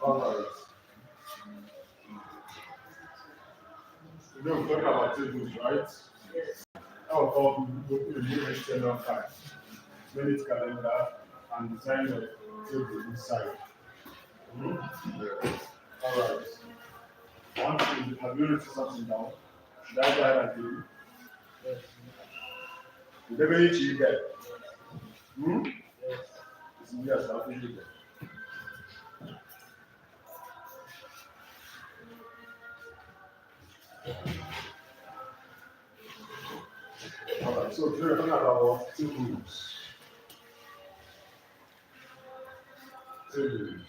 All right. You know, we're talking about tables, right? How about we go to the new external file, minute calendar, and design of table inside. All right. One thing, have you written something down? Should I go ahead and do it? Did they really cheat there? Hmm? Yes, I'll finish it. All right, so today we're talking about tables. Tables.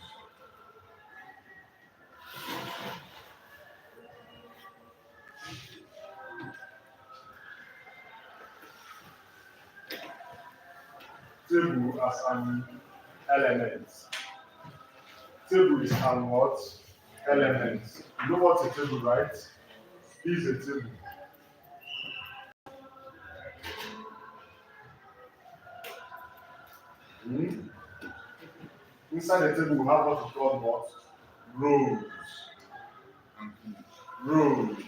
Table as an element. Table is an what? Element. You know what's a table, right? This is a table. Hmm? Inside the table, we have what we call what? Rows. Rows.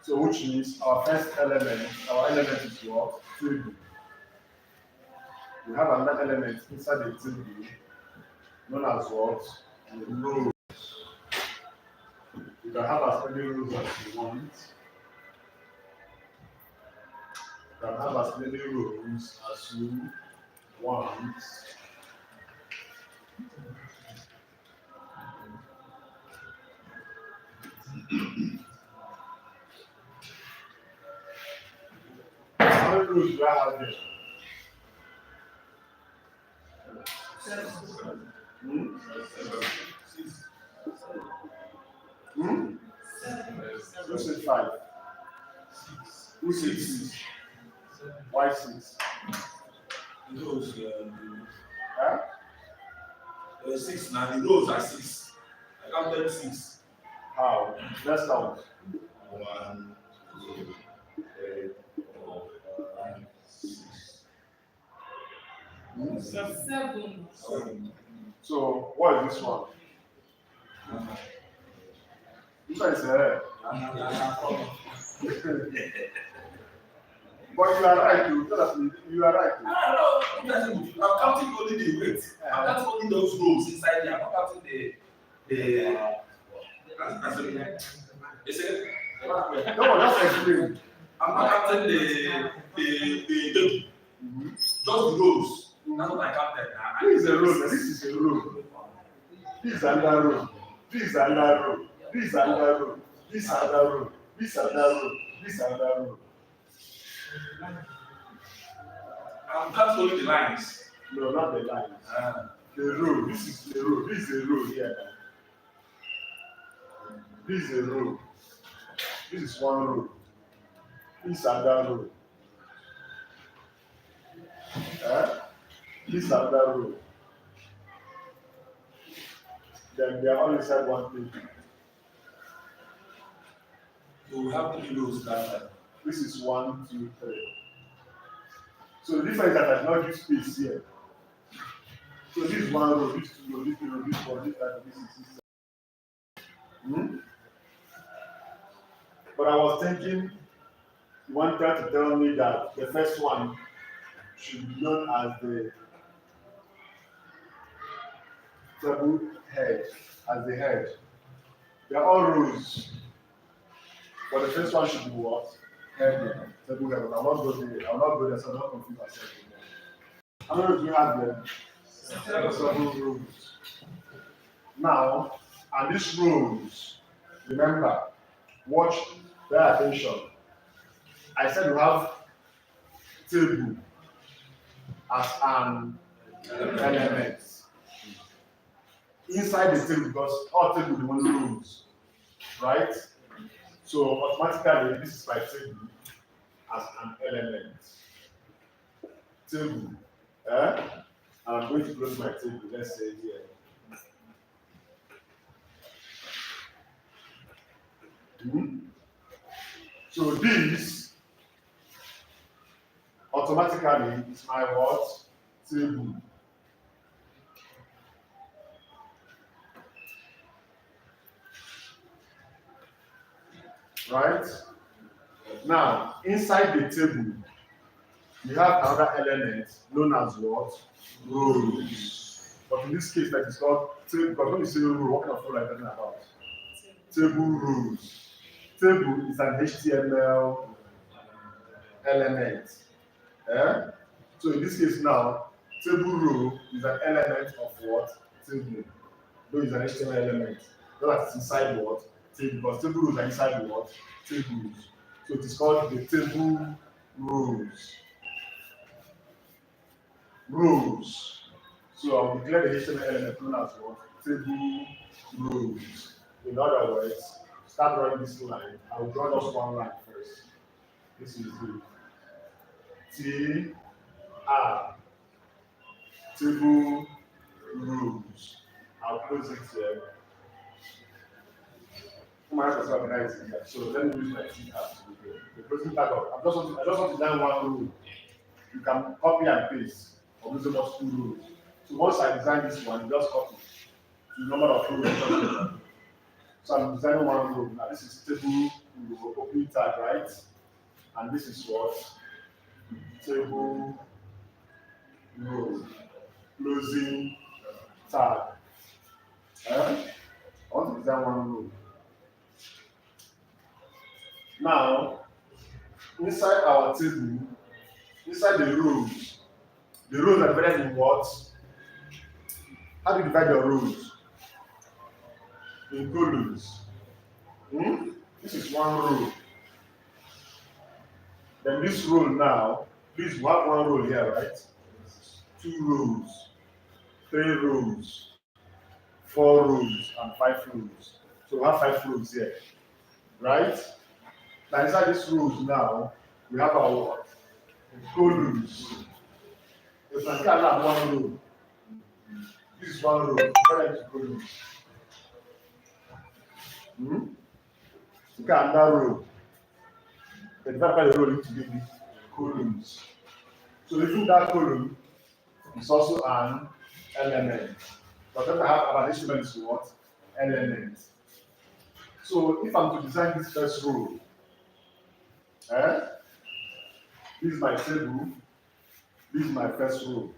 So which means our first element, our element is what? Table. We have another element inside the table known as what? Rows. You can have as many rows as you want. You can have as many rows as you want. How many rows do I have here? Hmm? Hmm? Who said 5? Who said 6? Why 6? Those, Huh? 6 now, the rows are 6. I counted 6. How? Let's count. 1, 2, 3, 4, 5, 6. Hmm? 7. So what is this one? This one is a head. But you are right, you tell us you are right. I'm counting only the weight. I'm counting only those rows inside there. I'm not counting the No, just explain. I'm not counting the table. Just the rows. That's what I counted. This is a row. This is a row. This is another row. This is another row. This is another row. This is another row. This is another row. This is another row. I'm counting only the lines. No, not the lines. The row. This is the row. This is a row here. This is a row. This is one row. This is another row. This is another row. Then they are all inside one thing. So we have 3 rows that time. This is 1, 2, 3. So the difference is that I did not give space here. So this is one row, this 2 row, this 3 row, this 4, this 5, this 6, this 7. But I was thinking, you wanted to tell me that the first one should be known as the table head, as the head. They are all rows. But the first one should be what? Head. Table head. But I'll not go there. I'll not go there, so I don't confuse myself anymore. How many do you have there? 7 rows. Now, and these rows, remember, watch, pay attention. I said you have table as an elements. Inside the table, because all table the one rows, right? So automatically this is my table as an element. Table. I'm going to close my table, let's say here. So this automatically is my what? Table. Right? Now, inside the table, you have another element known as what? Rows. But in this case, that is called table. Because when you say row, what kind of row are you talking about? Table rows. Table is an HTML element. So in this case now, table row is an element of what? Table. Though is an HTML element. Though that is inside what? Table. Because table rows are inside what? Tables. So it is called the table rows. Rows. So I'll declare the HTML element known as what? Table rows. In other words, start drawing this line. I will draw just one line first. This is the T R table rows. I'll close it here. So let me use my T R to do it. The closing tag of I just want to design one row. You can copy and paste or use almost two rows. So once I design this one, you just copy the number of rows. So I'm designing one row. Now this is table row, opening tag, right? And this is what? Table row, closing tag. I want to design one row. Now, inside our table, inside the rows are divided in what? How do you divide your rows? In columns. This is one row. Then this row now, please we have one row here, right? 2 rows, 3 rows, 4 rows, and 5 rows. So we have 5 rows here, right? Now inside these rows now, we have our columns. You can see another one row. This is one row. What are these columns? Look at another row. The divide the row into the columns. So even that column is also an element. But then I have an instrument is what? Element. So if I'm to design this first row, this is my table, this is my first row.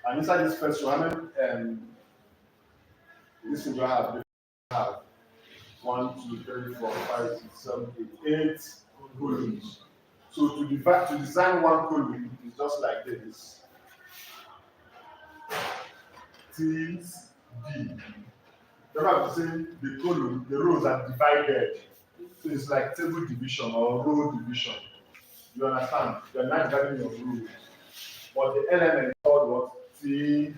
And inside this first row, how many this thing do I have? 1, 2, 3, 4, 5, 6, 7, 8, 8 columns. So to design one column is just like this. T D. You have to say the column, the rows are divided. So it's like table division or row division. You understand? You are not dividing your rows. But the element is called what? T D.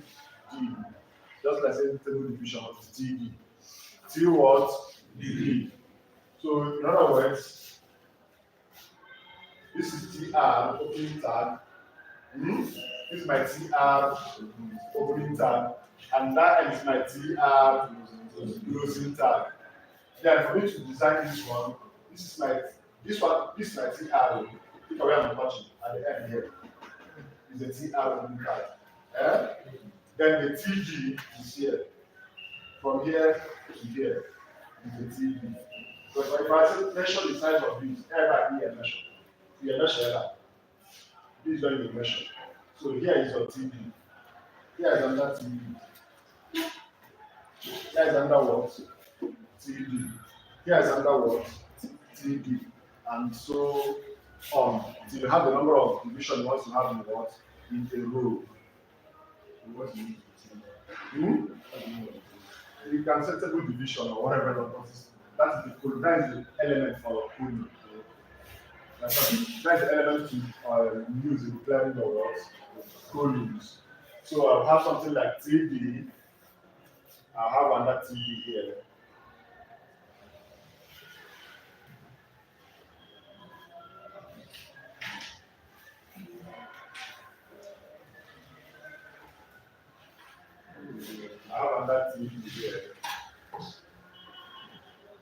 Just like saying table division of T D. T what? D. So in other words, this is TR opening tag. This is my TR opening tag. And that is my TR closing tag. Then for me to design this one, this is my TR. Look where I'm touching at the end here. Is the TR opening tag. Then the TG is here. From here to here is the TG. Because if I measure the size of this, ever here measure. You measure that. This is when you measure. So here is your TB. Here is under TB. Here is under what? TB. Here is under what? TB. And so on. Until you have the number of division you want to have in what? In a row. What do you mean? You can set table division or whatever. That is the column. That is the element for a column. That's the element to use in declaring your columns. So I'll have something like TD. I'll have another TD here. I have another TD here.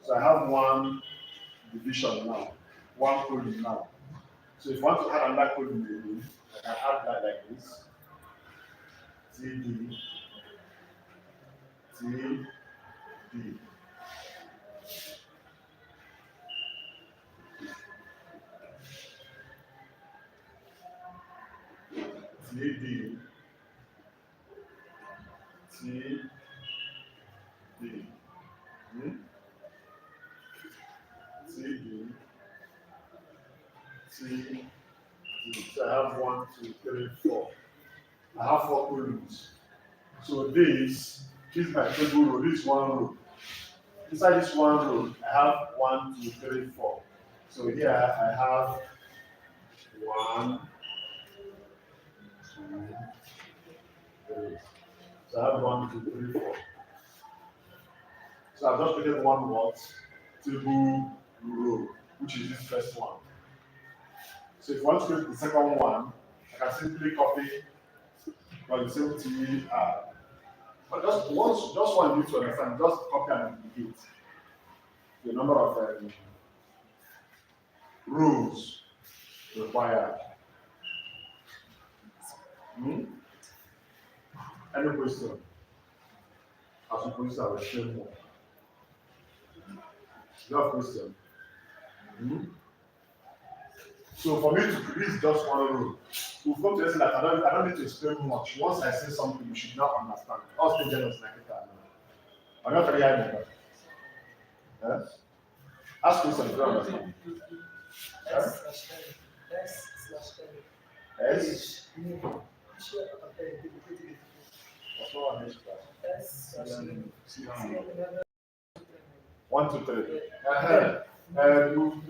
So I have one division now, one column now. So if you want to add another column again, I can add that like this. TD, TD. TD, TD, TD, TD. So I have 1, 2, 3, 4. I have 4 columns. So this is my table row. This one row. Inside this one row, I have 1, 2, 3, 4. So here I have 1, 2, 3. So I have 1, 2, 3, 4. So I've just created one what? Table row, which is this first one. So if you want to create the second one, I can simply copy by the same TR. But just one you need to understand, just copy and duplicate the number of rows required. Any question? As we proceed, I will share more. You have question? So for me to create just one row, we've come to lesson that I don't need to explain much. Once I say something, you should now understand. All stage generals like it now. I'm not very high. Yes? Ask question, you don't understand. S. One, two, three. I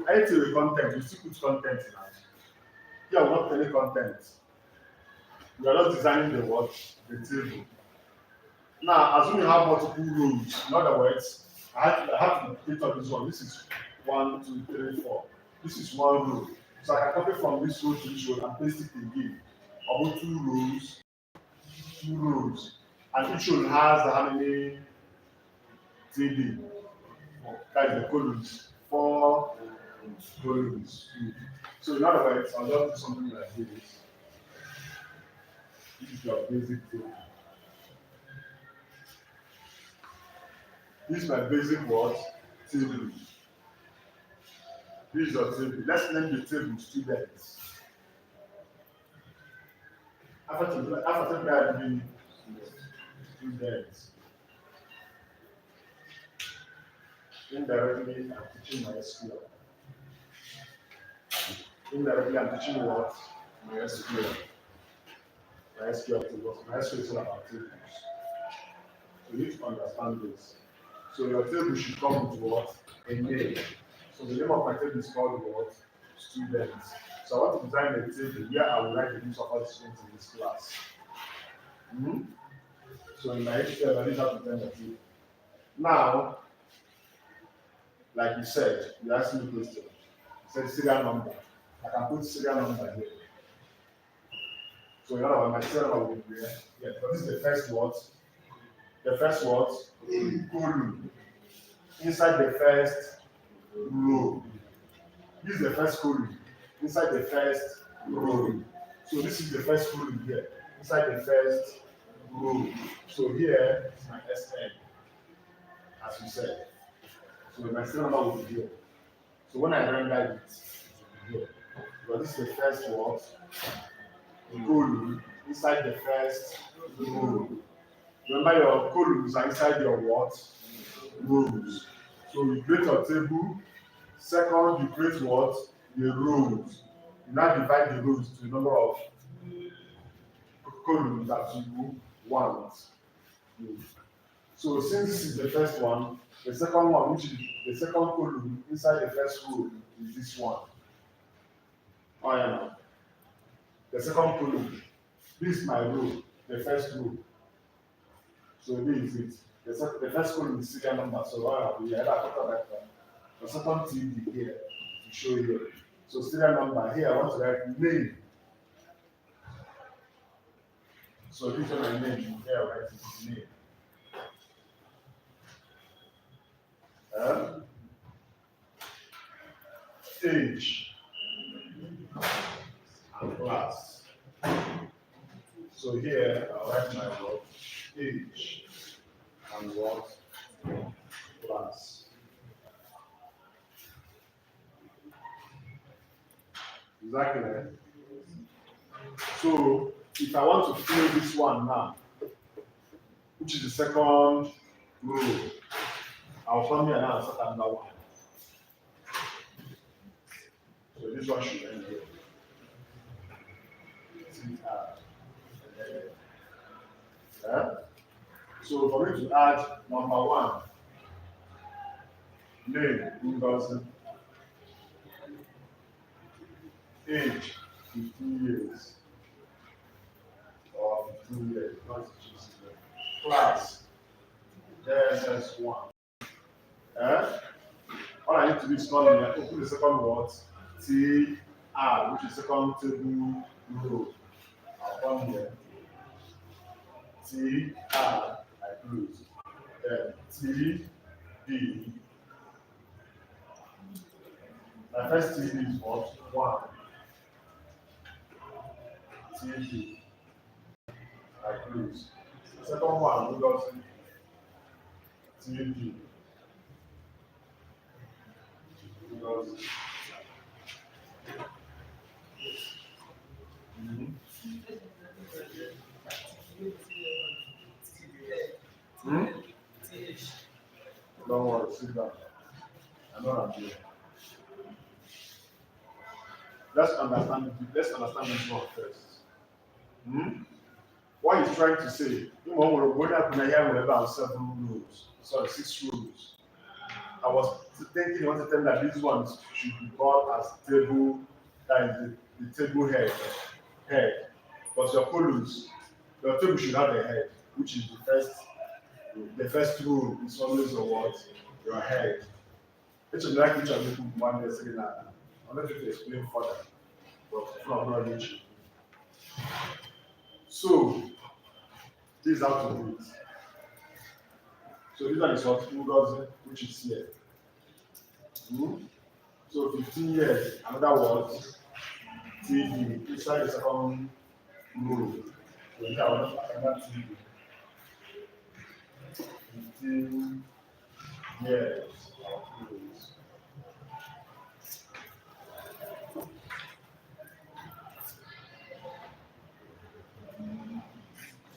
tell the content, you still put content in it. Here, we not any content. We are not designing the what? The table. Now, assume you have multiple rows. In other words, I have to create on this one. This is 1, 2, 3, 4. This is one row. So I can copy from this row to this row and paste it again. About 2 rows. And each row has how many TD? That is the columns. 4 columns. So in other words, I'll just do something like this. This is your basic table. This is my basic what? Table. This is your table. Let's name the table students. After I be students. Indirectly, I'm teaching my SQL. Indirectly, I'm teaching what? My SQL. My SQL tables. My SQL is all about tables. So you need to understand this. So your table should come with what? A name. So the name of my table is called what? Students. So I want to design a table where I will write the names of all the students in this class. So in my SQL, I need to design a table. Now, like you said, you asked me a question. You said serial number. I can put serial number here. So in other words, my serial number will be here. Yeah, but this is the first word. The first word, column. Inside the first row. This is the first column. Inside the first row. So this is the first column here. Inside the first row. So here is my SN, as we said. So my serial number will be here. So when I render it, it will be here. But this is the first word, column, inside the first row. Remember your columns are inside your what? Rows. So you create your table. Second, you create what? The rows. You now divide the rows to the number of columns that you want. So since this is the first one, the second one, which is the second column inside the first row, is this one. Oh yeah. The second column. This is my row. the first row. So this is it. The first column is serial number. So we had a photo like that. The second TD here to show you. So serial number here, I want to write name. So this is my name. Here, I write his name. Age and class. So here I'll write my what? Age and what? Class. Exactly. So if I want to fill this one now, which is the second row, I'll come here now and start another one. So this one should end here. So for me to add number one, name, Ngozi, age, 15 years, or 15 years, not just class, JSS1. All I need to do is call in, open the second word, TR, which is second table row. I'll come here. TR, I close. Then TD. My first TD is what? 1. TD. I close. Second one, we got TD. Because don't worry, sit down. I know I'm here. Let's understand this one first. What he's trying to say, we're going up in a year with about 7 rules. Sorry, 6 rules. I was thinking you want to tell me that these ones should be called as table, that is the table head. But your columns, your table should have a head, which is the first rule is always the what? Your head. It's a like which I'm looking one day saying that. I'm not going to explain further, but it's not going to reach you. So, this is how to do it. So this one is what Ngozi, which is here. So 15 years, another word, TV, inside the second row. So here I want another TV. 15 years, I'll close.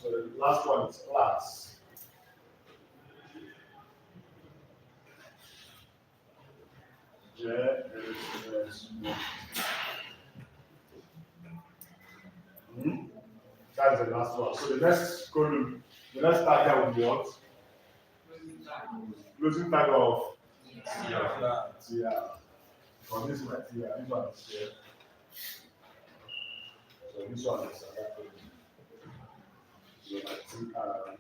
So the last one is class. That's the last one. So the next column, the next tag here will be what? Closing tag of TR. For this one, TR. This one is here. So this one is another column. So TR.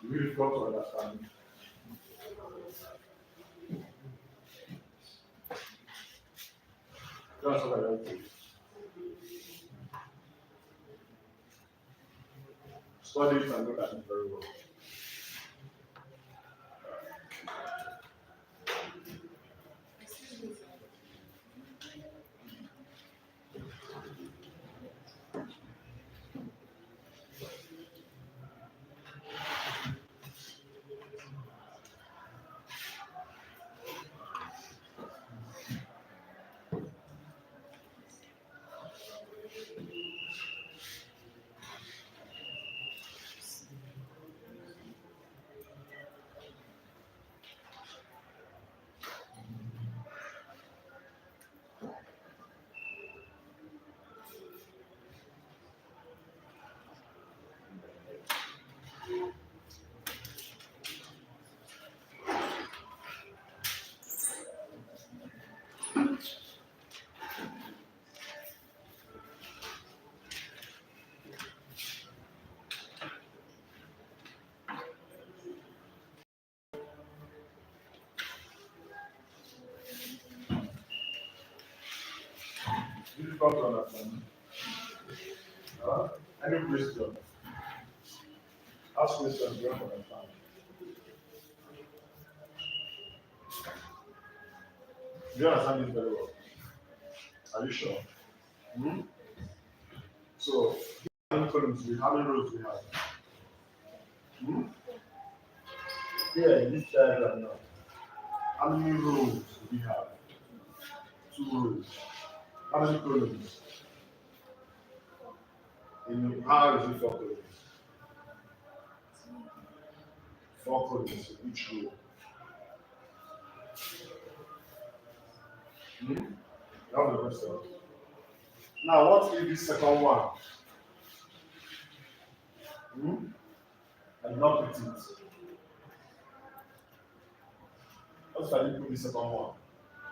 Really difficult to understand. That's what I like to study it and look at it very well. Difficult to understand. Huh? Any question? Ask questions, you don't understand. Do you understand this very well? Are you sure? Hmm? So, how many columns we how many rows we have? Hmm? Here in this diagram now, how many rows do we have? Two rows. How many columns? In how is it four columns? Four columns in each row. Hmm? That was the question. Now, what is this second one? Hmm? And not put it. What if I didn't put this second one?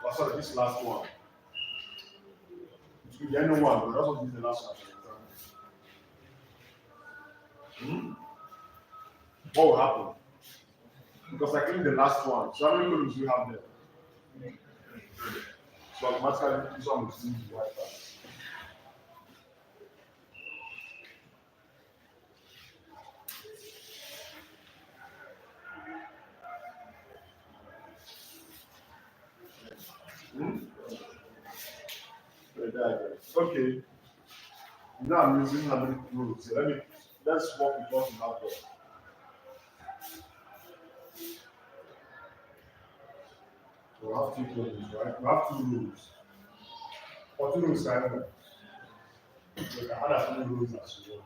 Oh, sorry, this last one. It could be any one, but that's what this is the last one. Hmm? What will happen? Because I click the last one. So how many columns do you have there? So automatically this one will see the white part. Hmm? Okay. Now I'm using how many rows? So let's work with what we have there. So we have two columns, right? We have two rows. For two rows, can I so you can add as many rows as you want.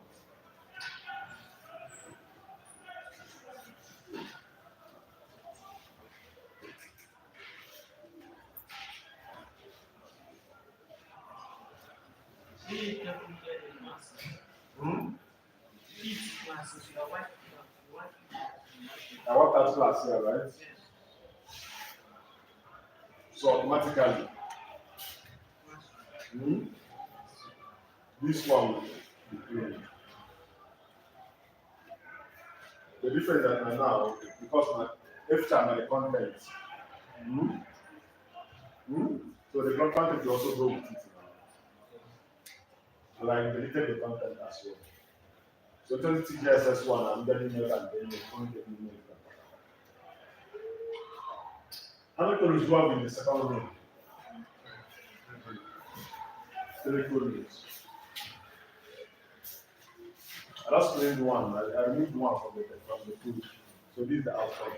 We definitely get a master. Hmm? Each class is your wife. I want that class here, right? So automatically, hmm? This one will be clean. The difference that now, because my F channel and the content, hmm? Hmm? So the content will also go with it now. Like deleted the content as well. So just TGSS1, I'm getting it and then you're going to get it. How many columns do you have in the second row? Three columns. I just named one. I removed one from the two. So this is the outcome.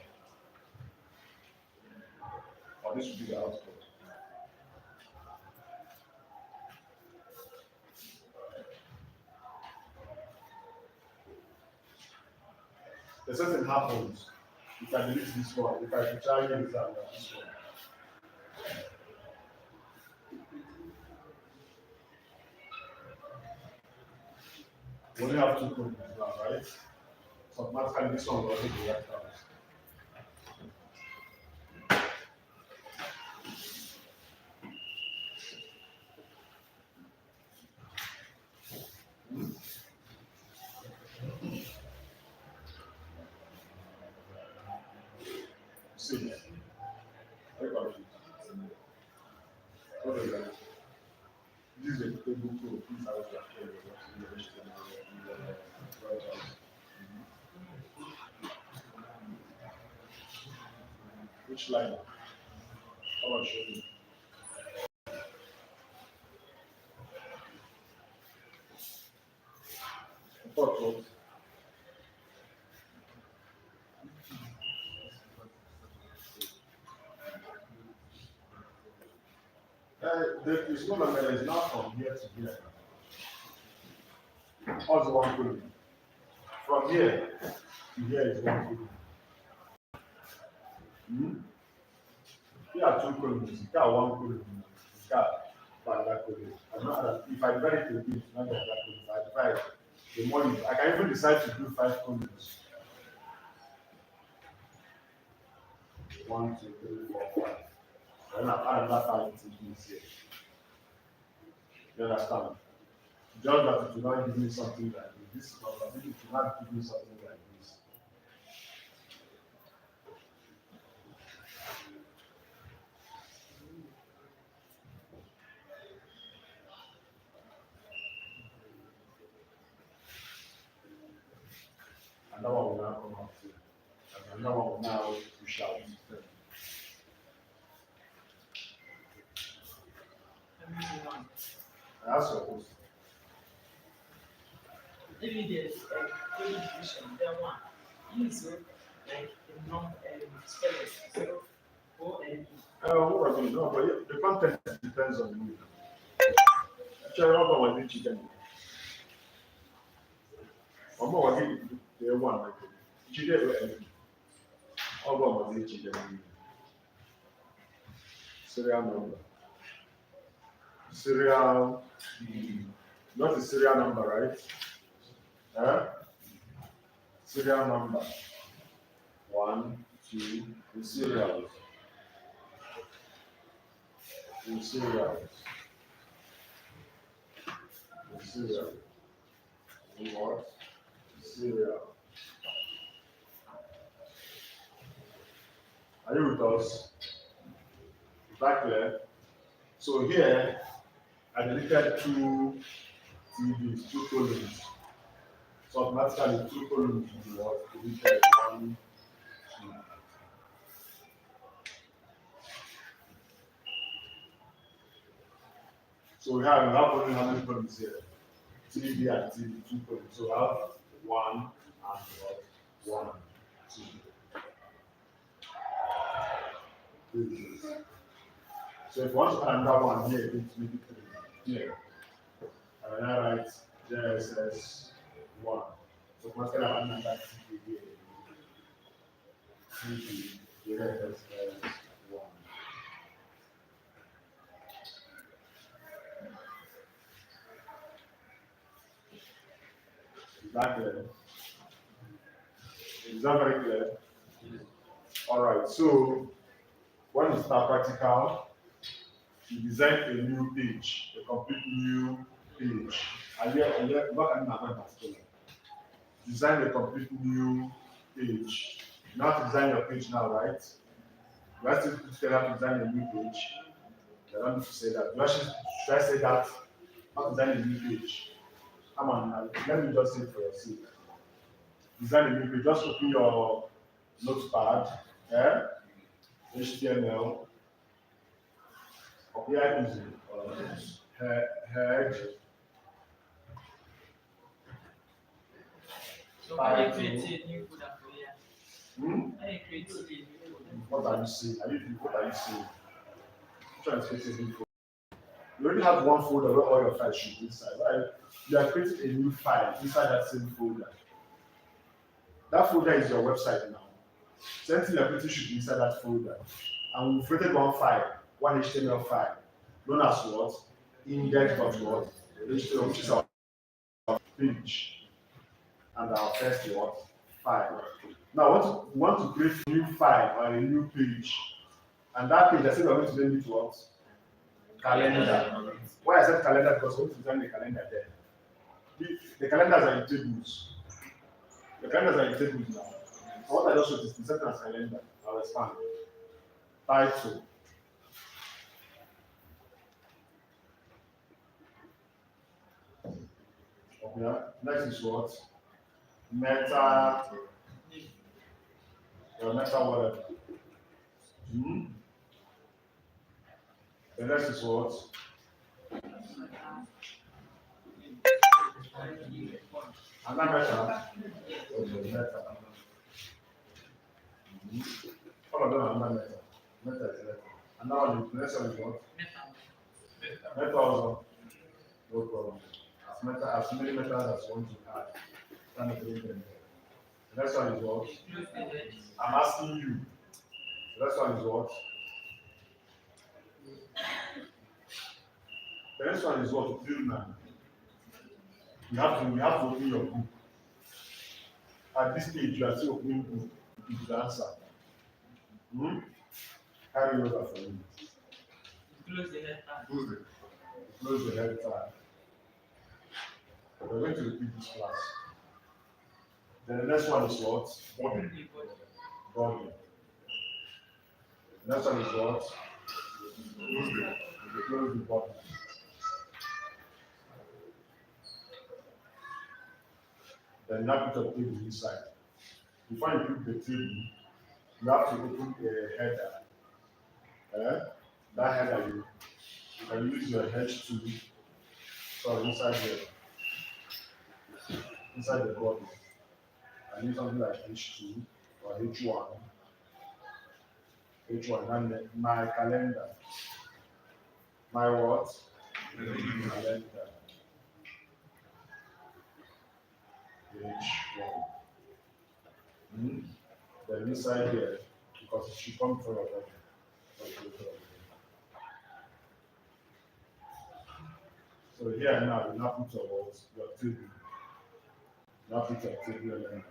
Or this should be the output. The same thing happens if I delete this one, if I try this and this one. We only have two columns now, right? So automatically this one will also be right out. See, very confused. What is that? This is a table code. Please have it. Which line? How about show me? What code? There is no longer, there is now from here to here. What's one column? From here to here is one column. Hmm? Here are two columns. You got one column. You got that column. I know that if I divide it to be, it's not that column. If I divide, the more you, I can even decide to do five columns. 1, 2, 3, 4, 5. Then I've added another 5 TBs here. You understand? Just that it will not give me something like this. This number, maybe it will not give me something like this. And that one will now come out here. And another one will now push out. Everyone. That's supposed. Maybe there's a coding division, then one. Use like a non spelling. So O-N-E. What I mean, no, but the content depends on you. Actually, I'm not going to chicken. I'm not going to the one like chicken. I'm going to chicken. Serial number. Serial, not the serial number, right? Serial number. 1, 2, the serials. The serials. The serial. The what? The serial. Are you with us? Is that clear? So here, I deleted 2 TVs, 2 columns. So automatically 2 columns will be what? Deleted 1, 2. So we have only how many columns here? TV and TV, 2 columns. So we have 1 and what? 1, 2. So if you want to add another one here, you need to make it 3 here. And then I write JSS 1. So automatically I add another TV here. TV, JSS 1. Is that clear? Is that very clear? All right. So when you start practical, you design a new page, a complete new page. What am I particular? Design a complete new page. You have to design your page now, right? You have to put together to design a new page. I don't need to say that. Should I say that? How to design a new page? Come on now. Let me just say it for your sake. Design a new page. Just open your notepad, HTML, apply easy, head. So how you create a new folder for here? How you create a new folder? What are you saying? What are you saying? I'm trying to create a new folder. You already have one folder where all your files should be inside, right? You are creating a new file inside that same folder. That folder is your website now. Same thing you're creating should be inside that folder. And we've created one file, one HTML file, known as what? Index.what? HTML, which is our page. And our first what? File. Now, we want to create a new file or a new page. And that page, I said we're going to name it what? Calendar. Why I said calendar? Because we want to design the calendar there. The calendars are in tables. The calendars are in tables now. So what I just showed is the second as calendar. I'll expand. Title. Okay. Next is what? Meta. Meta whatever. The next is what? Another meta. Okay, meta. All of them are under meta. Meta is meta. And now the next one is what? Meta also. No problem. As many metas as you want to add. Kind of bring them there. The next one is what? I'm asking you. The next one is what? The next one is what? Field man. You have to open your book. At this stage, you are still opening book. You the answer. Carry over for me. close the head tag. Close the head tag. We're going to repeat this class. Then the next one is what? Body. Body. The next one is what? Close the body. Then now put your table inside. Before you put the table, you have to open the header. That header you can use your H2 so inside the body. I need something like H2 or H1. H1 and my calendar. My what? Calendar. H1. Then inside here, because it should come from your body. So here now, you now put your what? Your table. Now put your table element.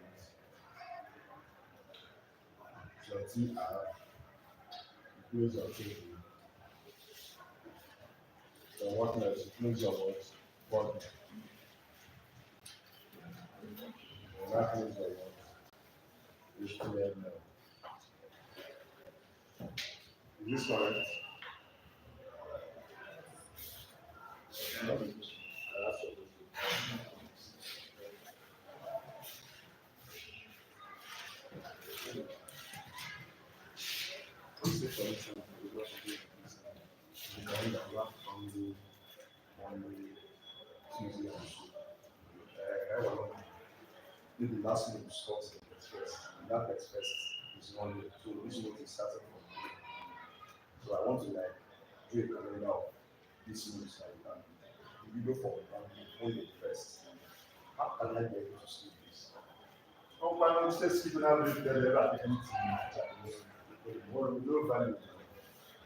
So TR, close your table. Then what next? Close your what? Body. And that close your what? HTML. Is this correct? Maybe last week we discussed the express, and that express is one day, so this week is starting from Monday. So I want to like do a calendar of this month that we can do. If you go for Monday first, how can I be able to see this? Oh, but I'm just people have this level at anything. No value.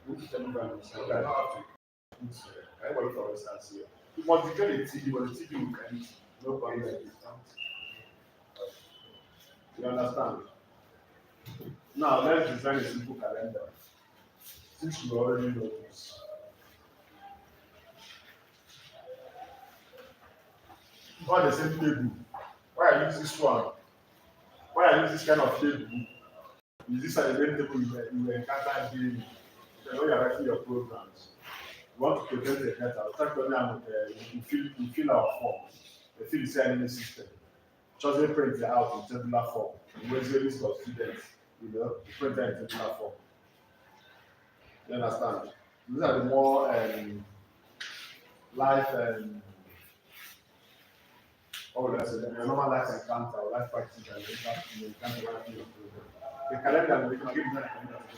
We can tell you value. So I don't have to put I want for instance here. You must declare a TV, but the TV will can eat. No problem like this. You understand? Now let's design a simple calendar. Since you already know this. Why the same table? Why I use this one? Why I use this kind of table? Is this an event table you encounter daily? When you are writing your programs, you want to present a data. You fill our form. You fill the signing system. Just print it out in tabular form. You raise a list of students, you print it in tabular form. You understand? These are the more life what would I say? The normal life encounter or life practice that you encounter when you the calendar, we can give you a calendar to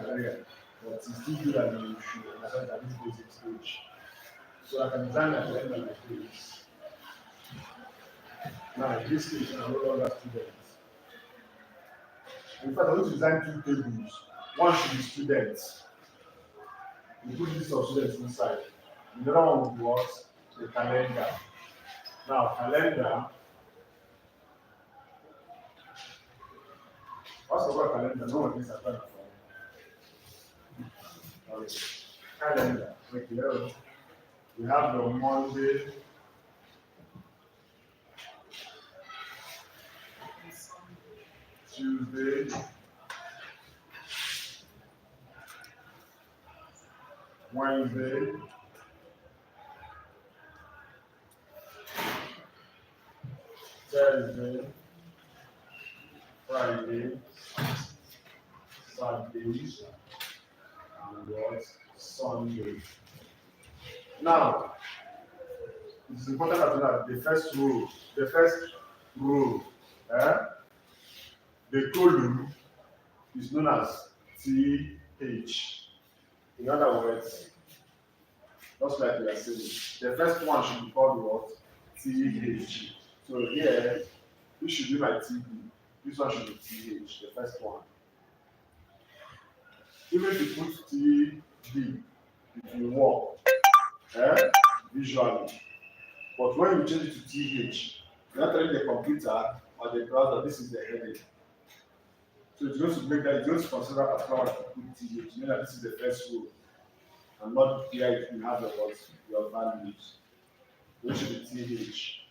calendar, but it's still good that you should understand at this basic stage. So I can design a calendar like this. Now, in this case, I'm no longer students. In fact, I want to design two tables. One should be students. You put list of students inside. The other one will be what? The calendar. Now, calendar. What's the word calendar? No one is applying for it. Calendar. Okay, we have the Monday. Tuesday, Wednesday, Thursday, Friday, Saturday, and what? Sunday. Now, it is important to know the first row, the column is known as TH. In other words, just like we are saying, the first one should be called what? TH. So here, this should be my TB. This one should be TH, the first one. Even if you put TB, it will work visually. But when you change it to TH, you're not telling the computer or the browser this is the heading. So it's going to make that, it's going to consider as far as you put TH. You know that this is the first row. And not here you have your values. Which should be TH.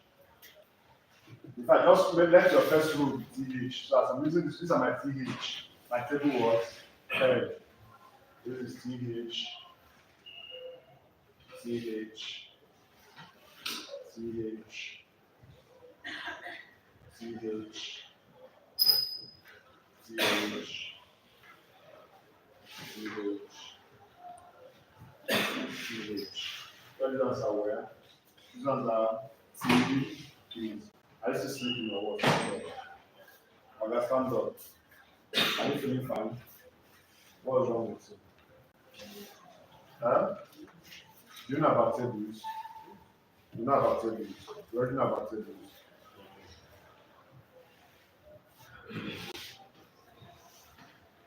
In fact, just let your first row be TH. So as I'm using this, these are my TH. My table was head. This is TH. TH. TH. TH. TH. TH. All these ones are where? These ones are TV, keys. I used to sleep in your watch. Okay, stand up. Are you feeling fine? What is wrong with you? Huh? Do you know about tables? You know about tables? You already know about tables.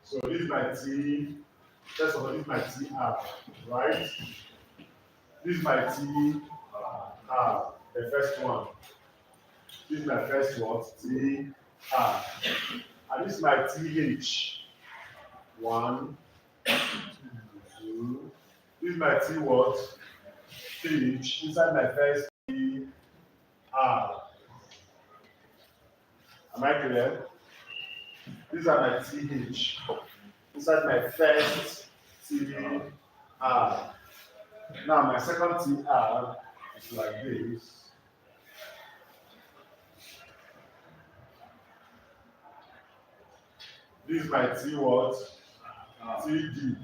So this is my T. First of all, this is my TR, right? This is my TR, the first one. This is my first word, TR. And this is my TH. 1, 2. This is my T word, TH, inside my first TR. Am I clear? These are my TH. Inside my first TR. Now my second TR is like this. This is my T word, TD.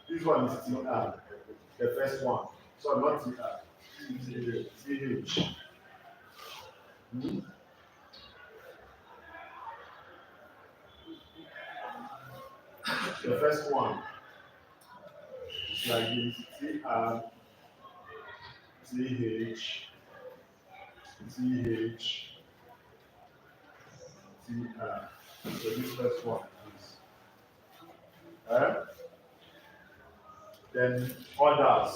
This one is TR, the first one. So not TR, TH. The first one is like this, TR, TH, TH, TR. So this first one is. Then others,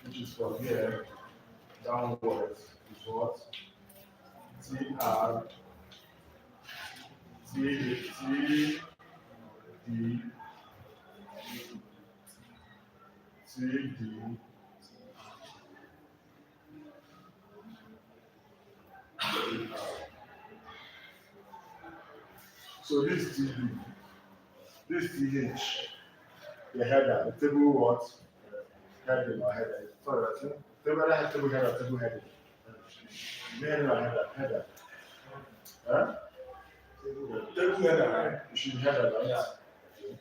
which is from here downwards, is what? TR, TD, TD, so this TD, this TH, the header, the table what? Heading or header. Sorry, I think table header, table heading. Header or header. Huh? Table header, right? You should header, right? Yeah. Okay.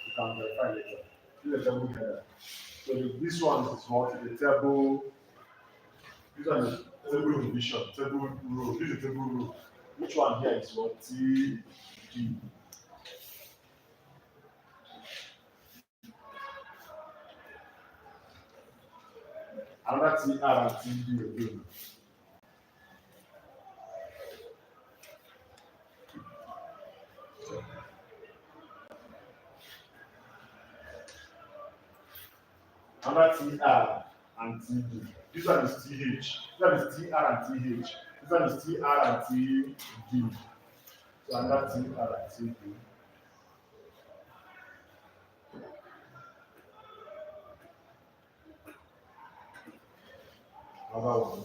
You can verify later. This is a table header. So this one is what? The table. This one is table division, table row. This is table row. Which one here is what? T, D. Another T, R, and T, D again. Another T, R, and T, D. This one is T, H. This one is T, R, and T, H. This one is T, R, and T, D. So another T, R, and T, D. Another one.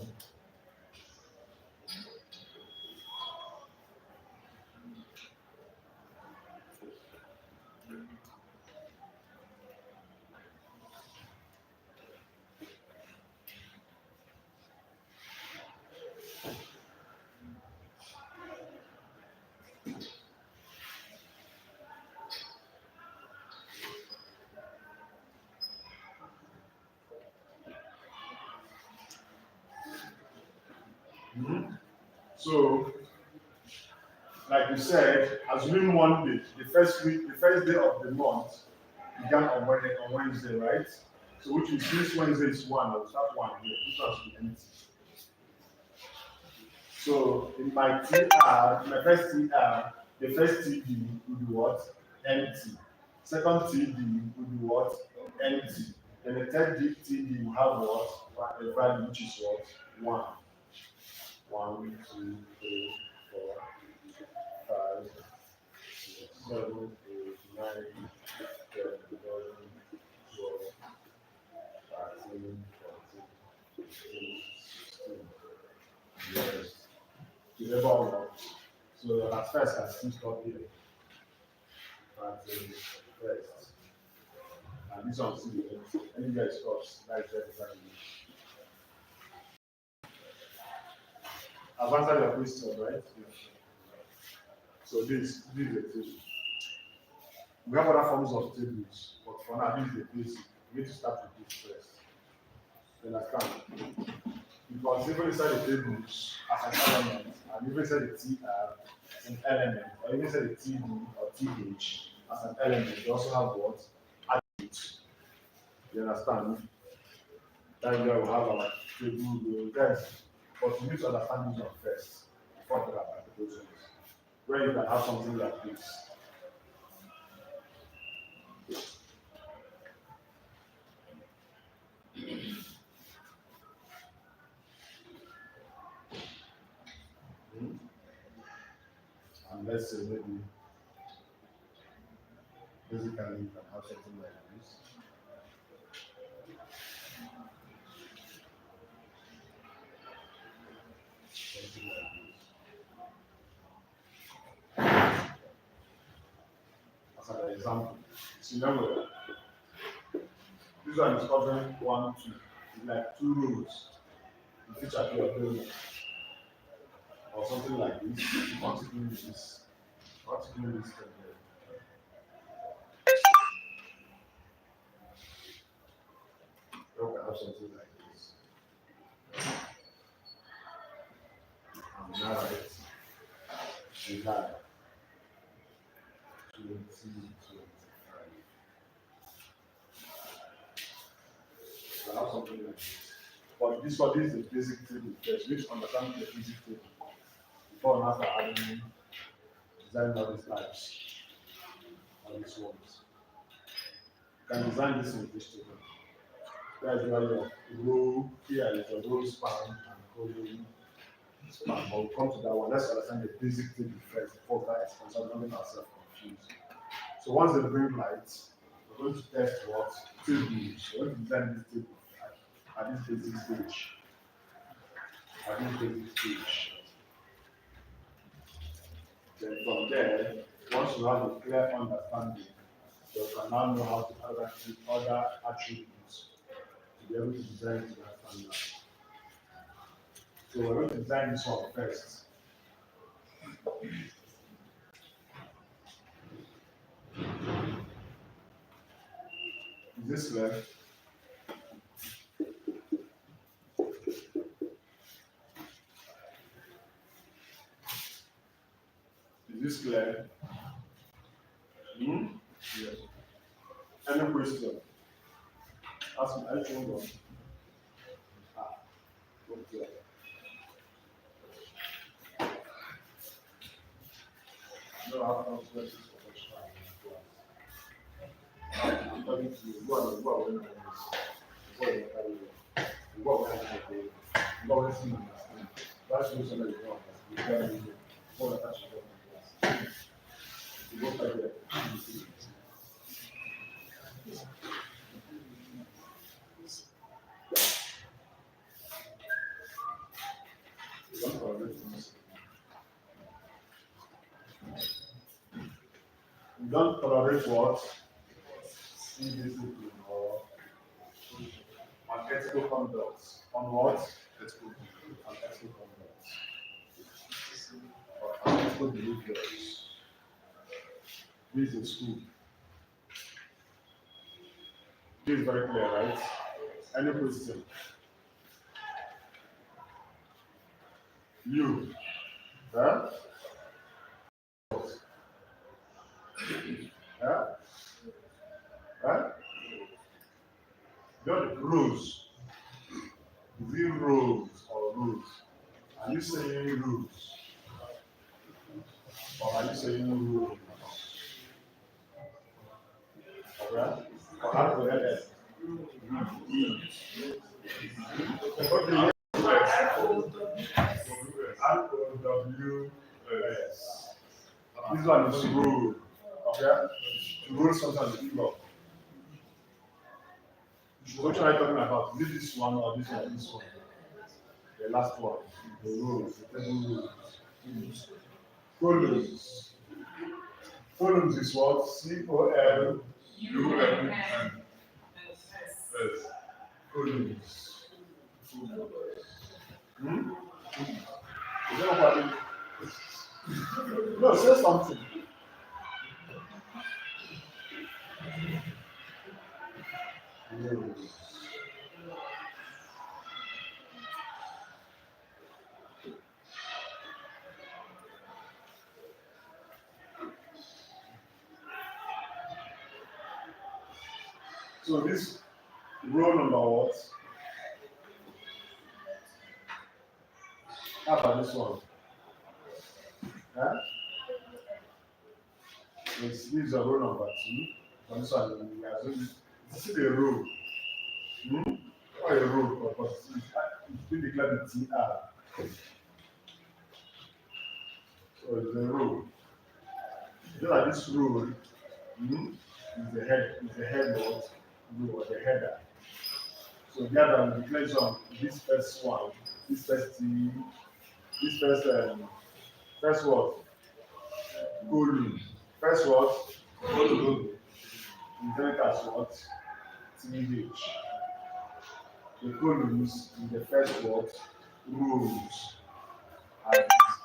So, like you said, assuming Monday, the first week, the first day of the month began on Wednesday, right? So which is since Wednesday is 1, I will start 1 here. This one should be empty. So in my TR, my first TR, the first TD will be what? Empty. Second TD will be what? Empty. Then the third TD will have what? A value which is what? 1. 1, 2, 3, 4, 5, 6, 7, 8, 9, 10, 11, 12, 13, 14, 15, 16. Yes. You never know. So at first I still stop here. Until first. And this one still the any guy stops, that's exactly. I've answered your question, right? Yeah. So this is the table. We have other forms of tables, but for now this is the basic. We need to start with this first. You understand? Because even inside the tables as an element, and even inside the T as an element, or even inside the TD or TH as an element, you also have what? Attributes. You understand? That's where we have our table guys. But you need to understand this one first before talking about applications. Where you can have something like this. And let's say maybe basically you can have something like this. Something like this. As an example, scenario. This one is covering 1, 2. It's like 2 rows in which appear building. Or something like this. Particularly this. Particularly this thing here. You can have something like this. And now it's July 2025. So I have something like this. But this one is the basic table first. You need to understand the basic table before and after adding designing all these types, all these ones. You can design this in this table. That's why your row here is a row span and column span. But we'll come to that one. Let's understand the basic table first before that expansion, so we don't get ourselves confused. So once they bring lights, we're going to test what tables. We're going to design this table at this basic stage. At this basic stage. Then from there, once you have a clear understanding, you can now know how to add other attributes to be able to design to that standard. So we're going to design this one first. Is this clear? Is this clear? Yes. Any question? Ask me. I told them. Okay. No, I have no questions for question. I'm talking to you. Go away. That's the reason you can do what I touch you go back there. You don't tolerate what? Indiscipline or unethical conduct. On what? Ethical conduct. Unethical conduct. Or unethical behaviors. This is school. This is very clear, right? Any question? You. Huh? Huh? Huh? Not rules. Is it rules or rules? Are you saying rules? Or are you saying rules? Okay? Or how to let it? Okay. ROWS. This one is rule. Yeah? To roll something on the floor. What are you talking about? Is it this one or this one or this one? The last one. The rolls, the table rolls. Columns. Columns is what? C-O-L-U-M-S. Columns. Hmm? Is that what I No, say something. Rows. So this row number what? How about this one? Huh? This is a row number 2. And this one, we are doing- this is a row. Hmm? Or a row, but it's been declared with TR. So it's a row. Just like this row, is the head what? Row or the header. So the other one declares on this first one, this first T, this first what? Column. First what? Column. Inherit as what? TH. The columns in the first what? Rows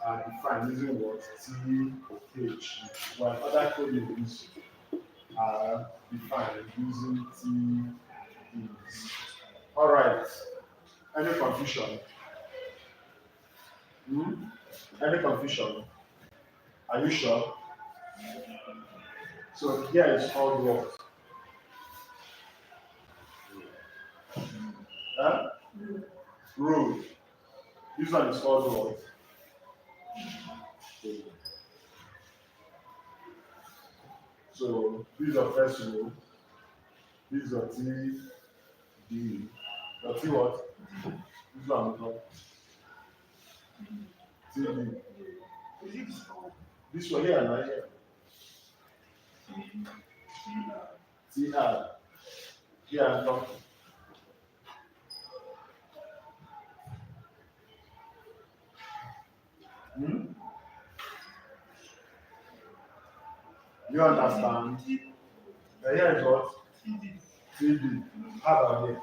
are defined using what? TH. While other columns are defined using TDs. Alright. Any confusion? Any confusion? Are you sure? So here is called what? Huh? Road. This one is called what? So this is the first row. This is your T D. Your T what? This one is what? T D. This one here and right here. T R. Here and top. You understand? Here is what? TD. How about here?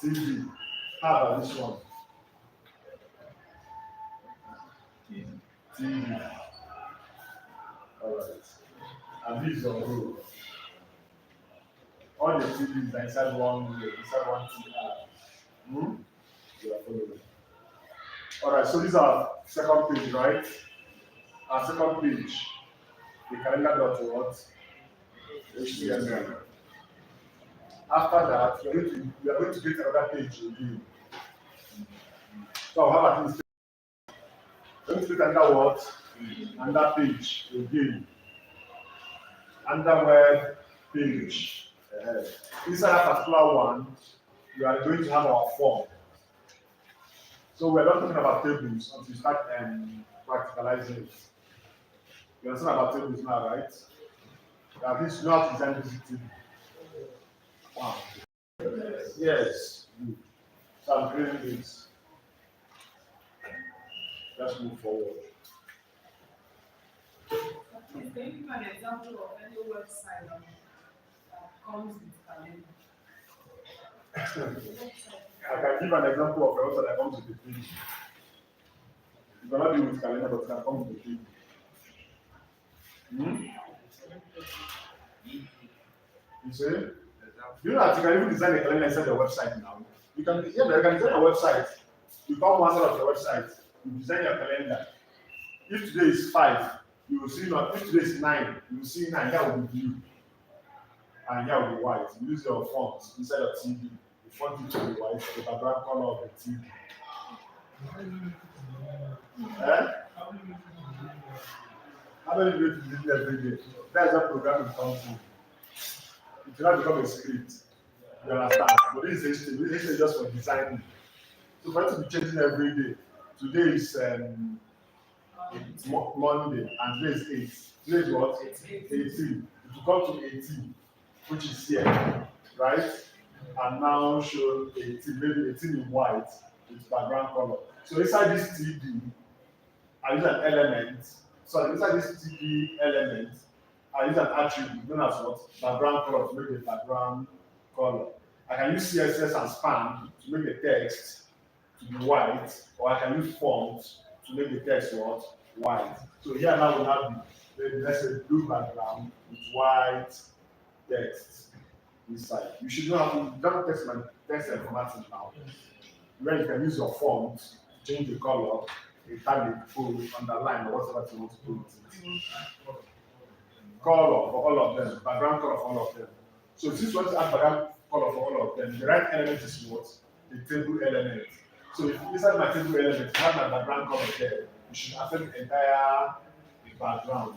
TD. How about this one? TD. Alright. And this is your row. All the TDs are inside one row, inside one TR. You are following. Alright, so this is our second page, right? Our second page. The calendar dot what? HTML. After that, we are going to create another page again. So I'll have at least we're going to create another what? Another page again. Under web page. Inside that particular one, we are going to have our form. So we're not talking about tables until we start practicalizing it. You understand about tables now, right? At least you know how to design this table. Wow. Yes. Good. So I'm creating this. Let's move forward. Please, can you give an example of any website that comes with calendar? I can give an example of a website that comes with a page. You cannot do with calendar, but it can come with a page. You see? You know that you can even design a calendar inside the website now. You can design a website. You come one side of the website, you design your calendar. If today is 5, you will see not. If today is 9, you will see 9. That will be blue, and here will be white. You use your font inside your TV. The font will be white, the background color of the TV. How many people do you do every day? That's what programming comes to. It will not become a script. You understand? But this is HTML. This is just for designing. So for it to be changing every day. Today is It's Monday, and today is 8. Today is what? 18. It will come to 18, which is here, right? And now show 18, maybe 18 in white with background color. So inside this TD, I use an element. So inside this TD element, I use an attribute known as what? Background color to make the background color. I can use CSS and span to make the text to be white, or I can use font to make the text what? White. So here now we have the let's say blue background with white text inside. You should know how to don't text my text and formatting now. Where you can use your font to change the color, italic, bold, underline, or whatever you want to do with it. Color for all of them, background color for all of them. So since you want to add background color for all of them, the right element is what? The table element. So if inside my table element, I have my background color there, you should affect the entire background.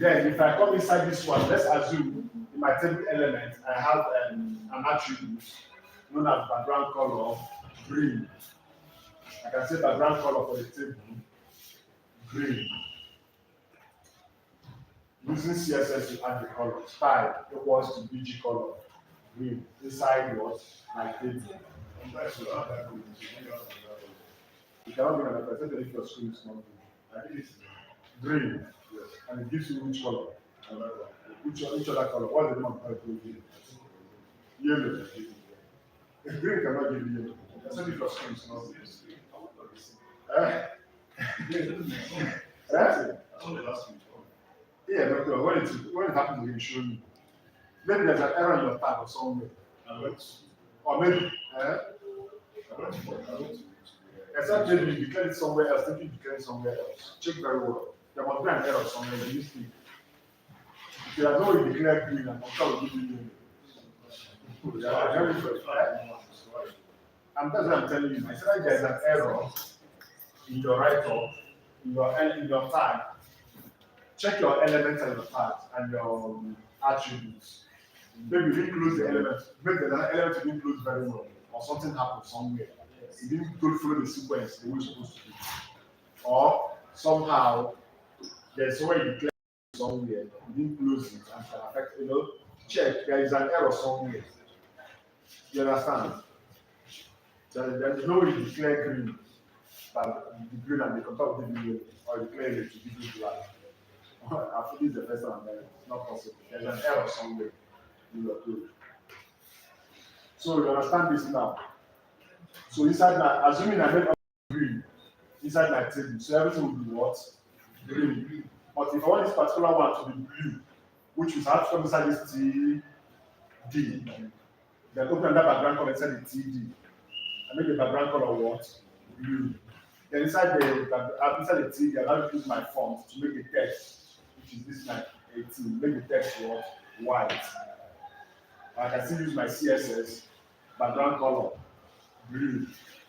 Then if I come inside this one, let's assume in my table element, I have an attribute known as background color green. I can say background color for the table green. Using CSS to add the color, style equals to BG color green inside what my table. You cannot be an representative if your screen is not green. I think it's green, yes, and it gives you which color? Which other color? What's the name of the color? Yellow. Green cannot give you yellow. Except if your screen is not green. That's it. Yeah, but when it happens, it will show you. Maybe there's an error in your tab or somewhere. Or maybe, except maybe you declare it somewhere else, thinking you declare it somewhere else. Check very well. There must be an error somewhere, you mistake. If you have already declared green and Octa will give you yellow. And that's what I'm telling you. I said there's an error in your write-up, in your tag. Check your elements and your tags and your attributes. Maybe you didn't close the element. Maybe there's an element you didn't close very well, or something happened somewhere. You didn't go through the sequence the way you're supposed to do. Or somehow there's somewhere you declare somewhere, you didn't close it and can affect, check, there is an error somewhere. You understand? There is no way you declare green, but the green and the control will give you yellow, or declare it to give you black. After this is the first time I'm it's not possible. There's an error somewhere in your code. So you understand this now. So inside my, assuming I made green inside my table, so everything will be what? Green. But if I want this particular one to be blue, which is have to come inside this TD, then open that background color inside the TD. I make the background color what? Blue. Then inside the TD, I now use my font to make the text, which is this line 18, make the text what? White. I can still use my CSS, background color, blue,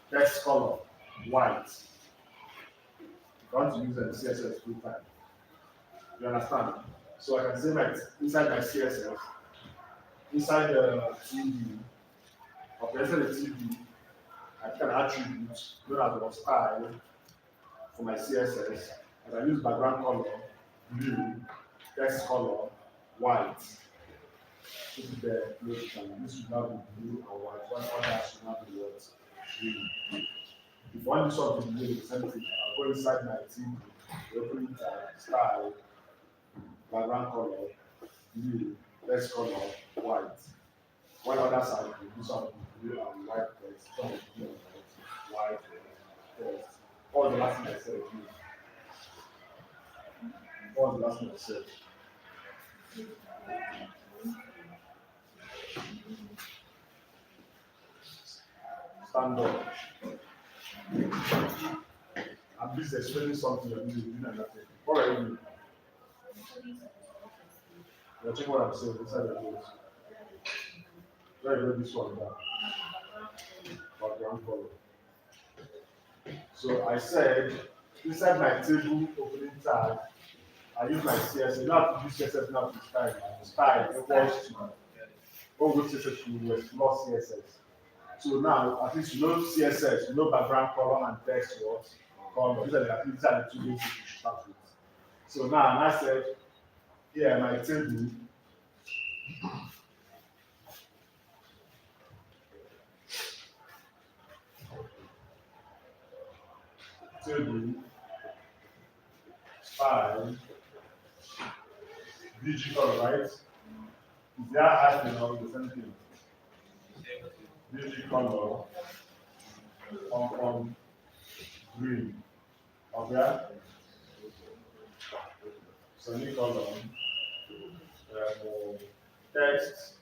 text color, white. If I want to use the CSS full time. You understand? So I can say inside my CSS, inside the TD, or inside the TD, I can attribute known as style for my CSS, and I use background color, blue, text color, white. This is the blue, this should now be blue and white. One other should now be what? Green. If I want this one to be the same thing, I'll go inside my team, open it, style, background color, blue, text color, white. One other side, this one blue and white text, blue and white text. All the last thing I said, all the last thing I said. Stand up. I'm busy explaining something you're doing and nothing. What are you doing? You're checking what I'm saying inside the notes. Where you this one down? Background color. So I said inside my table opening tag, I use my CSS. You don't have to use CSS now to style. Style equals to go CSS to explore CSS. So now at least you know CSS, you know background color and text what color. These are the two basics you should start with. So now, and I said, here my table. Table 5 VG color, right? Is there hyphen or the same thing? VG color on green. Okay? Semicolon. Text.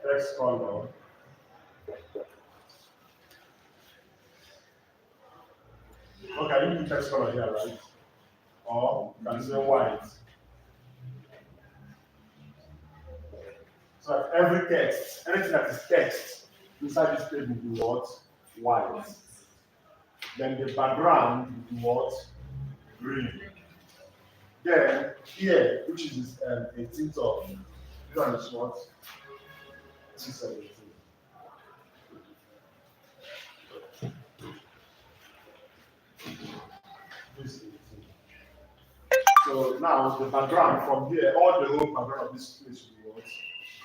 Text color. Okay, you do text color here, right? Or you can say white. So that every text, anything that is text inside this table will be what? White. Then the background will be what? Green. Then here, which is 18th of, this one is what? 217. This is 18. So now the background from here, all the whole background of this place will be what?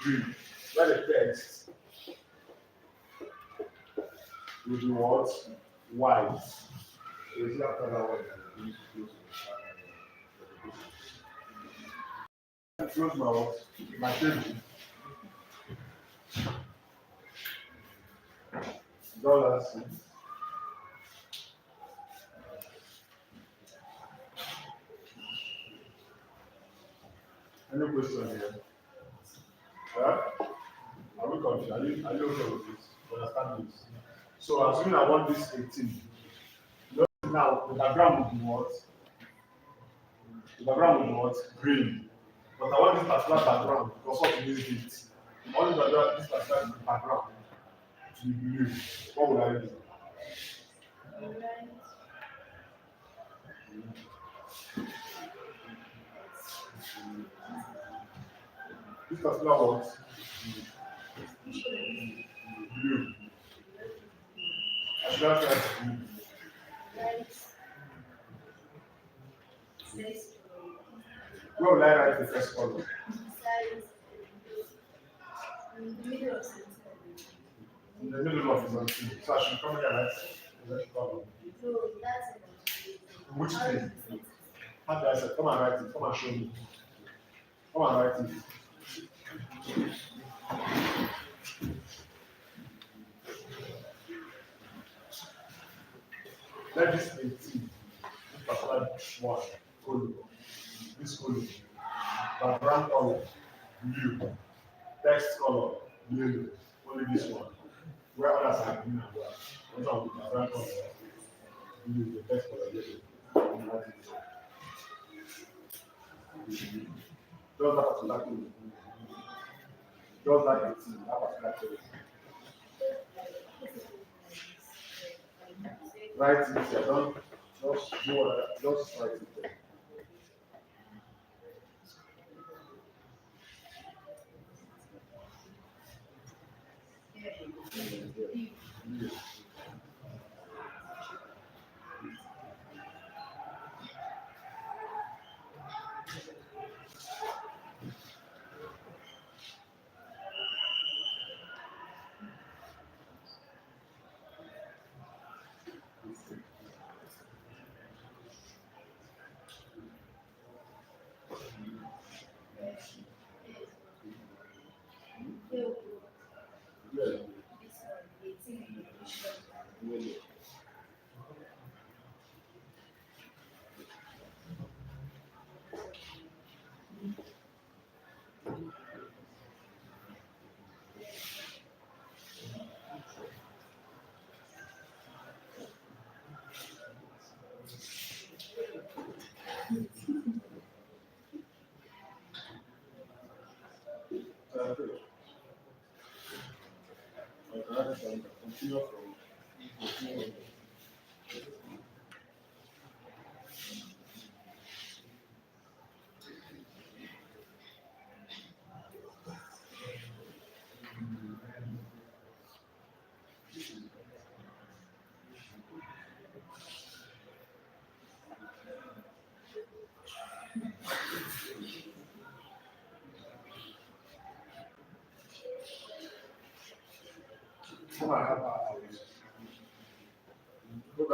Green. Where the text will be what? White. So is after that one? Close my what? My table. Dollars. Any question here? Yeah? Are we confused? Are you okay with this? You understand this? So assuming I want this 18. Now the background will be what? The background will be what? Green. But I want this particular background because what it is it. I want this particular background to be blue. What would I do? This particular what? Blue. I should have tried blue. Where will I write the first column? In the middle of the something. So I should come here and write the first column. Which thing? How do I say? Come and write it. Come and show me. Come and write it. Let this 18, this particular one, column, this column, background color, blue, text color, blue, only this one. Where others are green and white. This one with background color, blue, the text color, yellow. Just that particular color. Just that 18, that particular color. Write it here, don't just do what just write it there. Yeah. Yeah.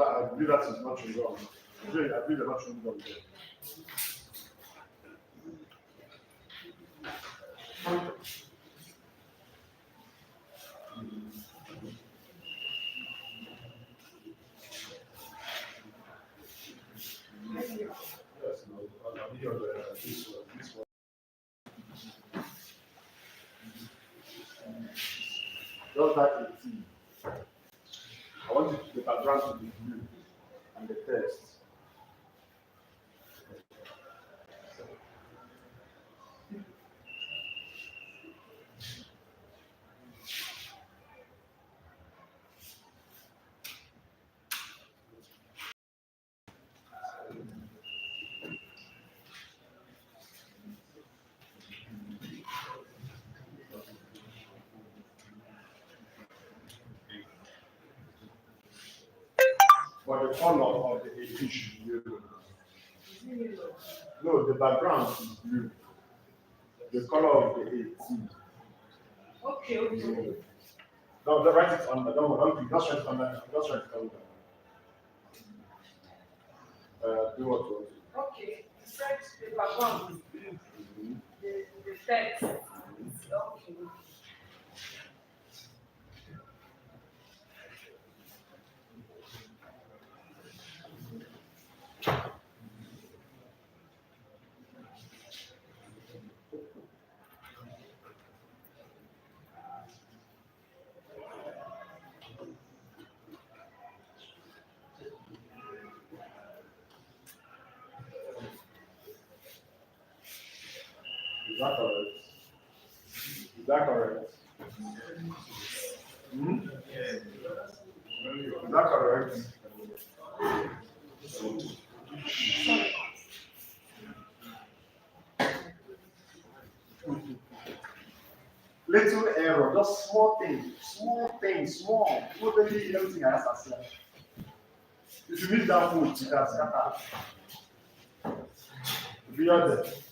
that I believe that is not wrong. I believe they're not wrong there. Yes, no, I'll be on this one. This one. Just that 18. I want the background to be blue and the text. But the color of the 18 should be yellow. No, the background is blue. The color of the 18 Okay, is okay. yellow. No, don't write it on the don't just write it on that. Just write it on that. Do what you want. Okay. The search the background is blue. The text is okay. Is that correct? Is that correct? Hmm? Is that correct? Little error, just small things, small. Totally everything has a self. If you miss that food, you can scatter. Be honest.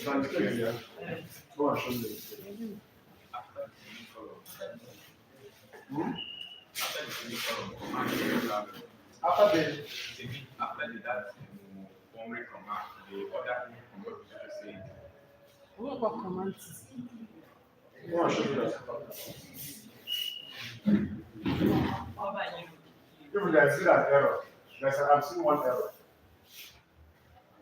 Thank you, yeah. Go and show me the mistake. Hmm? After the What about commands? go and show me the How about you? If there's still an error, I'm seeing one error.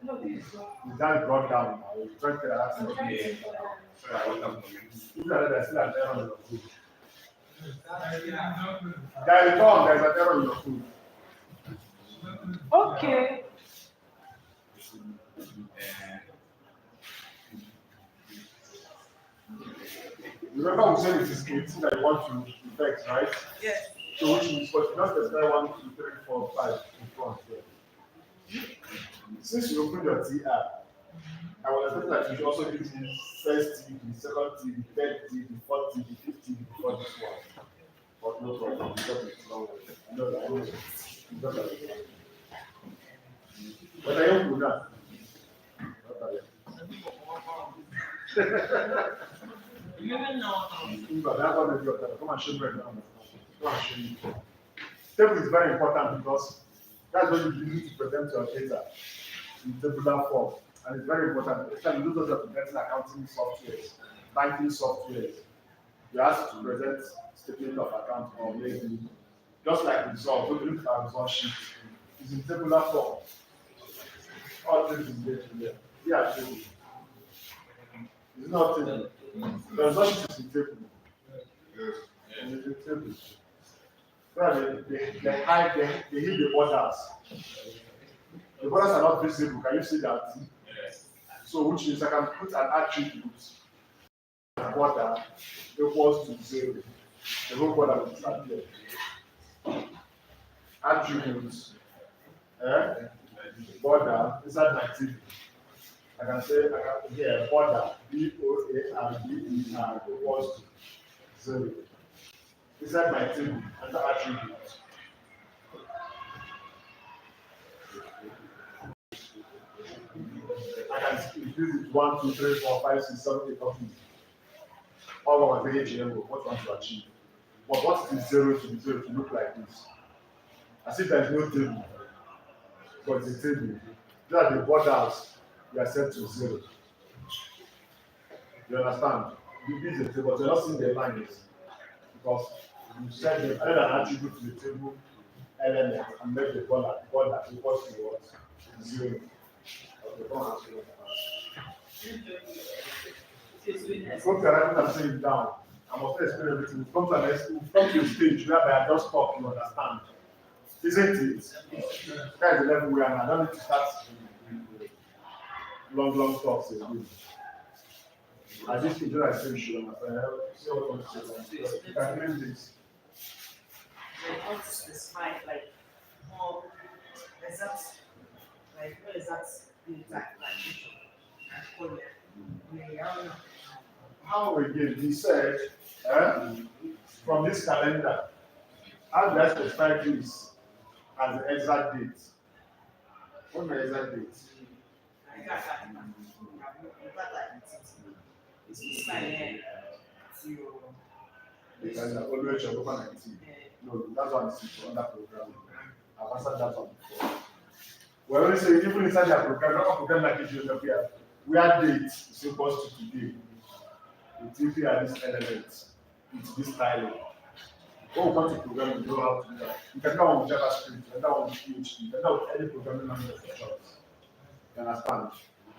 No, this is not. Is that brought down now? You try to ask me. Okay. If there's still an error in your food. There's an error in your food. Okay. Remember we said it is 18 that you want to effect, right? Yes. So which means but not specify 1, 2, 3, 4, 5 in front there. Since you open your TR, I was expecting that you should also give me first T, the second T, the third T, the fourth T, the fifth T before this one. But no problem, because it's long. I know that I know it. Because I know. But I don't do that. What are you? Remember now. But that's what they do. Come and show me right now. Come and show me. Table is very important because that's what you need to present your data in tabular form. And it's very important, especially those that are presenting accounting softwares, banking softwares. You ask to present statement of account or maybe just like result, don't look at result sheet. It's in tabular form. All things is there. Yeah, table. It's not table. The result sheet is in table. It's in table. So they hide, they hid the borders. The borders are not visible. Can you see that? Yes. So which means I can put an attribute border equals to 0. The whole border will disappear. Attributes border inside my table. I can say here border BOARDER equals to 0. Inside my table under attribute. I can increase it 1, 2, 3, 4, 5, 6, 7, 8, 8. All of my AGM what you want to achieve. But what is zero to be zero to look like this? As if there is no table, but it's a table. These are the borders we are set to zero. You understand? This is a table, but you're not seeing the lines because you set them add an attribute to the table element and make the border equals to what? Zero. Okay, come on, answer that. Come to writing and say it down. I must explain everything. We come to a stage whereby I just talk, you understand. Isn't it? That is the level we are now. I don't need to start long talks again. At this stage, I say you should understand. See what I'm saying. You can claim this. They want to specify like more exact, like what exact data like color. How again? He said, from this calendar, how do I specify this as the exact date? What's the exact date? The calendar always show over 19. No, that's one is under programming. I've answered that one before. We always say even inside their program, not program like geography, where date is equals to today. We simply add this element into this tiling. When we come to programming, we know how to do that. You can go on JavaScript, you can go on PHP, you can go on any programming language of your choice. You understand?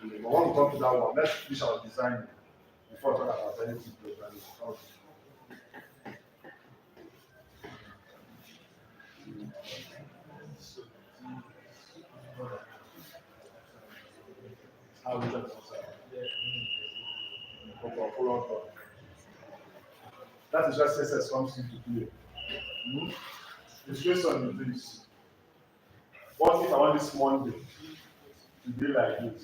But when we come to that one, let's finish our design before talking about anything programming. Okay. How we just that is where CSS comes into play. The situation is this. What if I want this Monday to be like this?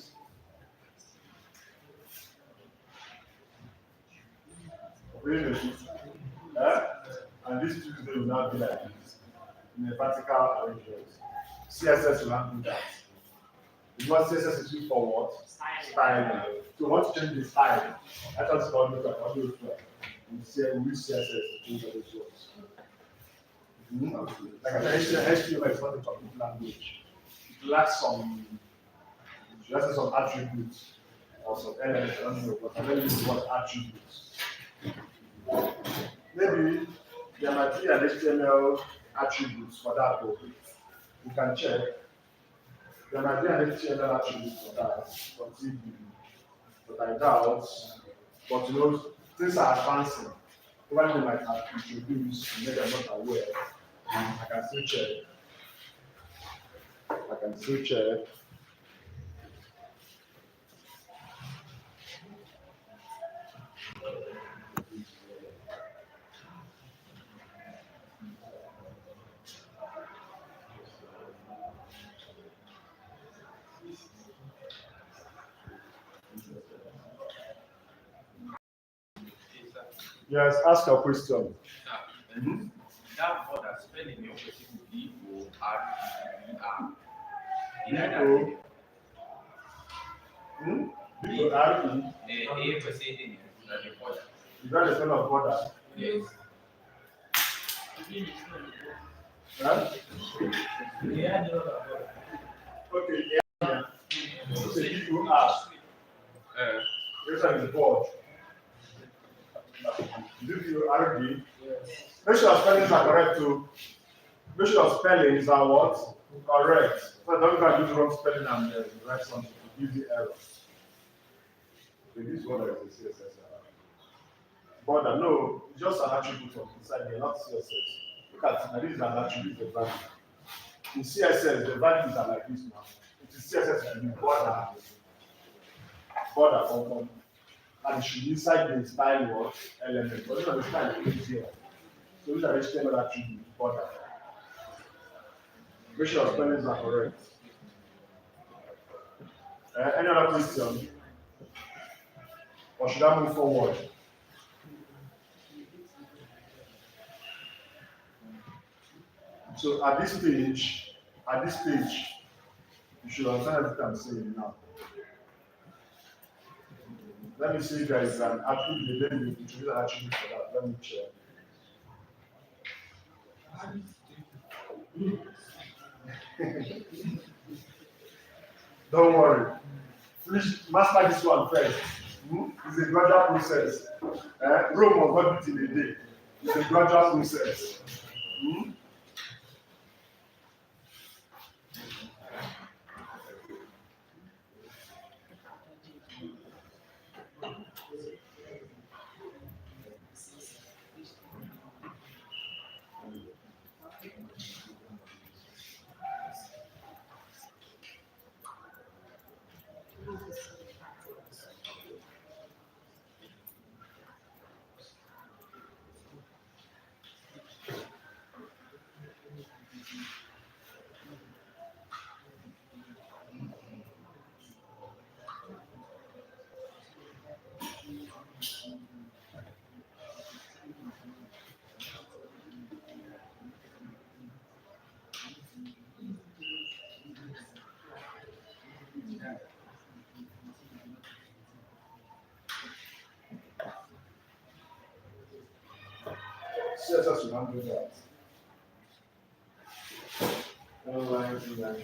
And this Tuesday will now be like this in a vertical arrangement. CSS will not do that. Because CSS is used for what? Styling. So we want to change the style. That's what's called look at audio flow. We use CSS to change all those words. Like I said, HTML is not a complete language. It lacks some attributes or some elements. I don't know, but I don't use the word attributes. Maybe there might be an HTML attributes for that, but we can check. There might be an HTML attribute for that, for TV, but I doubt. But things are advancing. Even they might have introduced and maybe I'm not aware. I can still check. Yes, ask a question. That border spelling your question B-O-R-E-R. B-O-R-E. A for saying the border. Is that the spell of border? Yes. Huh? Okay, yeah. So B-O-R. This one is board. B-O-R-D. Make sure spellings are correct too. Make sure spellings are what? Correct. So don't go and do the wrong spelling and write something to give the error. So this border is a CSS. Border, no, it's just an attribute of inside there, not CSS. Look at it, this is an attribute of value. In CSS, the values are like this now. It is CSS to be border from and it should be inside the style what element. But the style is here. So these are HTML attributes, border. Make sure spellings are correct. Any other question? Or should I move forward? So at this stage, you should understand everything I'm saying now. Let me see if there is an attribute, then you introduce an attribute for that. Let me check. Don't worry. Finish, master this one first. It's a gradual process. Rome was not built in a day. It's a gradual process. CSS will handle that. Online thing.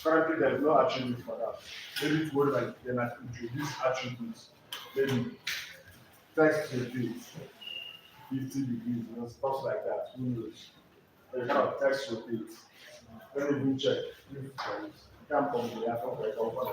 Currently, there is no attribute for that. Maybe it would like they might introduce attributes. Maybe text repeat 50 degrees, stuff like that. Who knows? Or you kind of text repeat. Let me even check if there is. You can't come to the after like over.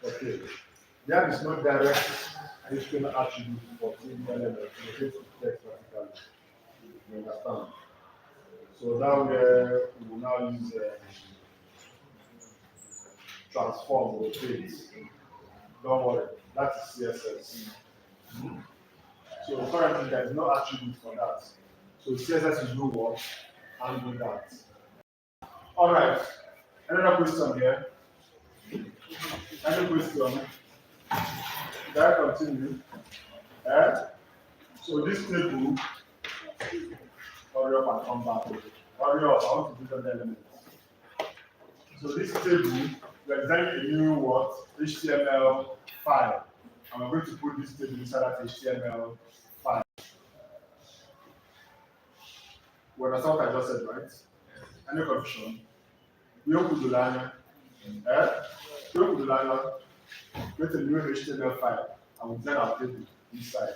Okay. There is no direct HTML attribute for team element related to text vertically. You understand? So now we will now use transform rotate. Don't worry, that is CSS. So currently there is no attribute for that. So CSS will do what? Handle that. All right. Another question here. Any question? Can I continue? So this table, hurry up and come back. Hurry up, I want to do the elements. So this table, we are designing a new what? HTML file. And we're going to put this table inside that HTML file. We understand what I just said, right? Any confusion? We open the line. We open the line. Create a new HTML file and we design our table inside.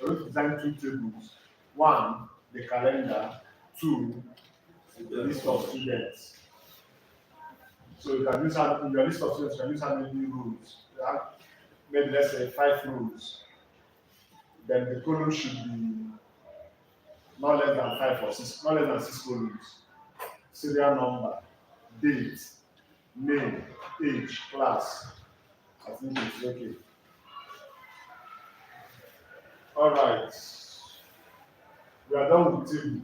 We're going to design two tables. One, the calendar. Two, the list of students. So you can use in your list of students, you can use how many rows? Maybe let's say 5 rows. Then the column should be not less than 5 or 6, not less than 6 columns. Serial number, date, name, age, class. I think it's okay. All right. We are done with table.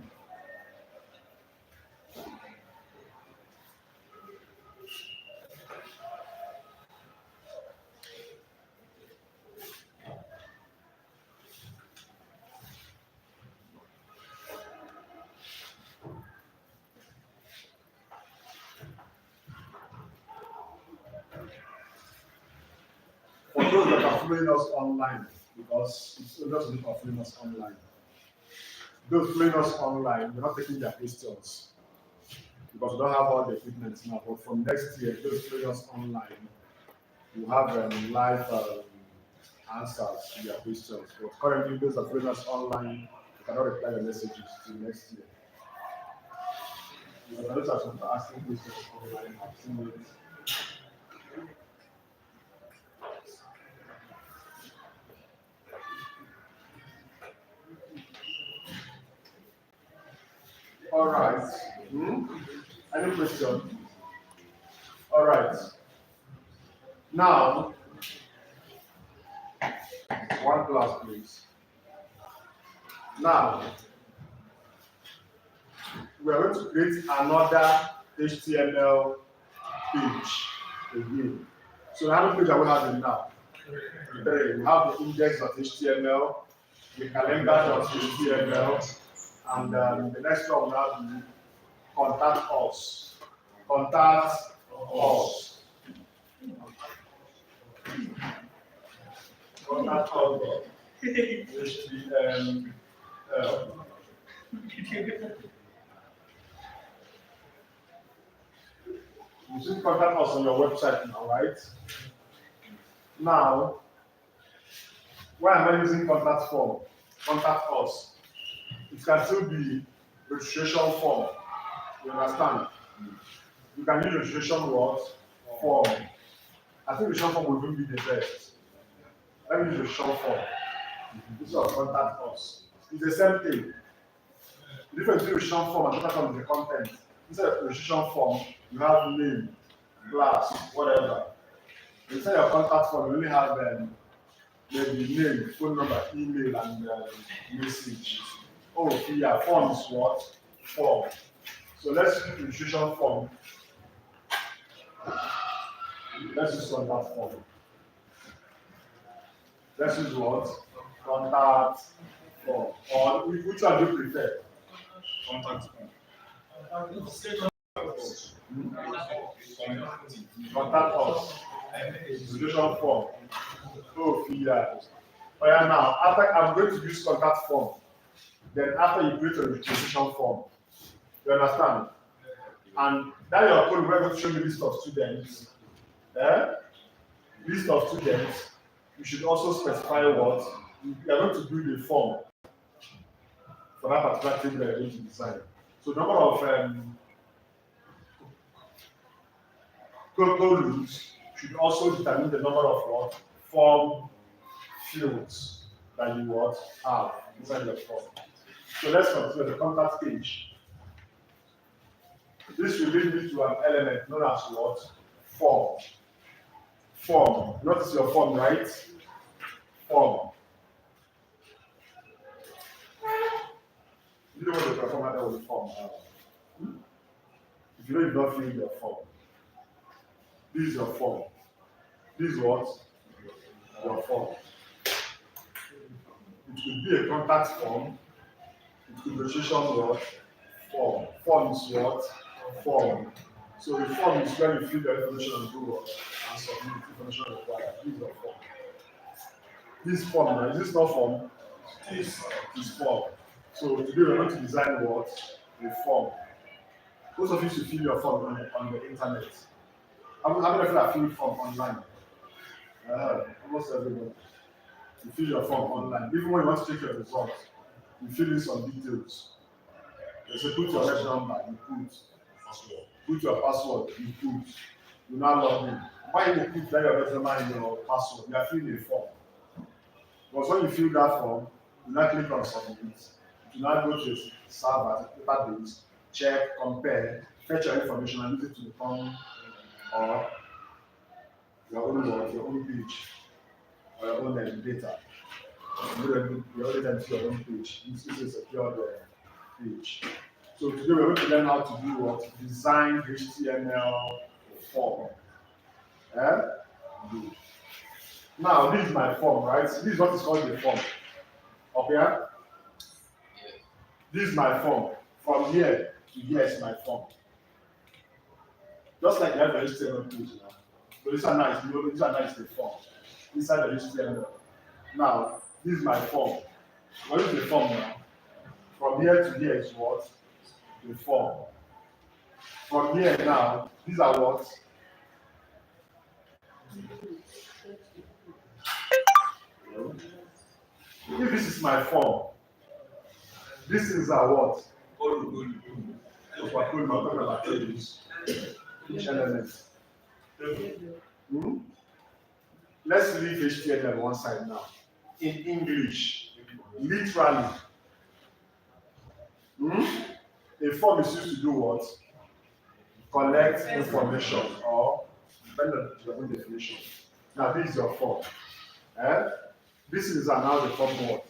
For those that are following us online, because it's just a bit of following us online. Those following us online, we're not taking their questions because we don't have all the equipment now. But from next year, those following us online will have live answers to their questions. But currently, those that are following us online, we cannot reply the messages till next year. Because those are some asking questions online. I've seen it. All right. Any question? All right. Now, one class, please. Now, we are going to create another HTML page again. So how many pages are we having now? 3. We have the index.html, the calendar.html, and the next one will have the contact us. Contact us. Contact us. HTML. You should contact us on your website now, right? Now, why am I using contact form? Contact us. It can still be registration form. You understand? You can use registration what? Form. I think registration form will even be the best. Let me use registration form. This is contact us. It's the same thing. The difference between registration form and contact form is the content. Instead of registration form, you have name, class, whatever. Inside your contact form, you only have maybe name, phone number, email, and message. Oh, yeah, form is what? Form. So let's use registration form. Let's use contact form. Let's use what? Contact form. Or which one do you prefer? Contact form. Contact us. Registration form. Oh, yeah. Oh, yeah, now, after I'm going to use contact form, then after you create a registration form, you understand? And that your code, we're going to show you list of students. List of students. You should also specify what you are going to build a form for that particular table that you're going to design. So number of columns should also determine the number of what form fields that you what have inside your form. So let's consider the contact page. This will lead me to an element known as what? Form. Form. Notice your form, right? Form. You know what the performer will form. If you know you've not filled your form, this is your form. This is what? Your form. It could be a contact form. It could be registration what? Form. Form is what? Form. So the form is where you fill the information and do what? And submit the information required. This is your form. This form now, is this not form? This is form. So today we're going to design what? A form. Most of you should fill your form on the internet. How many of you have filled form online? Almost everybody. You fill your form online. Even when you want to check your results, you fill in some details. They say put your reg number, you put your password, you put. You now log in. Why you put that your reg number in your password? You are filling a form. But when you fill that form, you now click on submit. You now go to a server, database, check, compare, fetch your information and use it to become or your own page or your own data. Your own data into your own page. This is a secure page. So today we're going to learn how to do what? Design HTML form. Good. Now this is my form, right? This is what is called the form. Okay? This is my form. From here to here is my form. Just like you have the HTML page now. So this one now is the form. Inside the HTML. Now, this is my form. What is the form now? From here to here is what? The form. From here now, these are what? If this is my form, these things are what? Each element. Let's leave HTML on one side now. In English, literally, a form is used to do what? Collect information or depend on your own definition. Now this is your form. This is now the form what?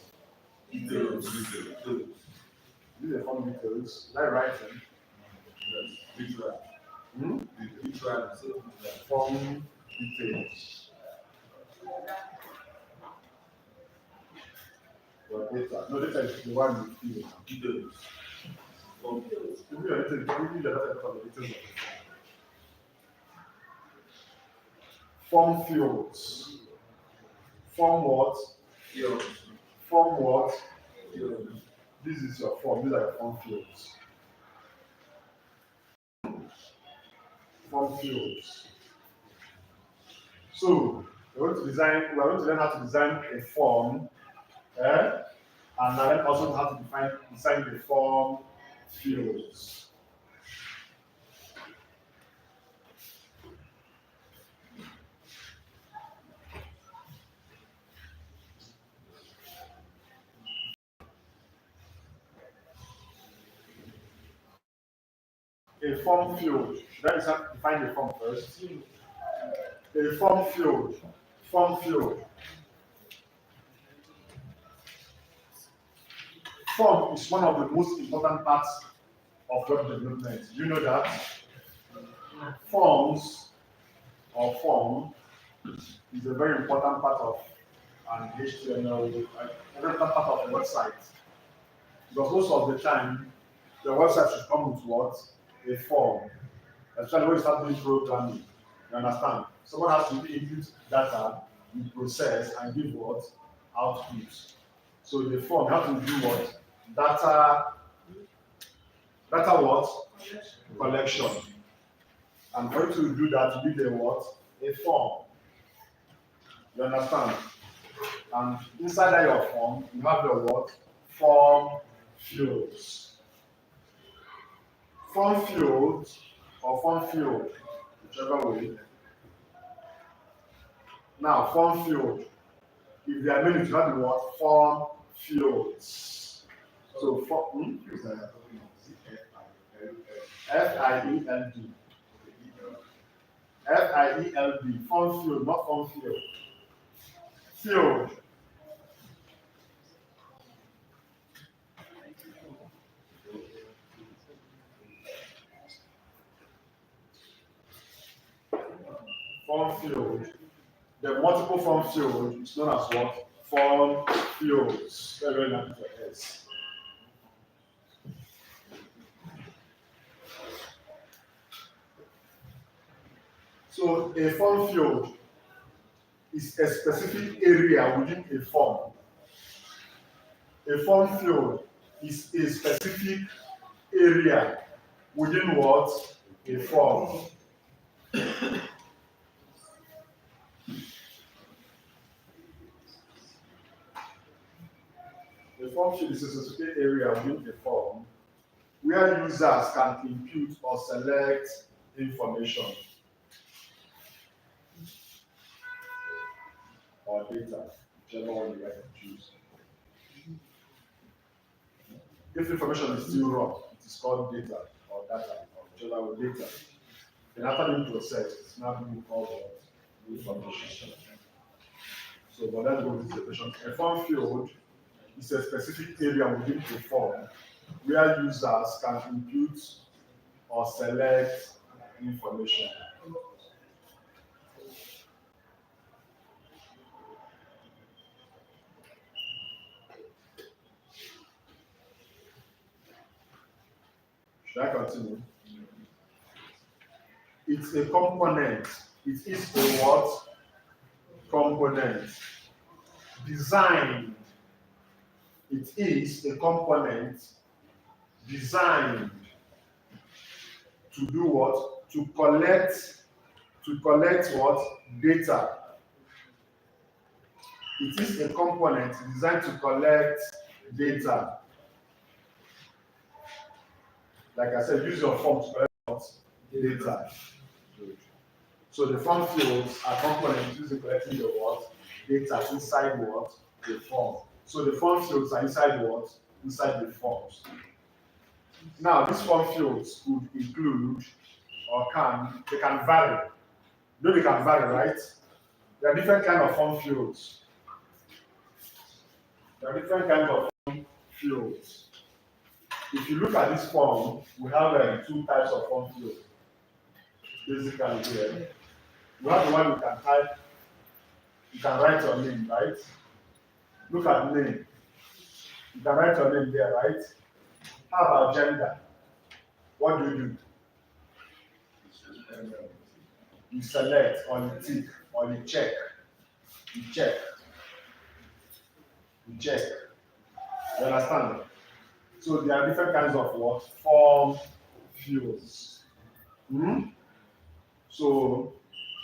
Details. This is the form details. Is that right? Yes. Literal. Form details. Your data. No, data is the one you feel. Details. Give me your details. Give me the data of the details. Form fields. Form what? Fields. Form what? Fields. This is your form. These are your form fields. Form fields. So we're going to learn how to design a form, and then also how to design the form fields. A form field. That is how to define the form first. A form field. Form field. Form is one of the most important parts of web development. You know that? Forms or form is a very important part of an HTML, a very important part of a website. Because most of the time, the website should come with what? A form. Especially when you start doing programming. You understand? Someone has to input data, you process, and give what? Output. So the form, you have to do what? Data what? Collection. And for you to do that, you need a what? A form. You understand? And inside that your form, you have the what? Form fields. Form fields or form field, whichever way. Now, form field. If they are many, you have the what? Form fields. So, F-I-E-L-D. F-I-E-L-D. Form field, not form field. Field. Form field. The multiple form field is known as what? Form fields. Very nice for S. So a form field is a specific area within a form. A form field is a specific area within what? A form. A form field is a specific area within a form where users can input or select information or data, whichever one you like to choose. If information is still raw, it is called data or data or whichever way data. Then after being processed, it's now being called information. So, but let's go with this definition. A form field is a specific area within a form where users can input or select information. Should I continue? It's a component. It is a what? Component. Designed. It is a component designed to do what? To collect what? Data. It is a component designed to collect data. Like I said, use your form to collect what? Data. So the form fields are components used in collecting the what? Data inside what? The form. So the form fields are inside what? Inside the forms. Now these form fields could include or they can vary. No, they can vary, right? There are different kinds of form fields. There are different kinds of form fields. If you look at this form, we have two types of form fields. Basically here. We have the one you can type, you can write your name, right? Look at name. You can write your name there, right? How about gender? What do? You select or you tick or you check. You check. You check. You understand? So there are different kinds of what? Form fields. So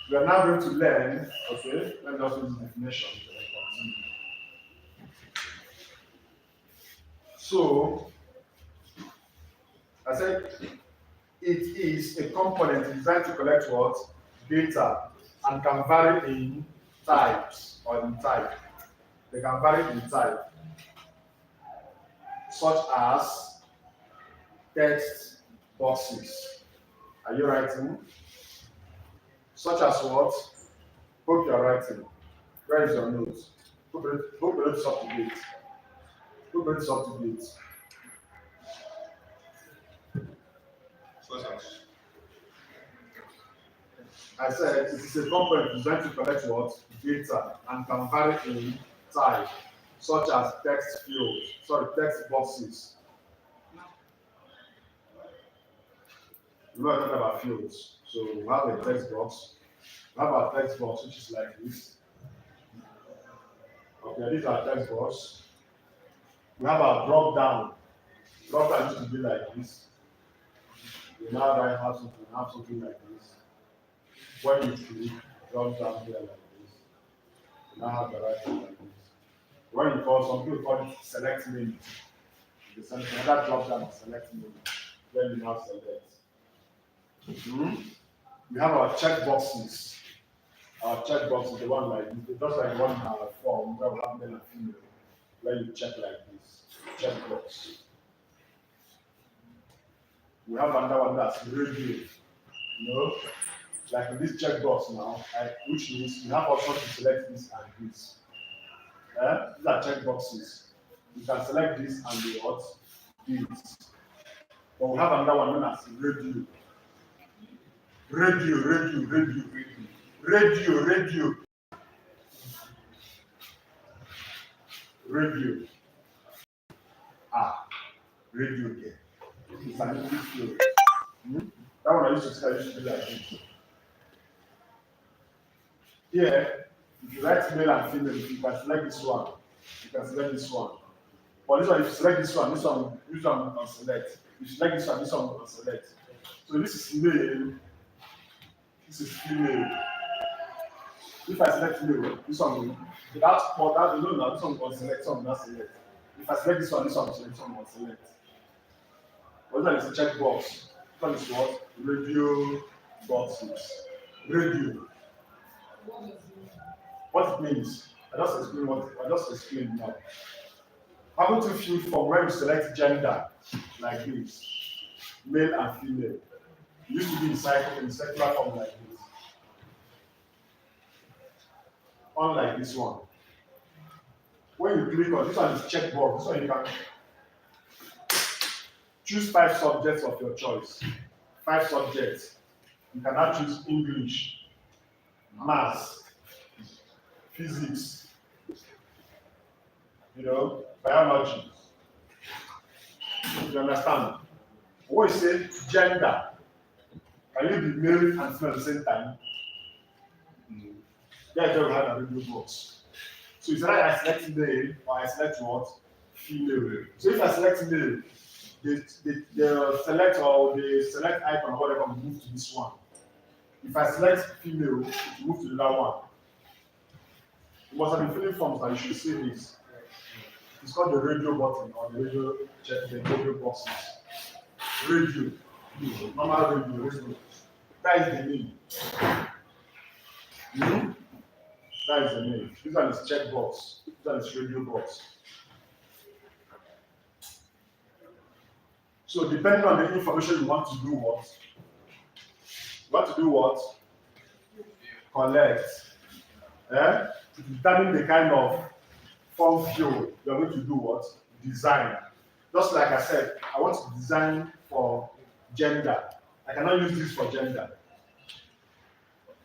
we are now going to learn, okay, let me just use the definition. So I said it is a component designed to collect what? Data and can vary in types or in type. They can vary in type, such as text boxes. Are you writing? Such as what? Hope you are writing. Where is your notes? Hope your notes up to date. Hope your notes up to date. I said it is a component designed to collect what? Data and can vary in type, such as text boxes. We're not talking about fields. So we have a text box. We have our text box, which is like this. Okay, this is our text box. We have our drop down. Drop down used to be like this. We now have something like this. When you click, drop down here like this. You now have the right hand like this. When you call, some people call it select menu. You select another drop down and select menu. Then you now select. We have our check boxes. Our check box is the one like this, just like the one in our form where we have male and female, where you check like this. Check box. We have another one that's radio. Like in this checkbox now, which means you have option to select this and this. These are checkboxes. You can select this and the what? This. But we have another one known as radio. Radio. Radio again. It's an English field. That one I used to say I used to be like this. Here, if you write male and female, you can select this one. You can select this one. But this one, if you select this one you can select. If you select this one you can select. So this is male, this is female. If I select male, this one will, without that alone now, this one will select, this one will not select. If I select this one will select, this one will select. What is a checkbox? This one is what? Radio boxes. Radio. What it means? I just explained now. Having to field from where you select gender, like this, male and female. It used to be in circular form like this. Unlike this one. When you click on this one is checkbox, this one you can choose 5 subjects of your choice. 5 subjects. You can now choose English, maths, physics, biology. You understand? When you say gender, can you be male and female at the same time? Yeah, you have a radio box. So it's either I select male or I select what? Female. So if I select male, they select icon or whatever will move to this one. If I select female, it will move to the other one. You must have been filling forms that you should see this. It's called the radio button or the radio boxes. Radio. Normal radio. That is the name. That is the name. This one is checkbox. This one is radio box. So depending on the information you want to do what? Collect. To determine the kind of form field you're going to do what? Design. Just like I said, I want to design for gender. I cannot use this for gender.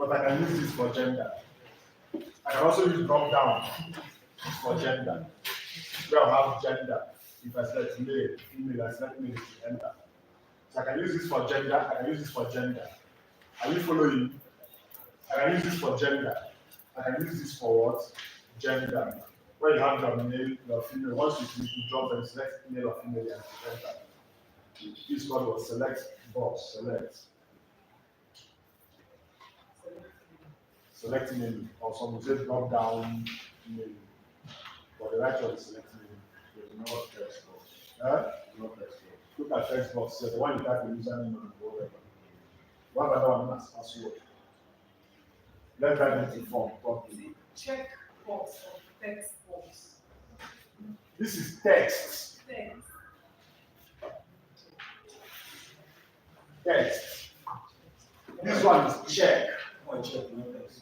but I can use this for gender. I can also use drop down for gender. Where I have gender. If I select male, female, I select male to enter. So I can use this for gender, I can use this for gender. Are you following? I can use this for gender. I can use this for what? Gender. Where you have your male, your female. Once you drop them, select male or female and enter. This one was select box, select. Select menu, or some will say drop down menu. But the right one is select menu. There's no text box. Huh? No text box. Look at text box, so the one you type the username and whatever. What about one as password? Let that into form properly. Check box or text box. This is text. Text. Text. This one is check. Oh, check, no text.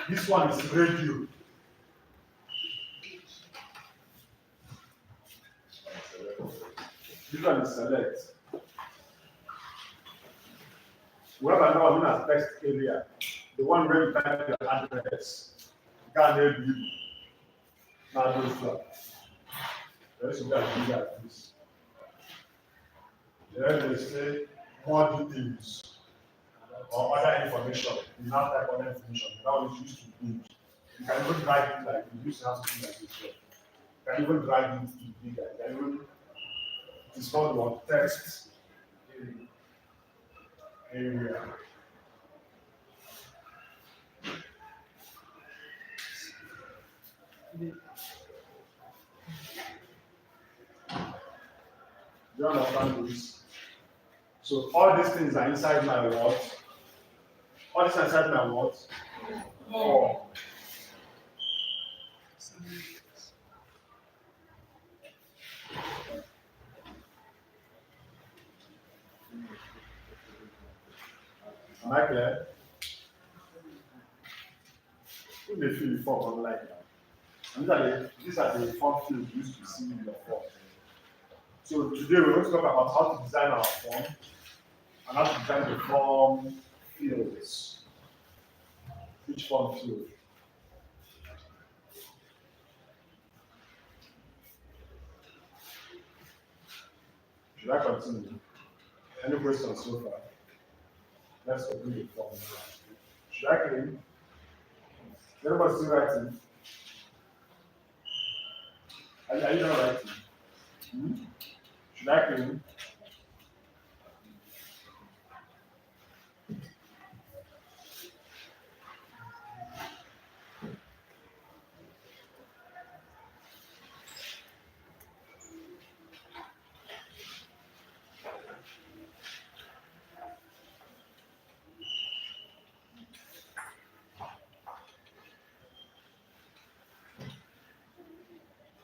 This one is radio. This one is select. We have another one as text area. The one where you type your address. You can't help you. Now do that. There is a guy do like this. Then they say more details or other information. You now type other information. That one is used to big. You can even drag it like you used to have something like this. You can even drag it to bigger. You can even, it's called what? Text area. Do you understand this? So all these things are inside my what? All this is inside my what? Form. Am I clear? Who may fill the form online now? And these are the form fields you used to see in your form. So today we're going to talk about how to design our form and how to design the form fields. Each form field. Should I continue? Any questions so far? Let's open the form. Should I clean? Everybody still writing? Are you not writing? Should I clean?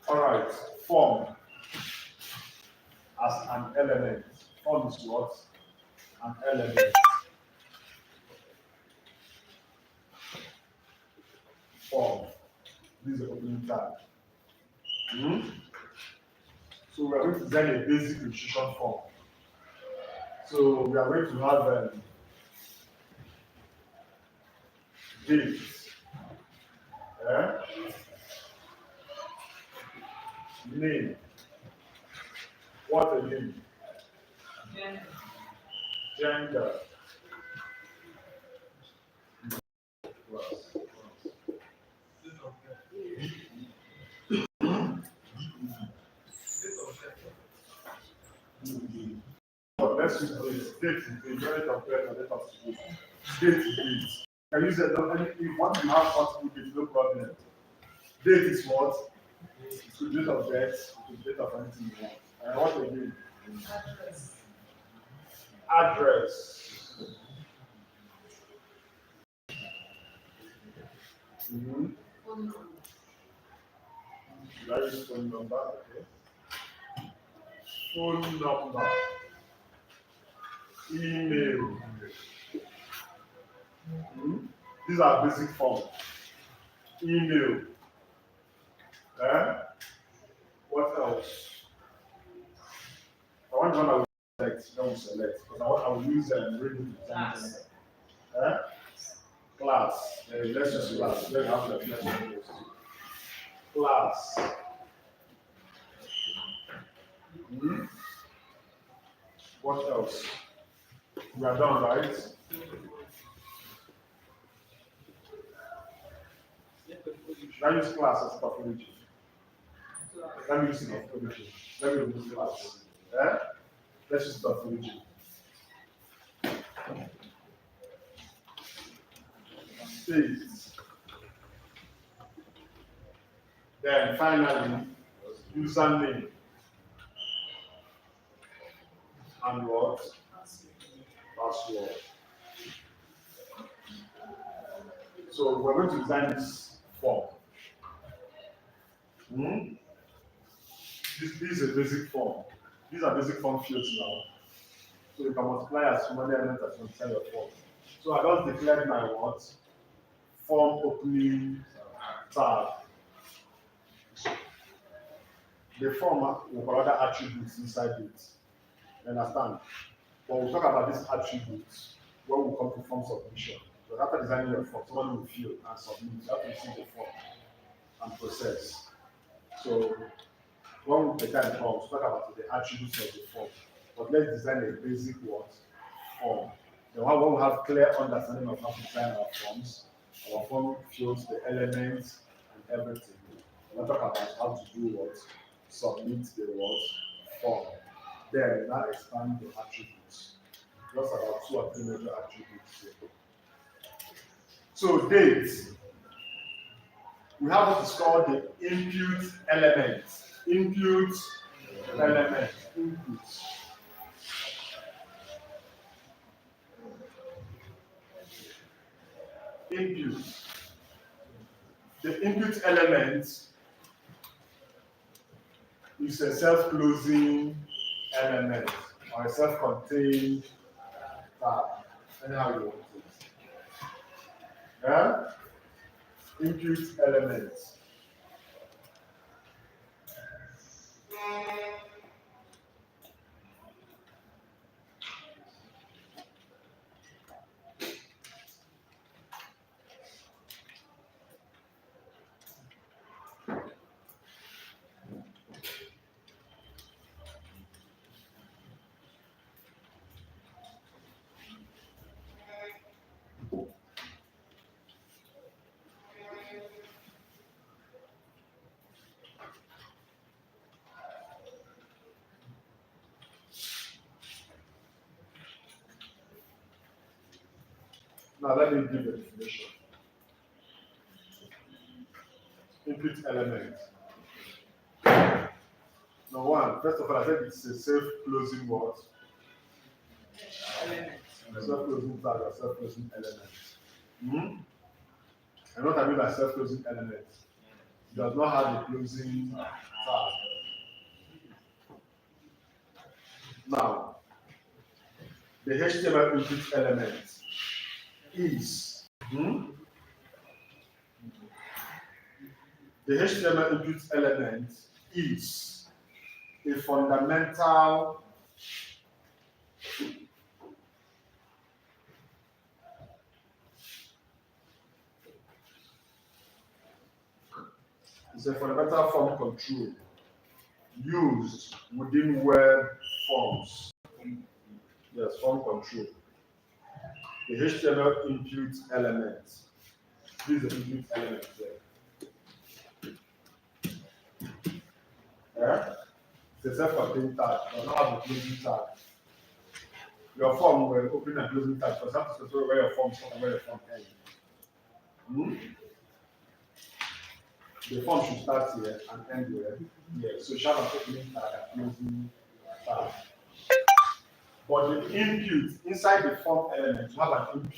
All right, form as an element. Form is what? An element. Form. This is the opening tag. So we are going to design a basic registration form. So we are going to have date. Name. What a name? Gender. Let's use this. Date is date. Date of birth and date of school. Date is date. Can you use it? If once you have multiple dates, no problem. Date is what? It's the date of birth, it's the date of anything you want. And what again? Address. Address. Phone number. Should I use phone number? Okay. Phone number. Email. These are basic forms. Email. What else? I want one I will select, don't select. Because I will use radio to design. Class. Let's use class. Let's have the class. Hmm? What else? We are done, right? Let me use class as pathology. Let me use pathology. Let me remove class. Eh? Let's use pathology. States. Then finally, username and what? Password. So we're going to design this form. Hmm? This is a basic form. These are basic form fields now. So you can multiply as many elements as you inside your form. So I just declared my what? Form opening tab. The form will have other attributes inside it. You understand? But we'll talk about these attributes when we come to form submission. So after designing your form, someone will fill and submit. You have to receive the form and process. So when the time comes, we'll talk about the attributes of the form. But let's design a basic what? Form. Then when we have clear understanding of how to design our form shows the elements and everything. We'll talk about how to do what? Submit the what? Form. Then now expand the attributes. Just about 2 or 3 major attributes here. So date. We have what is called the input element. Input element. Input. Input. The input element is a self-closing element or a self-contained tab. Anyhow you want it. Yeah? Input element. Now let me give the definition. Input element. Now one, first of all, I said it's a self-closing what? Element. Self-closing tag or self-closing element. Hmm? And what I mean by self-closing element? It does not have a closing tag. Now, the HTML input element is the HTML input element is a fundamental form control used within web forms. Yes, form control. The HTML input element. This is the input element there. Yeah? It's a self-contained tag. It does not have a closing tag. Your form will open and closing tag. For example, specify where your form starts and where your form ends. The form should start here and end here. Here. So you should have an opening tag and closing tag. But the input inside the form element, you have an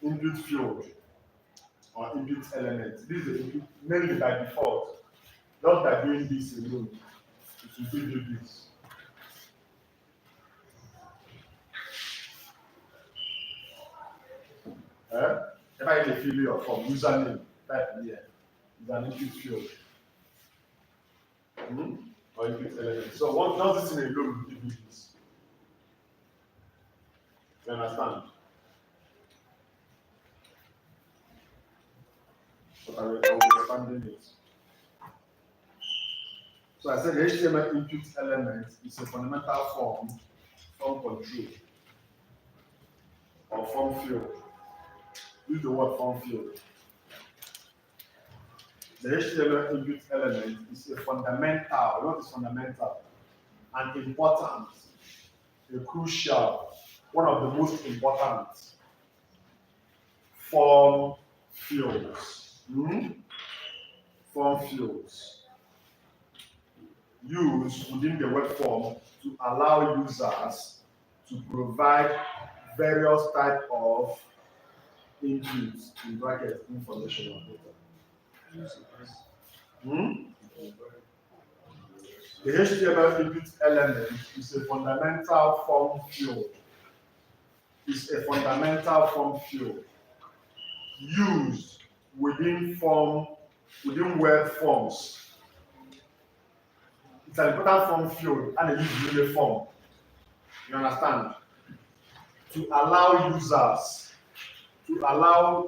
input field or input element. This is the input mainly by default. Just by doing this alone, it will give you this. If I get a field your form, username, type here, is an input field. Or input element. So what does this in alone will give you this? You understand? but I will be expanding it. So I said the HTML input element is a fundamental form control or form field. Use the word form field. The HTML input element is a fundamental, what is fundamental? An important, a crucial, one of the most important form fields. Form fields used within the web form to allow users to provide various types of inputs in brackets information or data. The HTML input element is a fundamental form field. Is a fundamental form field used within web forms. It's an important form field and it is in a form. You understand? To allow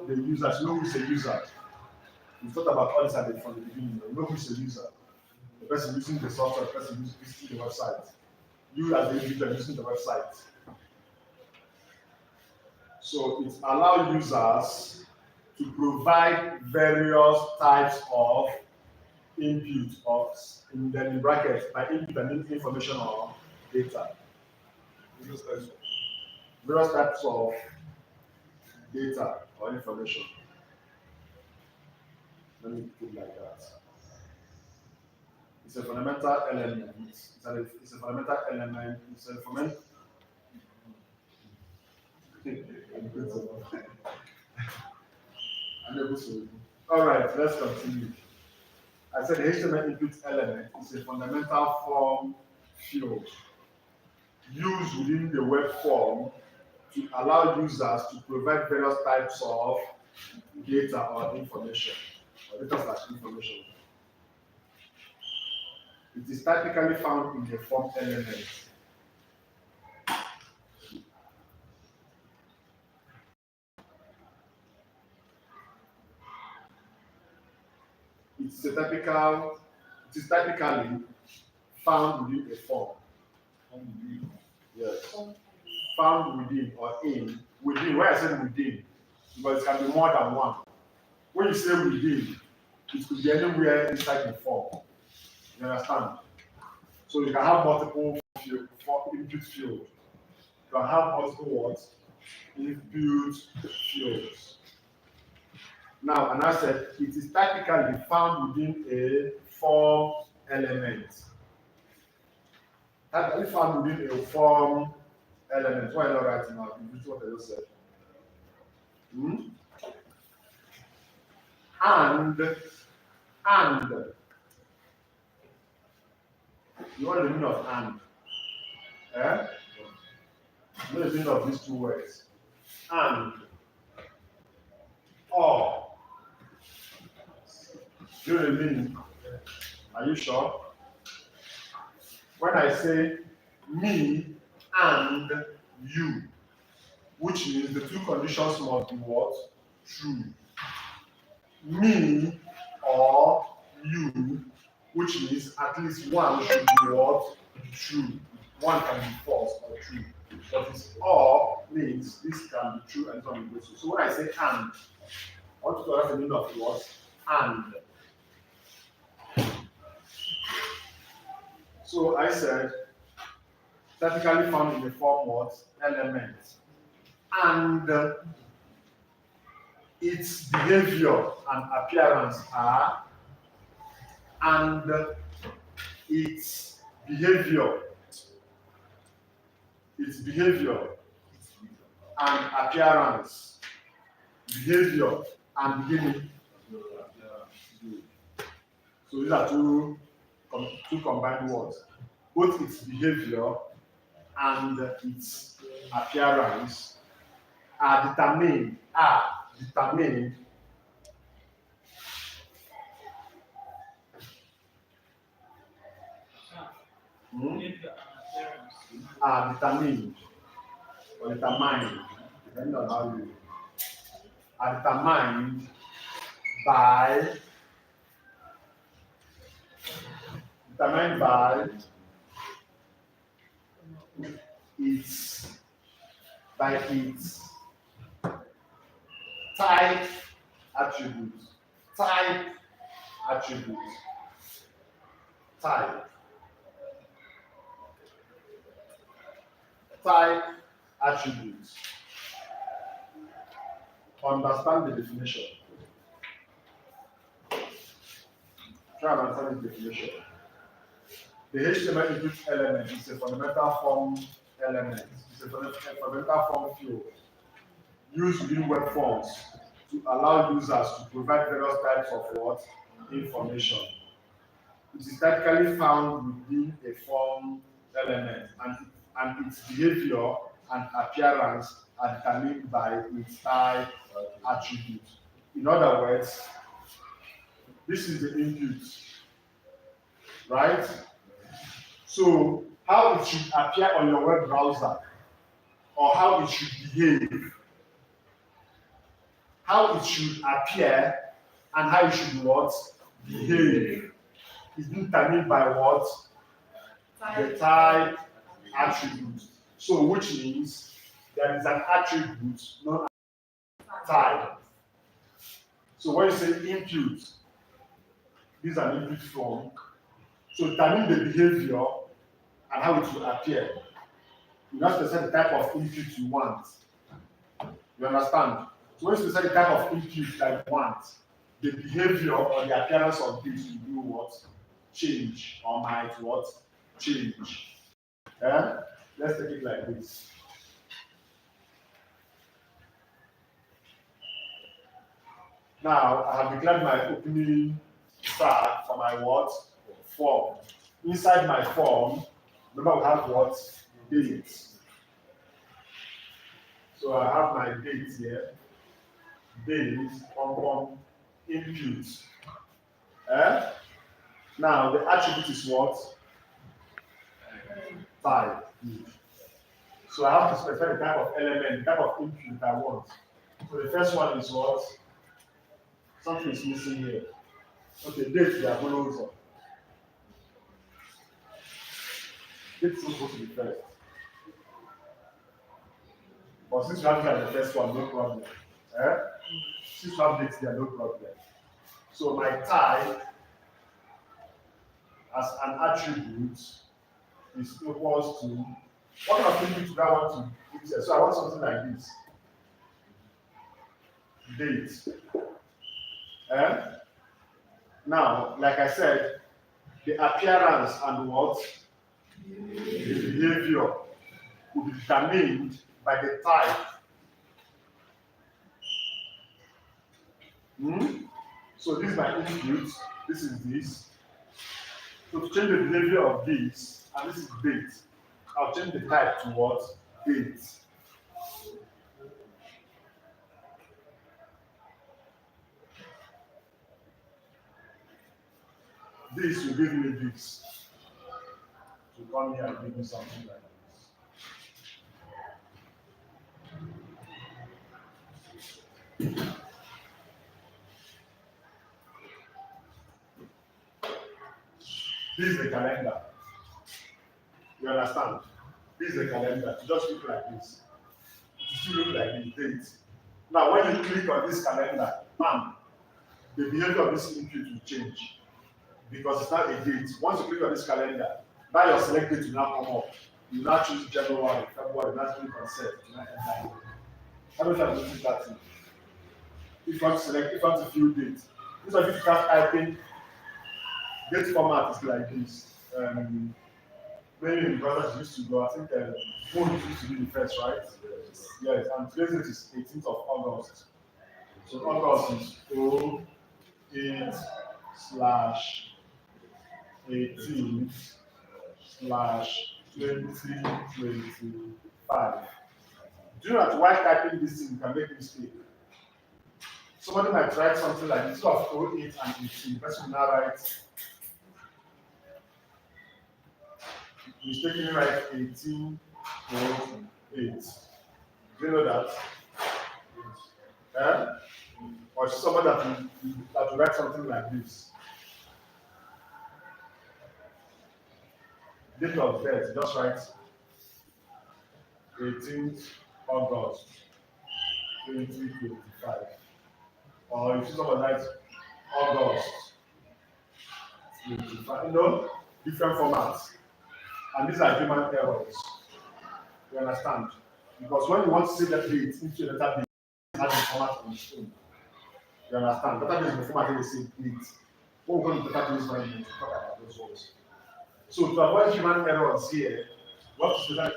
the users, you know who is a user. We thought about all this from the beginning. You know who is a user. The person using the software, the person using the website. You as the user using the website. So it allows users to provide various types of input of in brackets by input and information or data. Various types of data or information. Let me put it like that. It's a fundamental element. It's a fundamental element. It's a fundamental. All right, let's continue. I said the HTML input element is a fundamental form field used within the web form to allow users to provide various types of data or information, or data/information. It is typically found in the form element. It is typically found within a form. Yes. Found within or in. Within, where I said within, because it can be more than one. When you say within, it could be anywhere inside the form. You understand? So you can have multiple input fields. You can have multiple words, input fields. Now, and I said it is typically found within a form element. Typically found within a form element. Why not writing now? You see what I just said. And you know the meaning of and? Eh? You know the meaning of these two words? And or. You know the meaning? Are you sure? When I say me and you, which means the two conditions must be what? True. Me or you, which means at least one should be what? True. One can be false or true. But it's or means this can be true and this can be false. So when I say and, I want to understand the meaning of what? And. So I said, typically found in the form what? Element. And its behavior and appearance are, and its behavior and appearance, behavior and beginning. So these are two combined words. Both its behavior and its appearance are determined. Are determined or determined, depending on how you are determined by determined by its type attribute. Type attribute. Type. Type attribute. Understand the definition. Try and understand the definition. The HTML input element is a fundamental form element. It's a fundamental form field used within web forms to allow users to provide various types of what? Information. It is typically found within a form element and its behavior and appearance are determined by its type attribute. In other words, this is the input, right? So how it should appear on your web browser or how it should behave, how it should appear and how it should what? Behave is determined by what? The type attribute. So which means there is an attribute known as type. So when you say input, this is an input form. So determine the behavior and how it will appear. You have to set the type of input you want. You understand? So when you set the type of input that you want, the behavior or the appearance of this will do what? Change or might what? Change. Yeah? Let's take it like this. Now I have declared my opening start for my what? Form. Inside my form, remember we have what? Date. So I have my date here. Date on input. Now the attribute is what? Type. So I have to specify the type of element, the type of input I want. So the first one is what? Something is missing here. Okay, date we are following up. Date is supposed to be first. But since you have it at the first one, no problem. Since you have dates there, no problem. So my type as an attribute is equals to what kind of input do I want to put here? So I want something like this. Date. Now, like I said, the appearance and what? The behavior will be determined by the type. So this is my input, this is this. So to change the behavior of this, and this is date, I'll change the type to what? Date. This will give me this. So come here and give me something like this. This is the calendar. You understand? This is the calendar. It just look like this. It still look like the date. Now, when you click on this calendar, bam, the behavior of this input will change because it's not a date. Once you click on this calendar, now your select date will now come up. You now choose January, February, now click on set. You now enter. How many times you that thing? If you want to select, if you want to view date, instead of you start typing, date format is like this. Many in brothers used to go, I think Moon used to be the first, right? Yes, and today's date is 18th of August. So August is 08/18/2025. Do you know that while typing this thing, you can make mistake? Somebody might write something like this of 08 and 18. The person will now write mistakenly write 18/08. Do you know that? or somebody that will write something like this. Date of birth, just write 18th August 2025. Or if someone writes August 25, different formats. And these are human errors. You understand? Because when you want to save that date into a database, it has a format on its own. You understand? Database is the format in the same date. When we go to database management, we talk about those ones. So to avoid human errors here, what is that?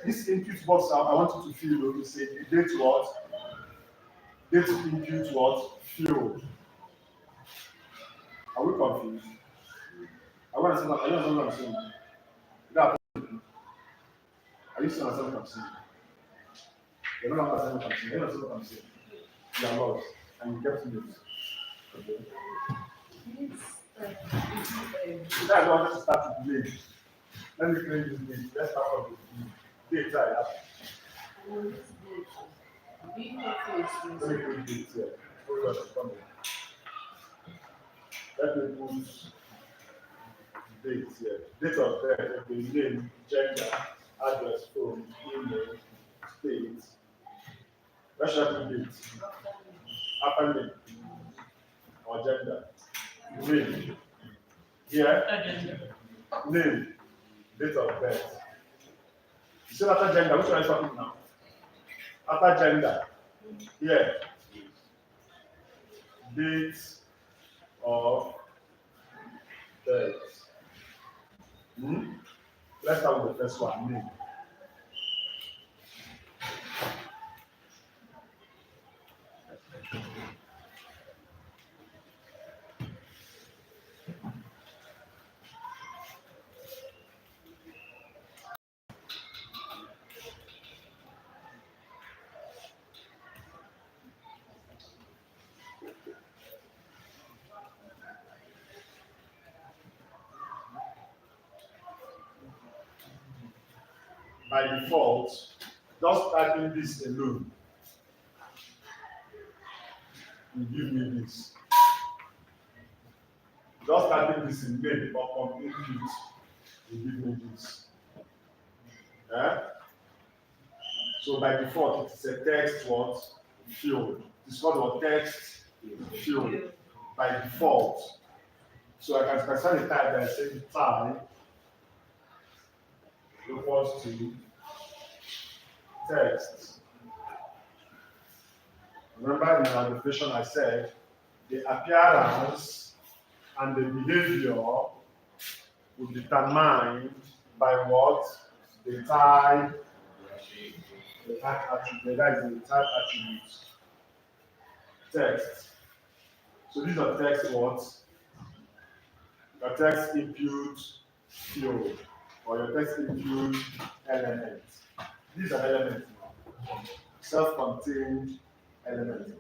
This input box I want you to fill, to say date what? Date input what? Field. Are we confused? I want to understand what I'm saying. Are you still understanding what I'm saying? You're not understanding what I'm saying. You're not understanding what I'm saying. You are lost and you kept notes. Okay. That's why I want to start with date. Let me clear this date. Let's start from the date. Let me clear date here. Hold on, come here. Let me put date here. Date of birth, okay, name, gender, address, phone, email, state. Where should I put date? After name or gender? Name. Here. Name. Date of birth. You see after gender, which one is talking now? After gender. Here. Date of birth. Let's start with the first one, name. By default, just typing this alone will give me this. Just typing this in name or complete it will give me this. So by default, it is a text what? Field. It's called what? Text field by default. So I can specify the type by saying type equals to text. Remember in our definition I said the appearance and the behavior will be determined by what? The type attribute. That is the type attribute. Text. So these are text what? Your text input field or your text input element. These are elements. Self-contained element.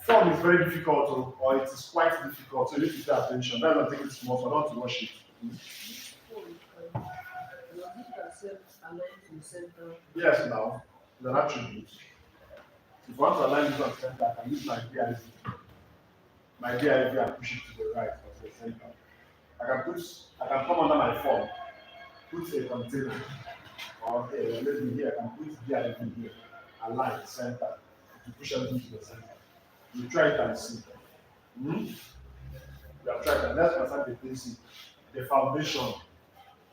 Form is very difficult, or it is quite difficult, so you need to pay attention. That's not taking it small, so not to rush it. Yes, now, it's an attribute. If I want to align this on center, I can use my DIV. My DIV and push it to the right of the center. I can come under my form, put a container, or maybe here, I can put DIV here, align center, to push everything to the center. You try it and see. You have tried it. Let's understand the basic, the foundation,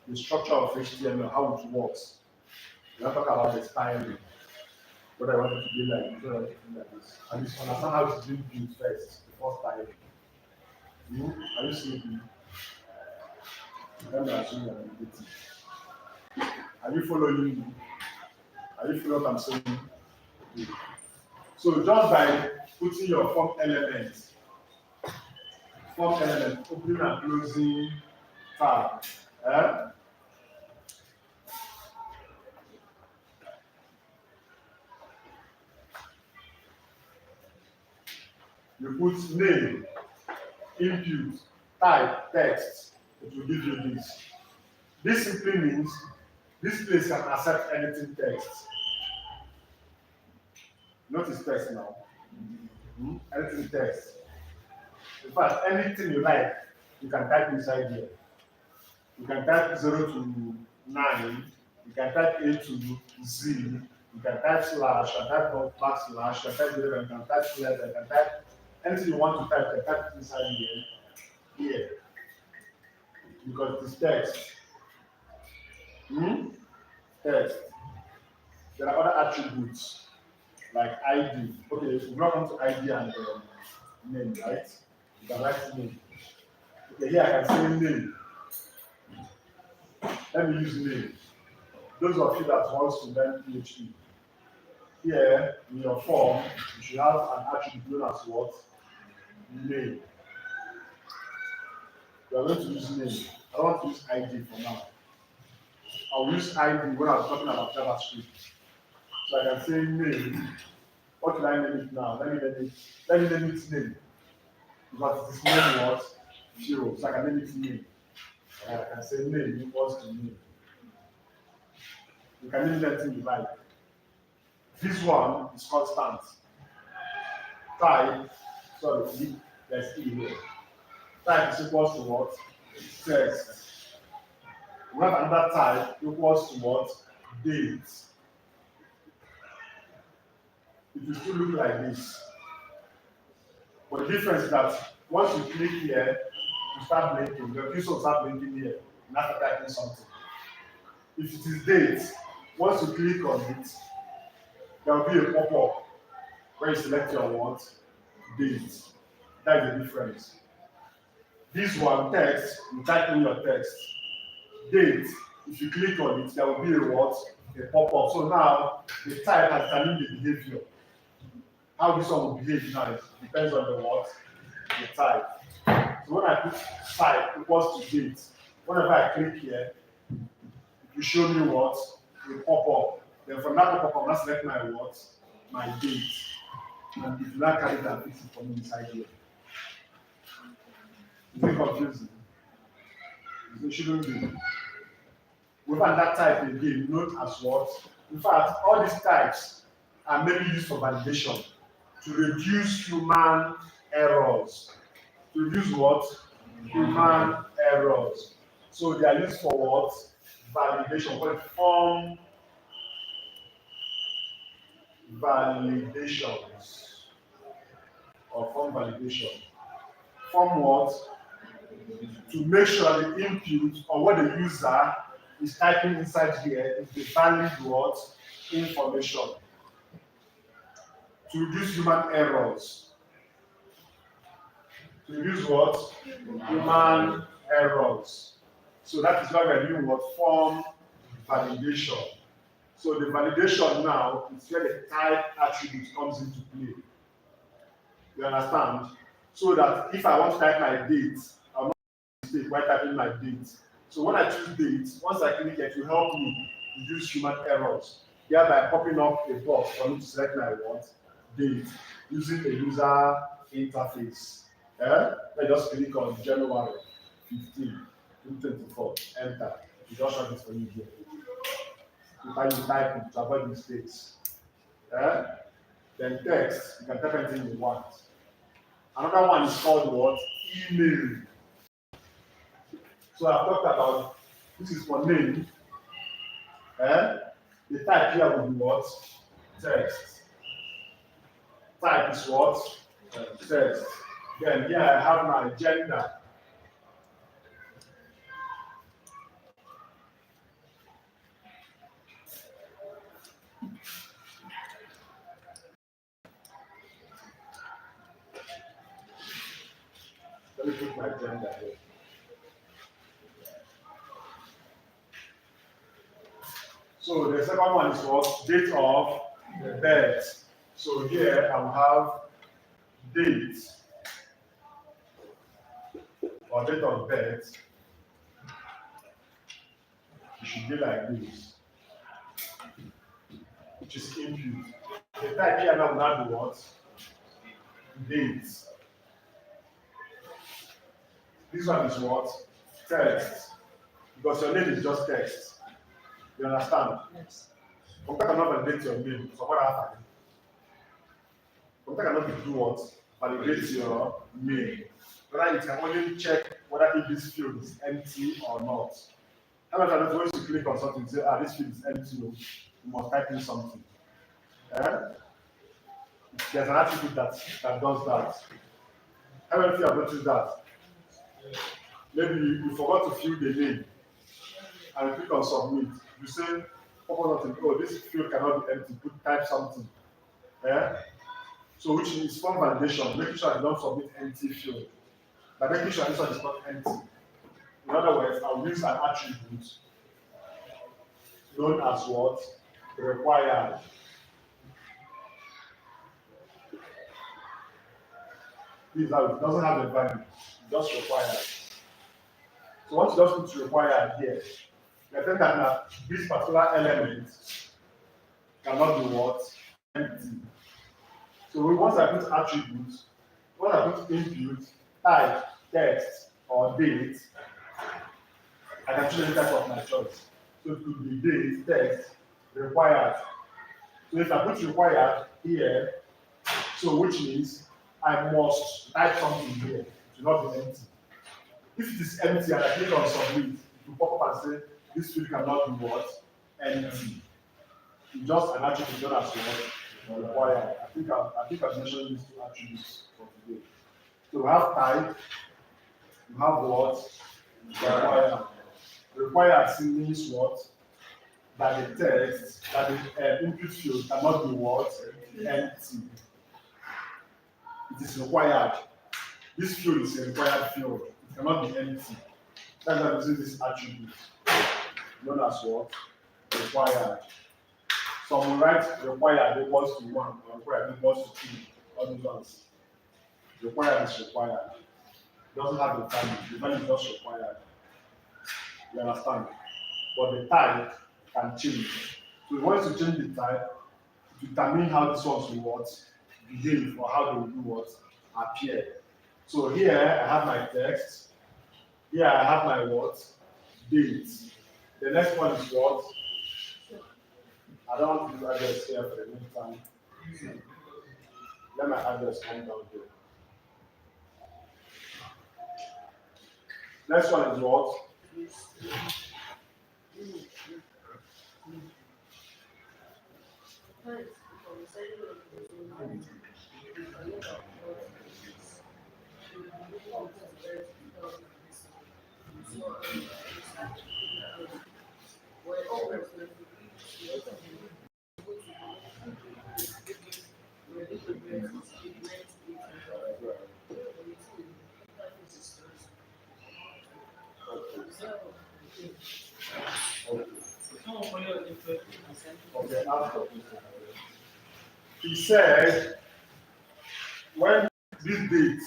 the structure of HTML, how it works. We are talking about the styling. What I want it to be like, what I want it to be like this. And you understand how it's being built first, before styling. Are you seeing me? Let me assume you're meditating. Are you following me? Are you following what I'm saying? Okay. So just by putting your form element, opening and closing tab, you put name, input, type, text, it will give you this. This simply means this place can accept anything text. Notice text now. Anything text. In fact, anything you like, you can type inside here. You can type 0 to 9, you can type A to Z, you can type slash, you can type backslash, you can type 0, you can type letter, you can type anything you want to type, you can type inside here, because it is text. Text. There are other attributes like ID. Okay, we've not come to ID and name, right? You can write name. Okay, here I can say name. Let me use name. Those of you that want to learn PhD, here in your form, you should have an attribute known as what? Name. We are going to use name. I don't want to use ID for now. I'll use ID when I'm talking about JavaScript. So I can say name. What should I name it now? Let me name it name. Because it is name what? 0. So I can name it name. And I can say name equals to name. You can name anything you like. This one is constant. Type, sorry, there's E here. Type is equals to what? Text. We have another type equals to what? Date. It will still look like this. But the difference is that once you click here, you start blinking. The views will start blinking here. And after typing something. If it is date, once you click on it, there will be a pop-up where you select your what? Date. That is the difference. This one, text, you type in your text. Date, if you click on it, there will be a what? A pop-up. So now the type has determined the behavior. How this one will behave now depends on the what? The type. So when I put type equals to date, whenever I click here, it will show me what? A pop-up. Then from that pop-up, I'm going to select my what? My date. And if you like carry that, fix it for me inside here. Is it confusing? It shouldn't be. We find that type again known as what? In fact, all these types are mainly used for validation to reduce human errors. To reduce what? Human errors. So they are used for what? Validation. What form validations or form validation. Form what? To make sure the input or what the user is typing inside here is the valid what? Information. To reduce human errors. To reduce what? Human errors. So that is why we're doing what? Form validation. So the validation now is where the type attribute comes into play. You understand? So that if I want to type my date, I'll not mistake while typing my date. So when I choose date, once I click it will help me reduce human errors, thereby popping up a box for me to select my what? Date using a user interface. I just click on January 15, 2024, enter. You just write it for you here. If I type it to avoid mistakes. Then text, you can type anything you want. Another one is called what? Email. So I've talked about this is for name. The type here will be what? Text. Type is what? Text. Then here I have my gender. Let me put my gender here. So the second one is what? Date of the birth. So here I will have date or date of birth. It should be like this, which is input. The type here now will not be what? Date. This one is what? Text. Because your name is just text. You understand? Yes. Compare cannot validate your name. So what happened? Computer cannot be do what? Validate your mail. Whether it can only check whether if this field is empty or not. However, once you click on something, say, this field is empty, you must type in something. Eh? There's an attribute that does that. How many of you have noticed that? Maybe you forgot to fill the name and you click on submit. You say, oh, this field cannot be empty, type something. Eh? So which is form validation, making sure I don't submit empty field. By making sure this one is not empty. In other words, I'll use an attribute known as what? Required. This is how it doesn't have a value, it's just required. So once you just put required here, you're telling that this particular element cannot be what? Empty. So once I put attributes, once I put input, type, text, or date, I can choose any type of my choice. So it could be date, text, required. So if I put required here, so which means I must type something here. It will not be empty. If it is empty and I click on submit, it will pop up and say this field cannot be what? Empty. It's just an attribute known as what? Required. I think I've mentioned these two attributes for today. So we have type, we have what? Required. Required means what? That the text, that the input field cannot be what? Empty. It is required. This field is a required field. It cannot be empty. That's why we use this attribute known as what? Required. Some will write required equals to 1 or required equals to 2. All these ones. Required is required. It doesn't have the value. The value is just required. You understand? But the type can change. So once you change the type, to determine how these ones will what? Behave or how they will do what? Appear. So here I have my text. Here I have my what? Date. The next one is what? I don't want to use address here for the meantime. Let my address come down here. Next one is what? Okay, after. He said, when this date,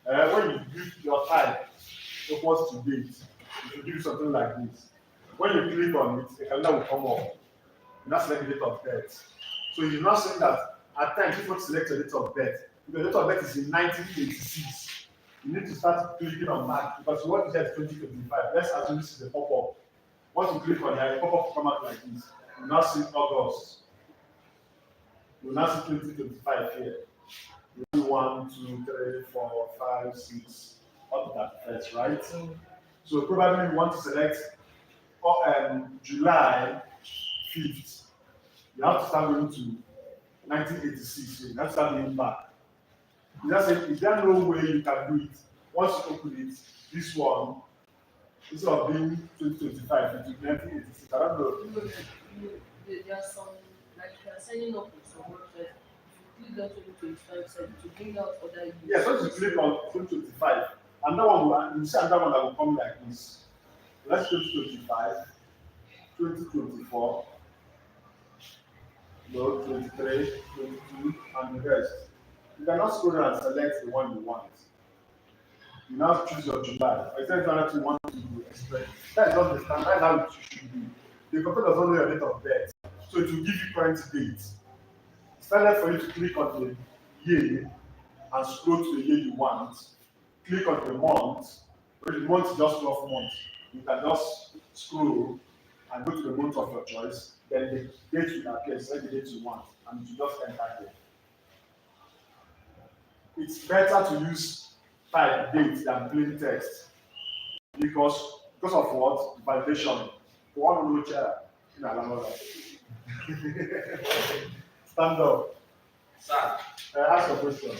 when you give your type equals to date, it will give you something like this. When you click on it, the calendar will come up. You now select the date of birth. So you're not saying that at times you want to select your date of birth. If the date of birth is in 1986, you need to start clicking on that because you want to get 2025. Let's assume this is a pop-up. Once you click on it, the pop-up will come out like this. You now see August. You now see 2025 here. You see 1, 2, 3, 4, 5, 6, up to that first, right? So probably you want to select July 5th. You have to start going to 1986. So you have to start going back. You just say, is there no way you can do it? Once you open it, this one, instead of being 2025, it will be 1986. I don't know. There are some, like you are signing up with some website. If you click that 2025 site, to bring out other users. Yes, once you click on 2025, another one you see another one that will come like this. Let's 2025, 2024, no, 23, 22, and the rest. You cannot scroll down and select the one you want. You now choose your July. I said that you want to express. That is not the standard. That's how it should be. The computer does not know your date of birth, so it will give you current date. It's standard for you to click on the year and scroll to the year you want. Click on the month. When the month is just 12 months, you can just scroll and go to the month of your choice. Then the date will appear, select the date you want, and you just enter here. it's better to use type date than plain text because of what? Validation. One will chair in Alabama. Stand up. Sir, Ask a question.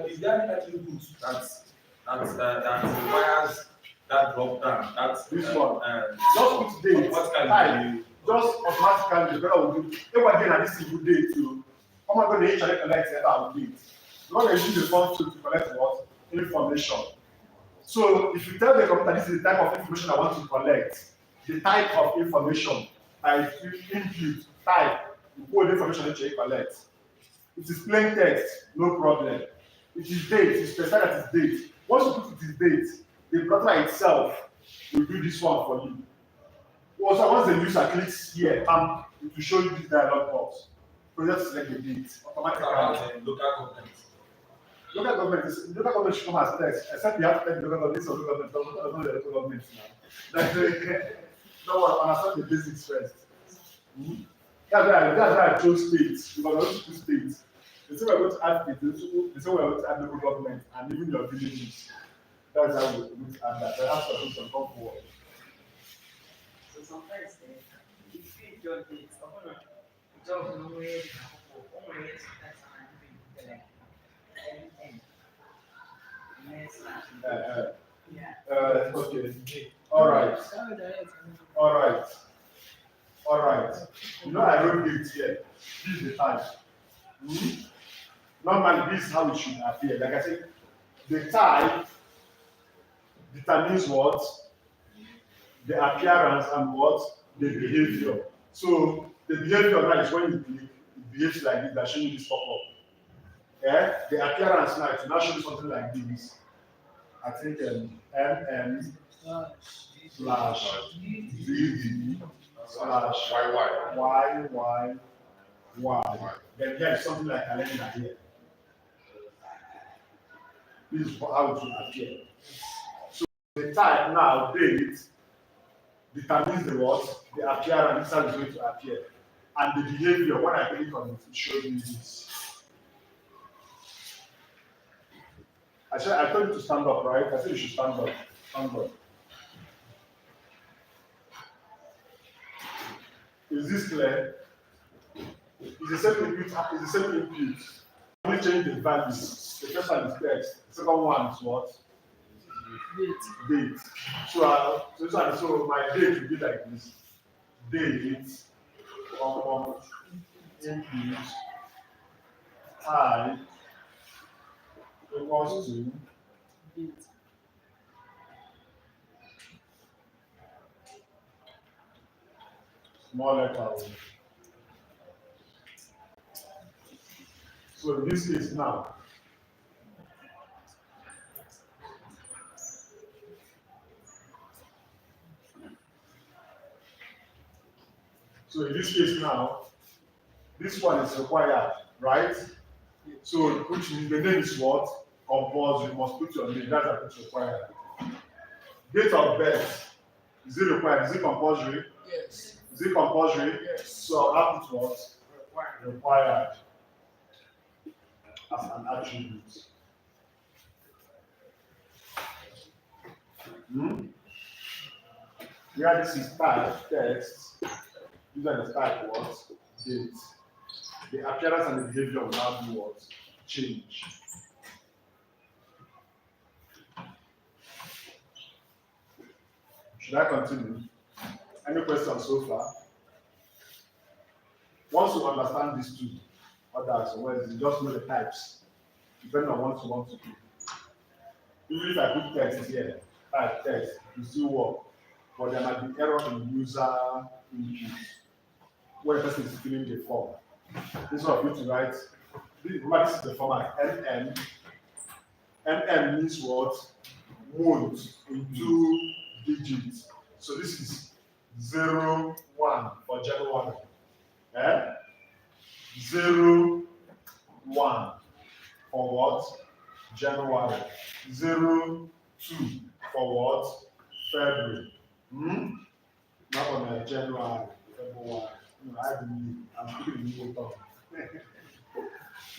is there any attribute that requires that drop down? This one. Just put date. What can time. you Just automatically the better will do. If we're getting at this single date too, how am I going to actually collect that out date? You're not going to use the phone to collect what? Information. So if you tell the computer this is the type of information I want to collect, the type of information I input, type, you put the information that you collect. It is plain text, no problem. It is date, you specify that it's date. Once you put it is date, the browser itself will do this one for you. Also, once the user clicks here, it will show you this dialog box. So just select the date automatically. local government? Local government should come as text, except you have to take the local government, so local government, not the local government now. No one understand the basics first. Mm-hmm. That's why I chose states, because I want to do states. They say we're going to add states, they say we're going to add local government and even your villages. That's how we're going to add that. So I have to do some come forward. So sometimes if you just it, I'm gonna just know where the sometimes I'm like anything. Yeah. Okay. All right. You know I wrote it here. This is the time. Hmm? Normally, this is how it should appear. Like I said, the type determines what? The appearance and what? The behavior. So the behavior now is when you click, it behaves like this, that's showing you this pop-up. Yeah? The appearance now, it will now show you something like this. I think MM slash DD slash YYY. Then here is something like calendar here. This is how it will appear. So the type now, date, determines the what? The appearance, this is how it's going to appear. And the behavior, when I click on it, it shows me this. I told you to stand up, right? I said you should stand up. Stand up. Is this clear? It's the same input. Only change the values. The first one is text. The second one is what? Date. So my date will be like this. Date, input, type, equals to small letter. So in this case now, this one is required, right? So which means the name is what? Compulsory. You must put your name. That's what it's required. Date of birth. Is it required? Is it compulsory? Yes. Is it compulsory? Yes. So I'll put what? Required. As an attribute. Where this is type text, these are the type what? Date. The appearance and the behavior will now do what? Change. Should I continue? Any questions so far? Once you understand these two, others, you just know the types, depending on what you want to do. Even if I put text here, type text, it will still work. But there might be error in user input where the person is filling the form. This is what I'm going to write. This is the format MM. MM means what? Month in 2 digits. So this is 0, 1 for January. 0, 1 for what? January. 0, 2 for what? February. Not on January, February. No, I believe I'm putting new tongue.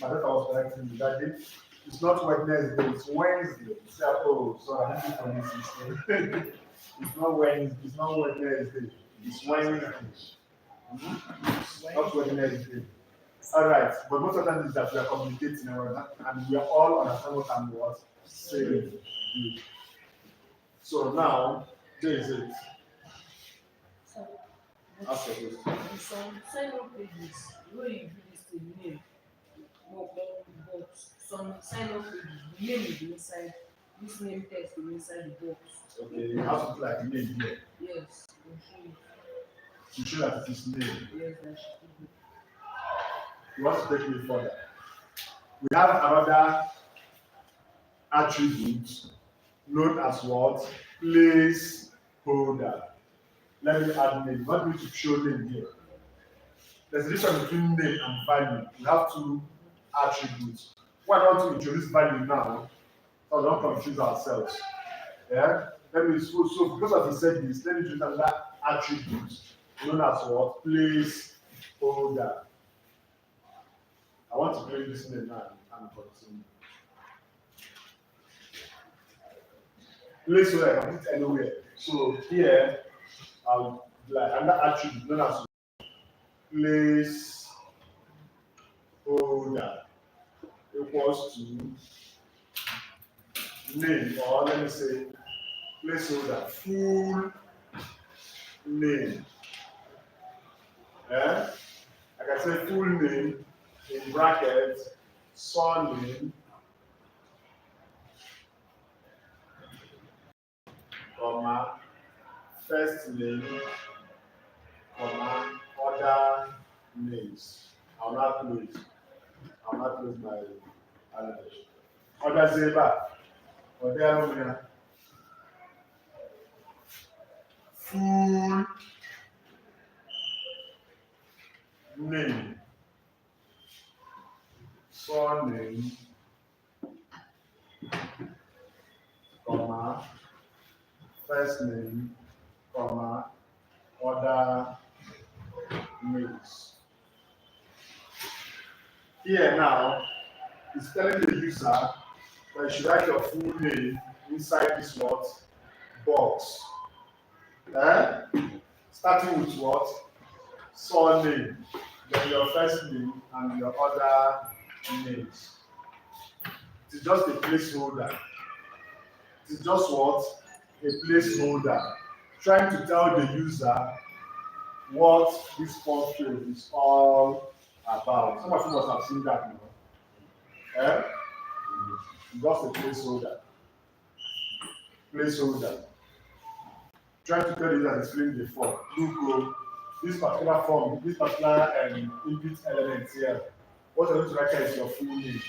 My daughter was correcting me that day. It's not Wednesday, it's Wednesday. She said, oh, sorry, I'm looking for this mistake. It's not Wednesday, it's not Wednesday, it's Wednesday. Not Wednesday. All right, but most of the time is that we are communicating and we are all understand what I'm saying. So now, there is it. So, Ask a question. in some sign-up pages, where you do this thing, name, but some sign-up pages, the name will be inside, this name text will be inside the box. Okay, you have to put like a name here. Yes, we'll show you. To show that it is name. Yes, that should be. You want to take me further. We have another attribute known as what? Placeholder. Let me add name. Not going to show name here. There's a difference between name and value. We have two attributes. Why don't we introduce value now? So we don't confuse ourselves. Yeah? So because of he said this, let me introduce another attribute known as what? Placeholder. I want to play this name now and continue. Placeholder I can put anywhere. So here I'll like another attribute known as placeholder equals to name, or let me say placeholder full name. I can say full name in brackets, surname, comma, first name, comma, other names. I'll not close my annotation. Other zebra, other full name, surname, comma, first name, comma, other names. Here now, it's telling the user that you should write your full name inside this what? Box. Starting with what? Surname, then your first name and your other names. It is just a placeholder. It is just what? A placeholder. Trying to tell the user what this form field is all about. Some of you must have seen that now. Just a placeholder. Placeholder. Trying to tell the user that it's filling the form. Look, this particular form, this particular input element here, what I want to write here is your full name.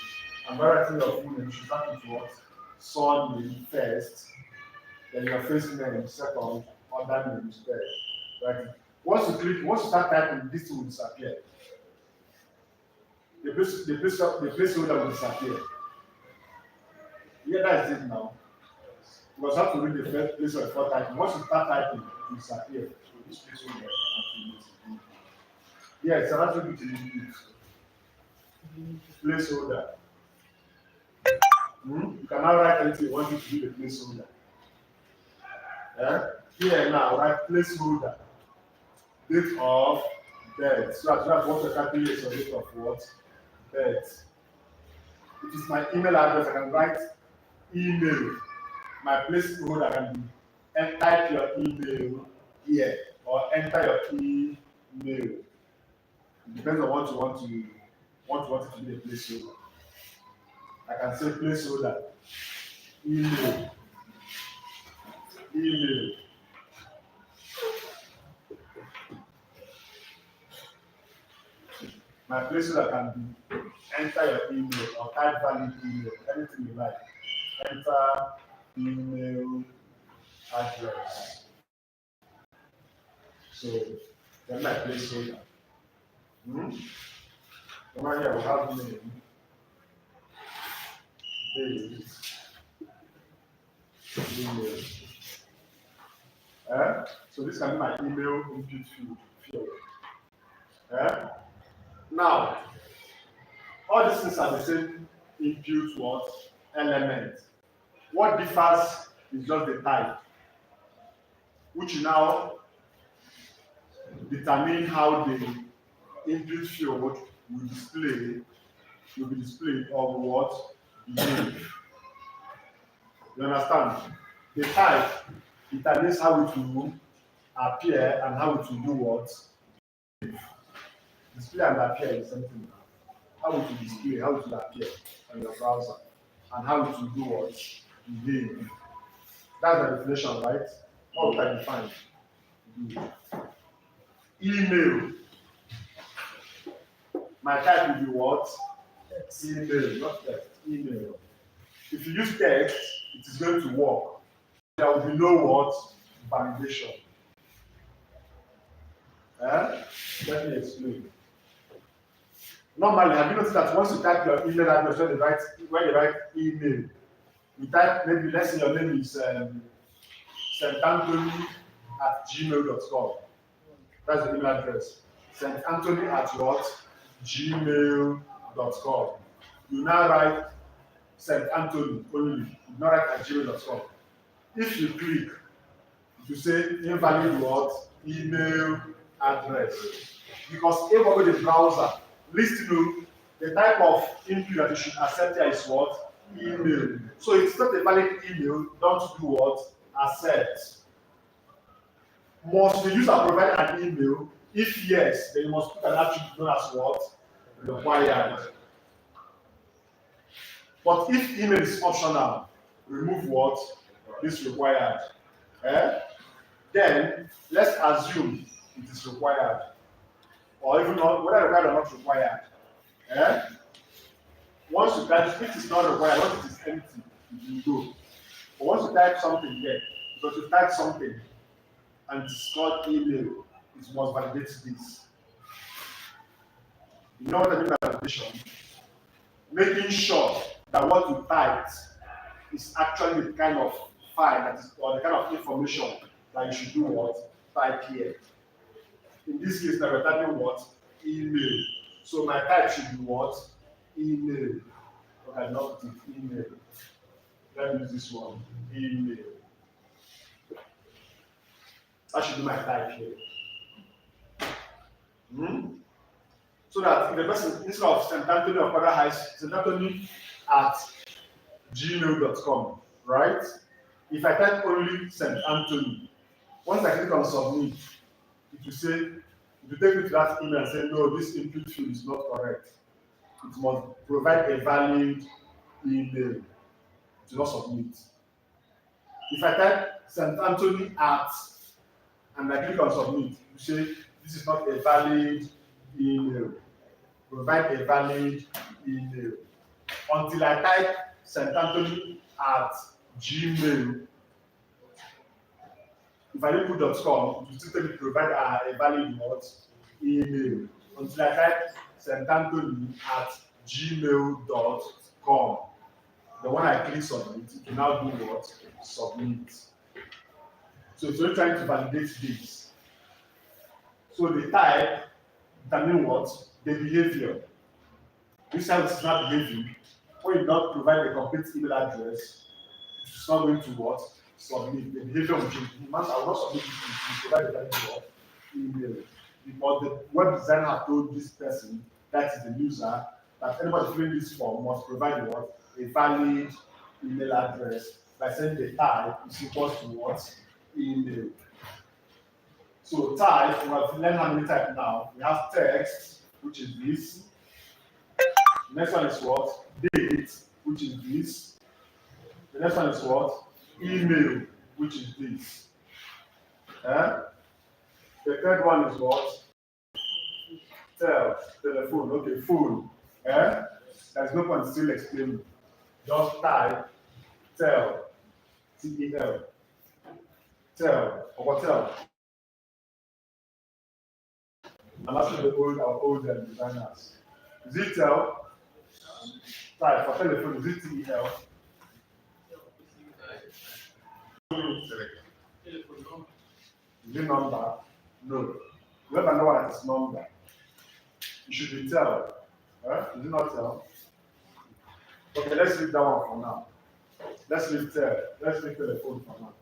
And by writing your full name, you should start with what? Surname first, then your first name second, other names third. Right? Once you start typing, this will disappear. The placeholder will disappear. Yeah, that's it now. You must have to read the first place before typing. Once you start typing, it will disappear. So this placeholder yeah, it's an attribute to use. Placeholder. You can now write anything you want it to be the placeholder. Here now, write placeholder. Date of birth. So that's what you're typing is your date of what? Birth. It is my email address. I can write email. My placeholder can be and type your email here or enter your email. It depends on what you want it to be the placeholder. I can say placeholder, email. My placeholder can be enter your email or type valid email, anything you like. Enter email address. So then my placeholder. Over here we have name, date, email. So this can be my email input field. Now, All these things are the same input what element. What differs is just the type, which now determine how the input field will be displayed or what behave. You understand? The type determines how it will appear and how it will do what. Display and appear is something. How it will display, how it will appear on your browser, and how it will do what behave. That's the definition, right? How we can define. Email. My type will be what? Email, not text. Email. If you use text, it is going to work. There will be no what? Validation. Let me explain. Normally, have you noticed that once you type your email address, when you write email, you type maybe, let's say your name is santanthony@gmail.com. That's the email address. santanthony@what? gmail.com. You now write St. Anthony only. You not write @gmail.com. If you click, you say invalid what? Email address. Because even with the browser, list you the type of input that you should accept here is what? Email. So it's not a valid email, don't do what? Accept. Must the user provide an email? If yes, then you must put an attribute known as what? Required. But if email is optional, remove what? This required. Then let's assume it is required. Or even not, whether required or not required. Once you type, if it is not required, once it is empty, it will go. But once you type something there, because you type something and it's called email, it must validate this. You know what I mean by validation? Making sure that what you typed is actually the kind of file that is, or the kind of information that you should do what? Type here. In this case, now we're typing what? Email. So my type should be what? Email. Okay, not the email. Let me use this one. Email. That should be my type here. So that if the person, instead of St. Anthony of Father Heights, St. Anthony at gmail.com, right? If I type only St. Anthony, once I click on submit, it will say, it will take me to that email and say, no, this input field is not correct. It must provide a valid email to not submit. If I type St. Anthony at, and I click on submit, you say, this is not a valid email. Provide a valid email. Until I type St. Anthony at Gmail. If I didn't put .com, it will still tell me to provide a valid what? Email. Until I type St. Anthony at gmail.com. Then when I click submit, it will now do what? Submit. So it's only trying to validate this. So the type determine what? The behavior. This time it's not behaving. When you not provide a complete email address, it's not going to what? Submit. The behavior will change. I will not submit it to provide the valid what? Email. Because the web designer has told this person, that is the user, that anybody filling this form must provide what? A valid email address by saying the type is equal to what? Email. So type, we have learned how many type now. We have text, which is this. The next one is what? Date, which is this. The next one is what? Email, which is this. The third one is what? Telephone, okay, phone. There's no point still explaining. Just type, tel, T-E-L. Tel, or tel. I'm asking our old designers. Is it tel? Type for telephone, is it T-E-L? Is it number? No. You never know what is number. It should be tel. Is it not tell? Okay, let's leave that one for now. Let's leave telephone for now.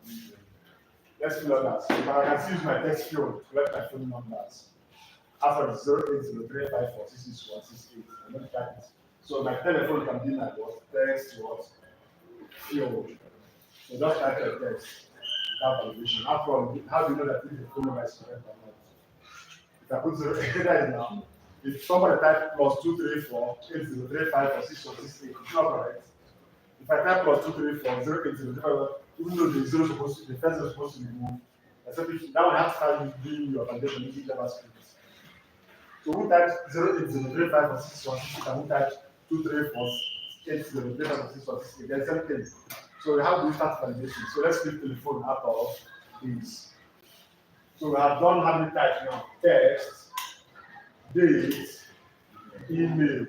Let's fill others. But I can still use my text field to collect my phone numbers. After 08035466168. I'm going to type it. So my telephone can be my what? Text what? Field. So just type your text without validation. How do you know that if the phone number is correct or not? If I put 0, that is now. If somebody type +2348035466168, it's not correct. If I type +2340805, even though the zero supposed to, the first zero is supposed to be moved, except if that one has to start doing your validation using JavaScript. So who types 08035466168 and who types 2348035466168? They're the same thing. So how do we start validation? So let's leave telephone out of these. So we have done how many types now? Text, date, email.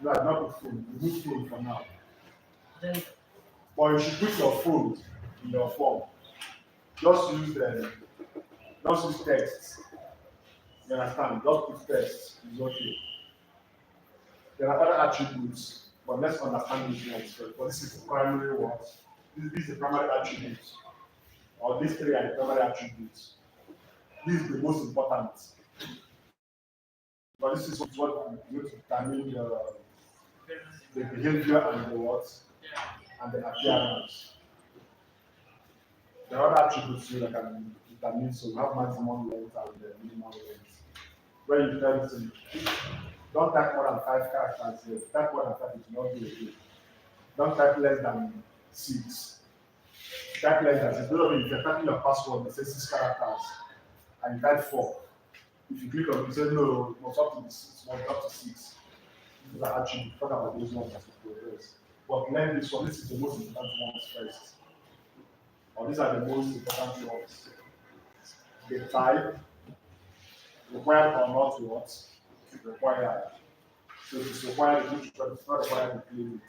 No, I not put phone. Remove phone for now. But you should put your phone in your form. Just use text. You understand? Just put text. It's okay. There are other attributes, but let's understand this one first. But this is the primary one. This is the primary attribute. Or these three are the primary attributes. This is the most important. But this is what you to determine the behavior and the what and the appearance. There are other attributes too that can determine. So we have maximum length and the minimum length. When you tell them, don't type more than 5 characters here. If you type more than 5, it will not be okay. Don't type less than 6. Type less than 6. If you're typing your password, it says 6 characters, and you type 4. If you click on it, you say no, it's up to 6, not up to 6. This is an attribute. Talk about those ones as we progress. But learn this one. This is the most important ones first. Or these are the most important ones. The type, required or not what? Required. So if it's required, it's not required to claim it.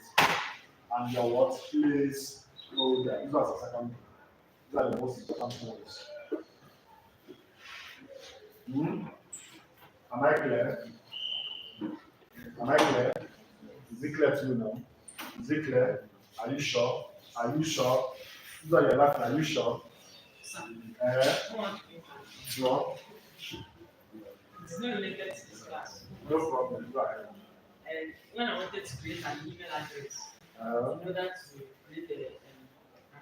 And your what? Place holder. These are the second. These are the most important ones. Am I clear? Am I clear? Is it clear to you now? Is it clear? Are you sure? Are you sure? These are your laughing. Are you sure? Sure. It's not related to this class. No problem. Go ahead. And when I wanted to create an email address, in order to create an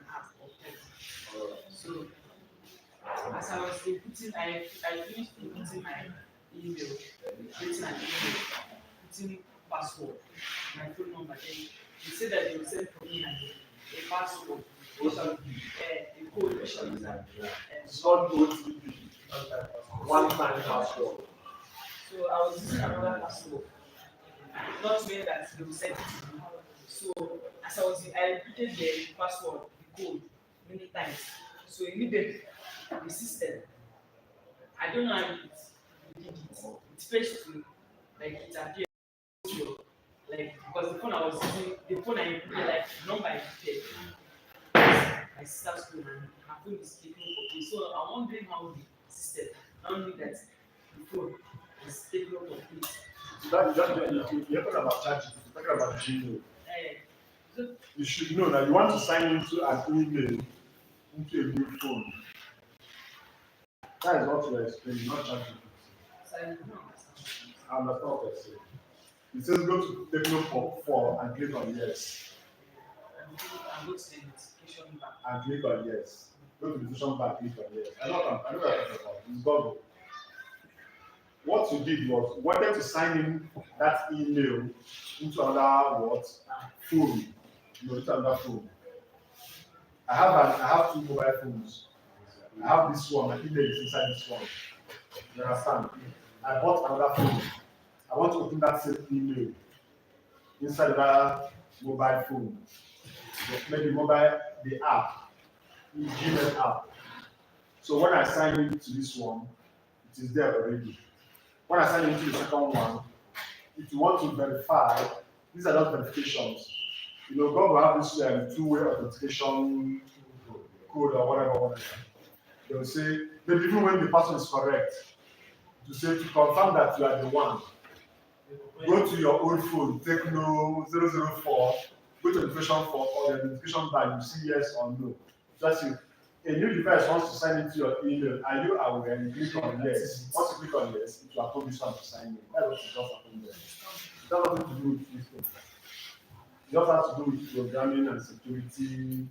app of text. So as I was inputting, I finished inputting my email, creating an email, putting password, my phone number. Then they said that they will send for me a password, a code, which is It's not OTP. One-time password. So I was using another password, not knowing that they will send it to me. So as I repeated the password, the code, many times. So immediately the system, I don't know how it did it. It fetched to like it appeared like because the phone I was using, the phone I included, like the number I included, my sister's phone, and her phone is taking up place. So I'm wondering how the system now knew that the phone is taking up place. So you're talking about ChatGPT, you're talking about Gmail. So You should know that you want to sign into an email into a new phone. That is what you're explaining, not ChatGPT. I don't know. I understand what you're saying. It says go to Techno 4 and click on yes. I'm going to the notification bar. And click on yes. Go to the notification bar, click on yes. I know what I'm talking about. It's Google. What you did was you wanted to sign in that email into another what? Phone. No, into another phone. I have 2 mobile phones. I have this one, my email is inside this one. You understand? I bought another phone. I want to open that same email inside that mobile phone. Maybe the app, the Gmail app. So when I sign into this one, it is there already. When I sign into the second one, if you want to verify, these are just verifications. You know, God will have this 2-way authentication code or whatever. They will say, maybe even when the person is correct, to say to confirm that you are the one. Go to your old phone, Techno 004, go to the notification form or the notification bar, you see yes or no. Just you, a new device wants to sign into your email, are you aware? You click on yes. Once you click on yes, it will approve this one to sign in. That's what it just happened there. It has nothing to do with this thing. It just has to do with programming and security,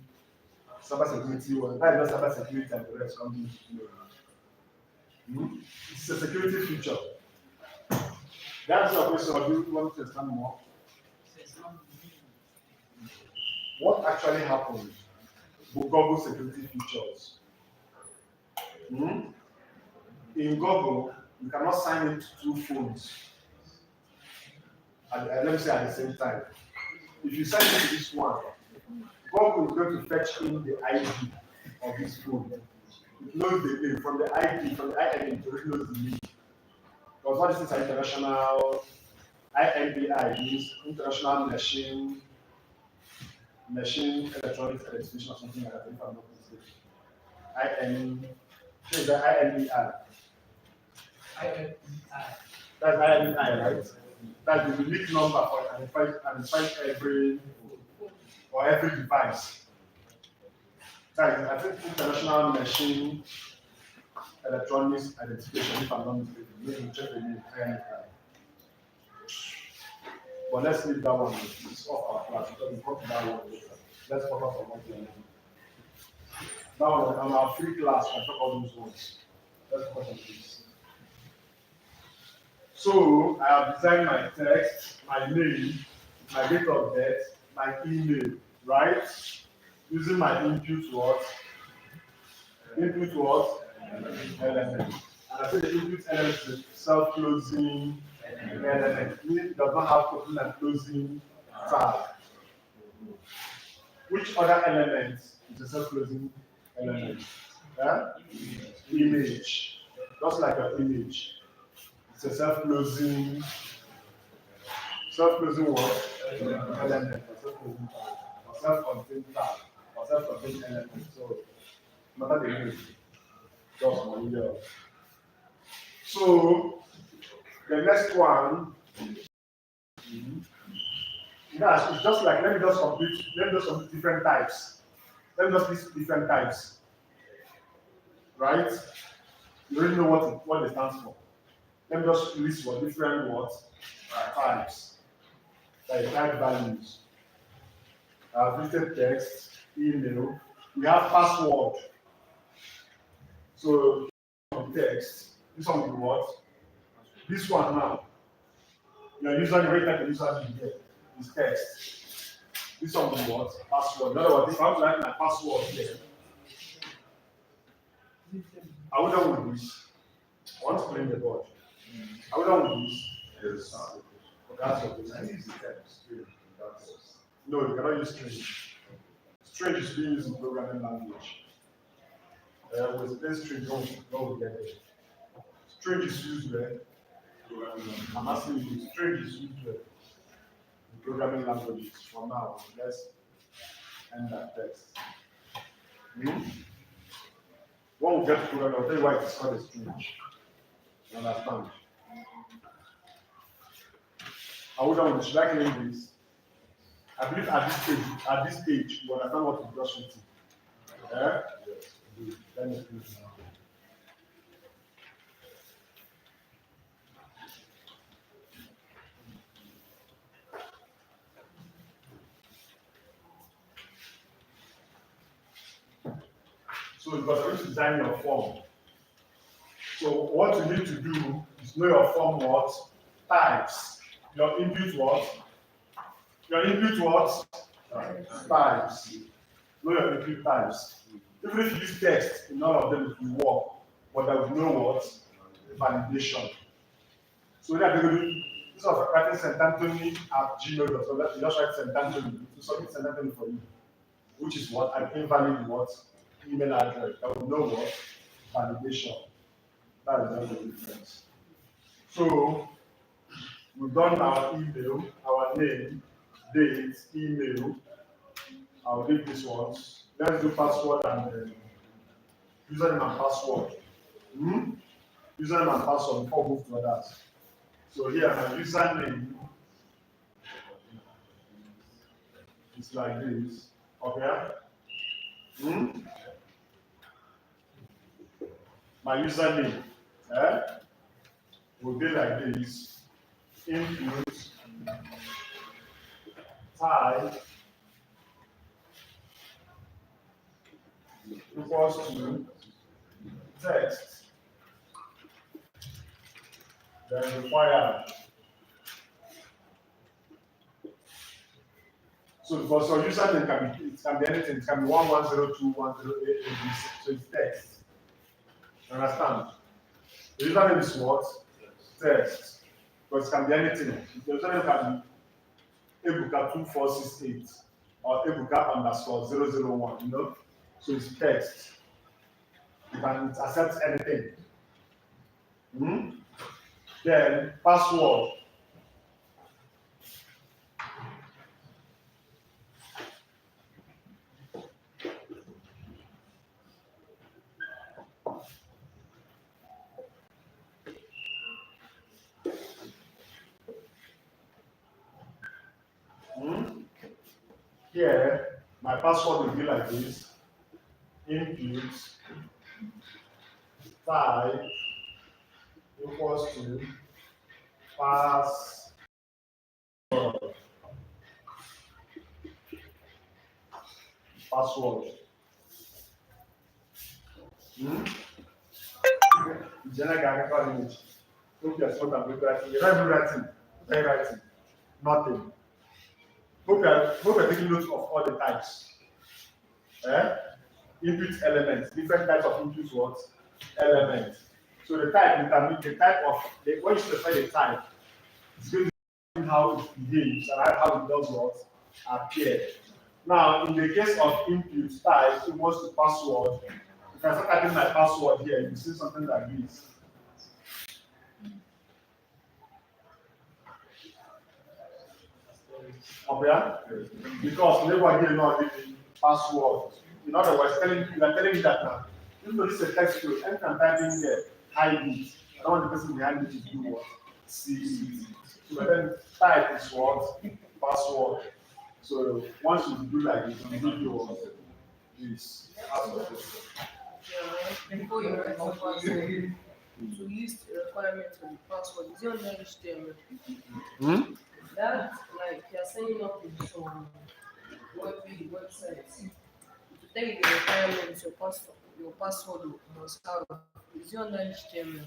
cyber security. Well, that is not cyber security and the rest coming into play. It's a security feature. That's your question. Or do you want to understand more? What actually happened with Google security features? In Google, you cannot sign into two phones let me say at the same time. If you sign into this one, Google is going to fetch in the ID of this phone. It knows the name from the ID, from the INI, it already knows the name. Because what is international INDI means International Machine Electronics Identification or something like that, if I'm not mistaken. Is that INDI? That's INDI, right? That's the unique number for identify every device. That is, I think, International Machine Electronics Identification, if I'm not mistaken. Maybe check the name, INDI. But let's leave that one. It's off our class because we talked about that one later. Let's focus on what we are doing. That one on our free class, I talk all those ones. Let's focus on this. So I have designed my text, my name, my date of death, my email, right? Using my input what? Input what? Element. And I say the input element is self-closing element. Meaning it does not have open and closing tag. Which other element is a self-closing element? Yeah? Image. Just like an image. It's a self-closing what? Element. Or self-closing tag. Or self-contained tag. Or self-contained element. So, no matter the image. Just one year. So, the next one, it's just like, let me just complete different types. Let me just list different types. Right? You already know what it stands for. Let me just list what different types. Like type values. Listed text, email. We have password. So text. This one will be what? This one now. Your username, every type of username here is text. This one will be what? Password. In other words, if I want to write my password here, are we done with this? I want to clean the board. Are we done with this? Yes. Okay, that's what this is. No, you cannot use string. String is being used in programming language. With this string, don't get it. String is used where? I'm asking you, string is used where? In programming languages. For now, let's end that text. When we get to programming, I'll tell you why it's called a string. You understand? Are we done with this? Should I claim this? I believe at this stage, you understand what is just written. Yeah? Yes. Let me please now. So you got to design your form. So what you need to do is know your form what? Types. Your input what? Your input what? Types. Know your input types. Even if you use text, in all of them it will work. But there will be no what? Validation. So that they will do instead of writing Sentantony at gmail.com, you just write Sentantony to submit Sentantony for you. Which is what? An invalid what? Email address. There will no what? Validation. That is not the difference. So we've done our email, our name, date, email. I'll leave this ones. Let's do password and username and password. username and password before we move to others. So here my username is like this. Okay? My username will be like this. Input type equals to text, then required. So for so username it can be anything. It can be 11021088. So it's text. Understand? The username is what? Text. But it can be anything. The username can be Ebuka2468 or Ebuka_001, you know? So it's text. It accepts anything. Then password. Here, my password will be like this. Input type equals to password. General graphical image. Hope you are smart and good writing. You're not even writing. What are you writing? Nothing. Hope you are taking notes of all the types. Input elements, different types of input what? Elements. So the type determines the type of when you specify the type, it's going to determine how it behaves and how it does what? Appear. Now, in the case of input type equals to password, if I start typing my password here, you see something like this. Okay? Because never here not giving password. In other words, you are telling me that now. Even though this is a text field, anytime typing here, hide it. I don't want the person behind me to do what? See it. So then type is what? Password. So once you do like this, you do what? This. Before you write the password, to list the requirements for the password, is it on HTML? That, like, you're sending up to some websites to tell you the requirements your password must have. Is it on HTML?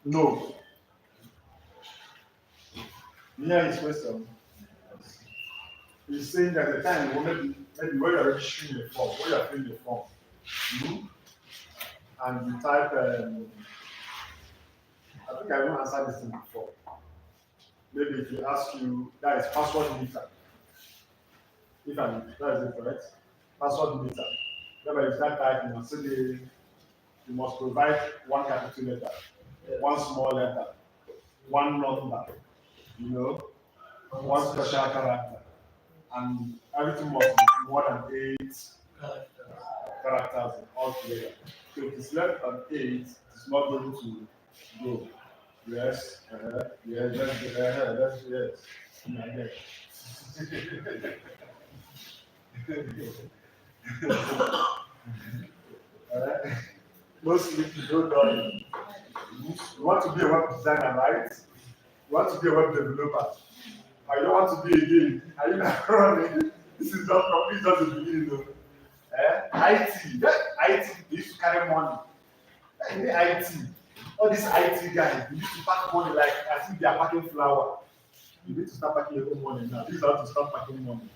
No. Here is question. He's saying that the time maybe when you're registering the form, when you're filling the form, and you type, I think I don't answer this thing before. Maybe if you ask you, that is password meter. If that is it correct? Password meter. Remember, if that type, you must say you must provide one capital letter, one small letter, one number, one special character, and everything must be more than 8 characters altogether. So if it's less than 8, it's not going to go. Yes, yes, that's yes. Mostly you don't know. You want to be a web designer, right? You want to be a web developer. I don't want to be a game. Are you not running? This is not probably just the beginning though. IT. IT, they used to carry money. In the IT, all these IT guys, they used to pack money like as if they are packing flour. You need to start packing your own money now. This is how to start packing money.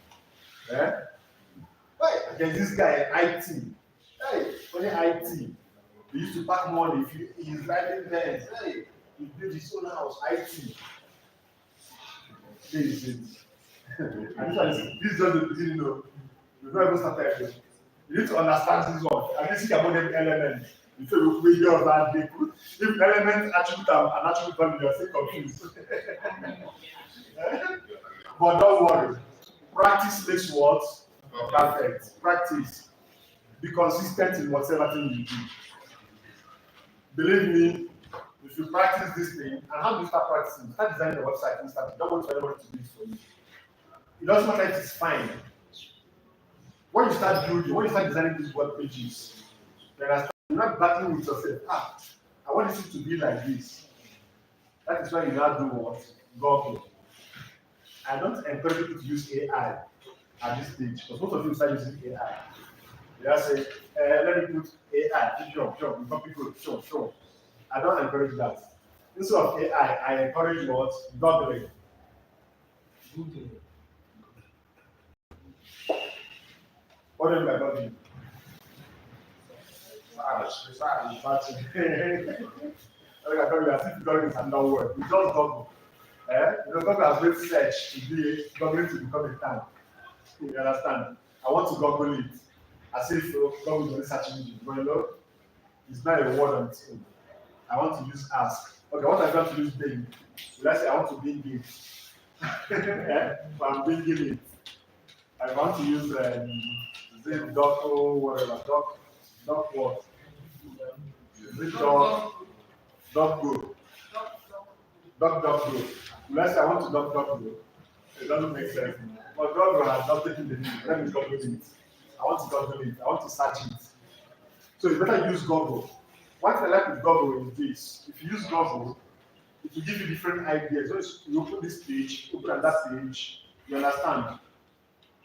Why? There's this guy IT. Hey, only IT. He used to pack money. If he's riding there, hey, he built his own house. IT. This is it. And this is just the beginning of You've not even started. You need to understand this one. At least think about the element. Before you put your that they put if element attribute and attribute value, you're still confused. But don't worry. Practice makes what? Perfect. Practice. Be consistent in whatever thing you do. Believe me, if you practice this thing, and how do you start practicing? Start designing a website instantly. Don't wait for anybody to do it for you. It doesn't matter if it's fine. When you start building, when you start designing these web pages, you're not battling with yourself. I want this to be like this. That is why you now do what? Google. I don't encourage you to use AI at this stage because most of you start using AI. They just say, let me put AI, sure, you copy code, sure. I don't encourage that. Instead of AI, I encourage what? Googling. What do you mean by googling? Search. I tell you, as if Google is another word. You just Google. Google has made search to be Googling to become a term. You understand? I want to Google it. As if Google is only searching engine. But it's not a word on its own. I want to use ask. Okay, what I want to use Bing. Let's say I want to Bing it. I'm binging it. I want to use doc or whatever. Doc what? Is it doc go? Doc go. Let's say I want to doc go. It doesn't make sense. But Google has not taken the lead. Let me Google it. I want to Google it. I want to search it. So you better use Google. What I like with Google is this. If you use Google, it will give you different ideas. So you open this page, open that page, you understand?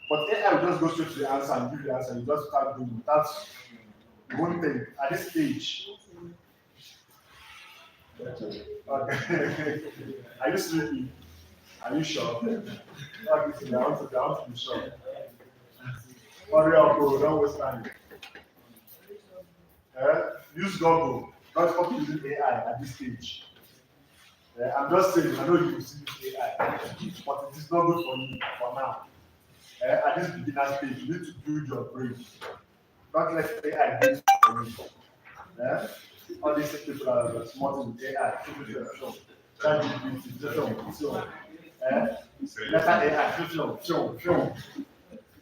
But AI will just go straight to the answer and give you the answer. You just start doing it. That's one thing. At this stage, okay. Are you sleeping? Are you sure? Okay, I want to be sure. Hurry up, bro. Don't waste time. Use Google. Don't stop using AI at this stage. I'm just saying, I know you will see use AI, but it is not good for you for now. At this beginner stage, you need to build your brain. Don't let AI do it for you. All these people are smart with AI.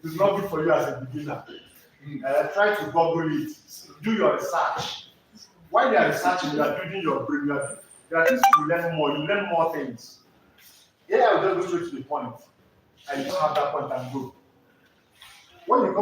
It is not good for you as a beginner. Try to Google it. Do your research. While you are researching, you are building your brain. There are things you learn more. You learn more things. AI will just go straight to the point, and you just have that point and go. When you come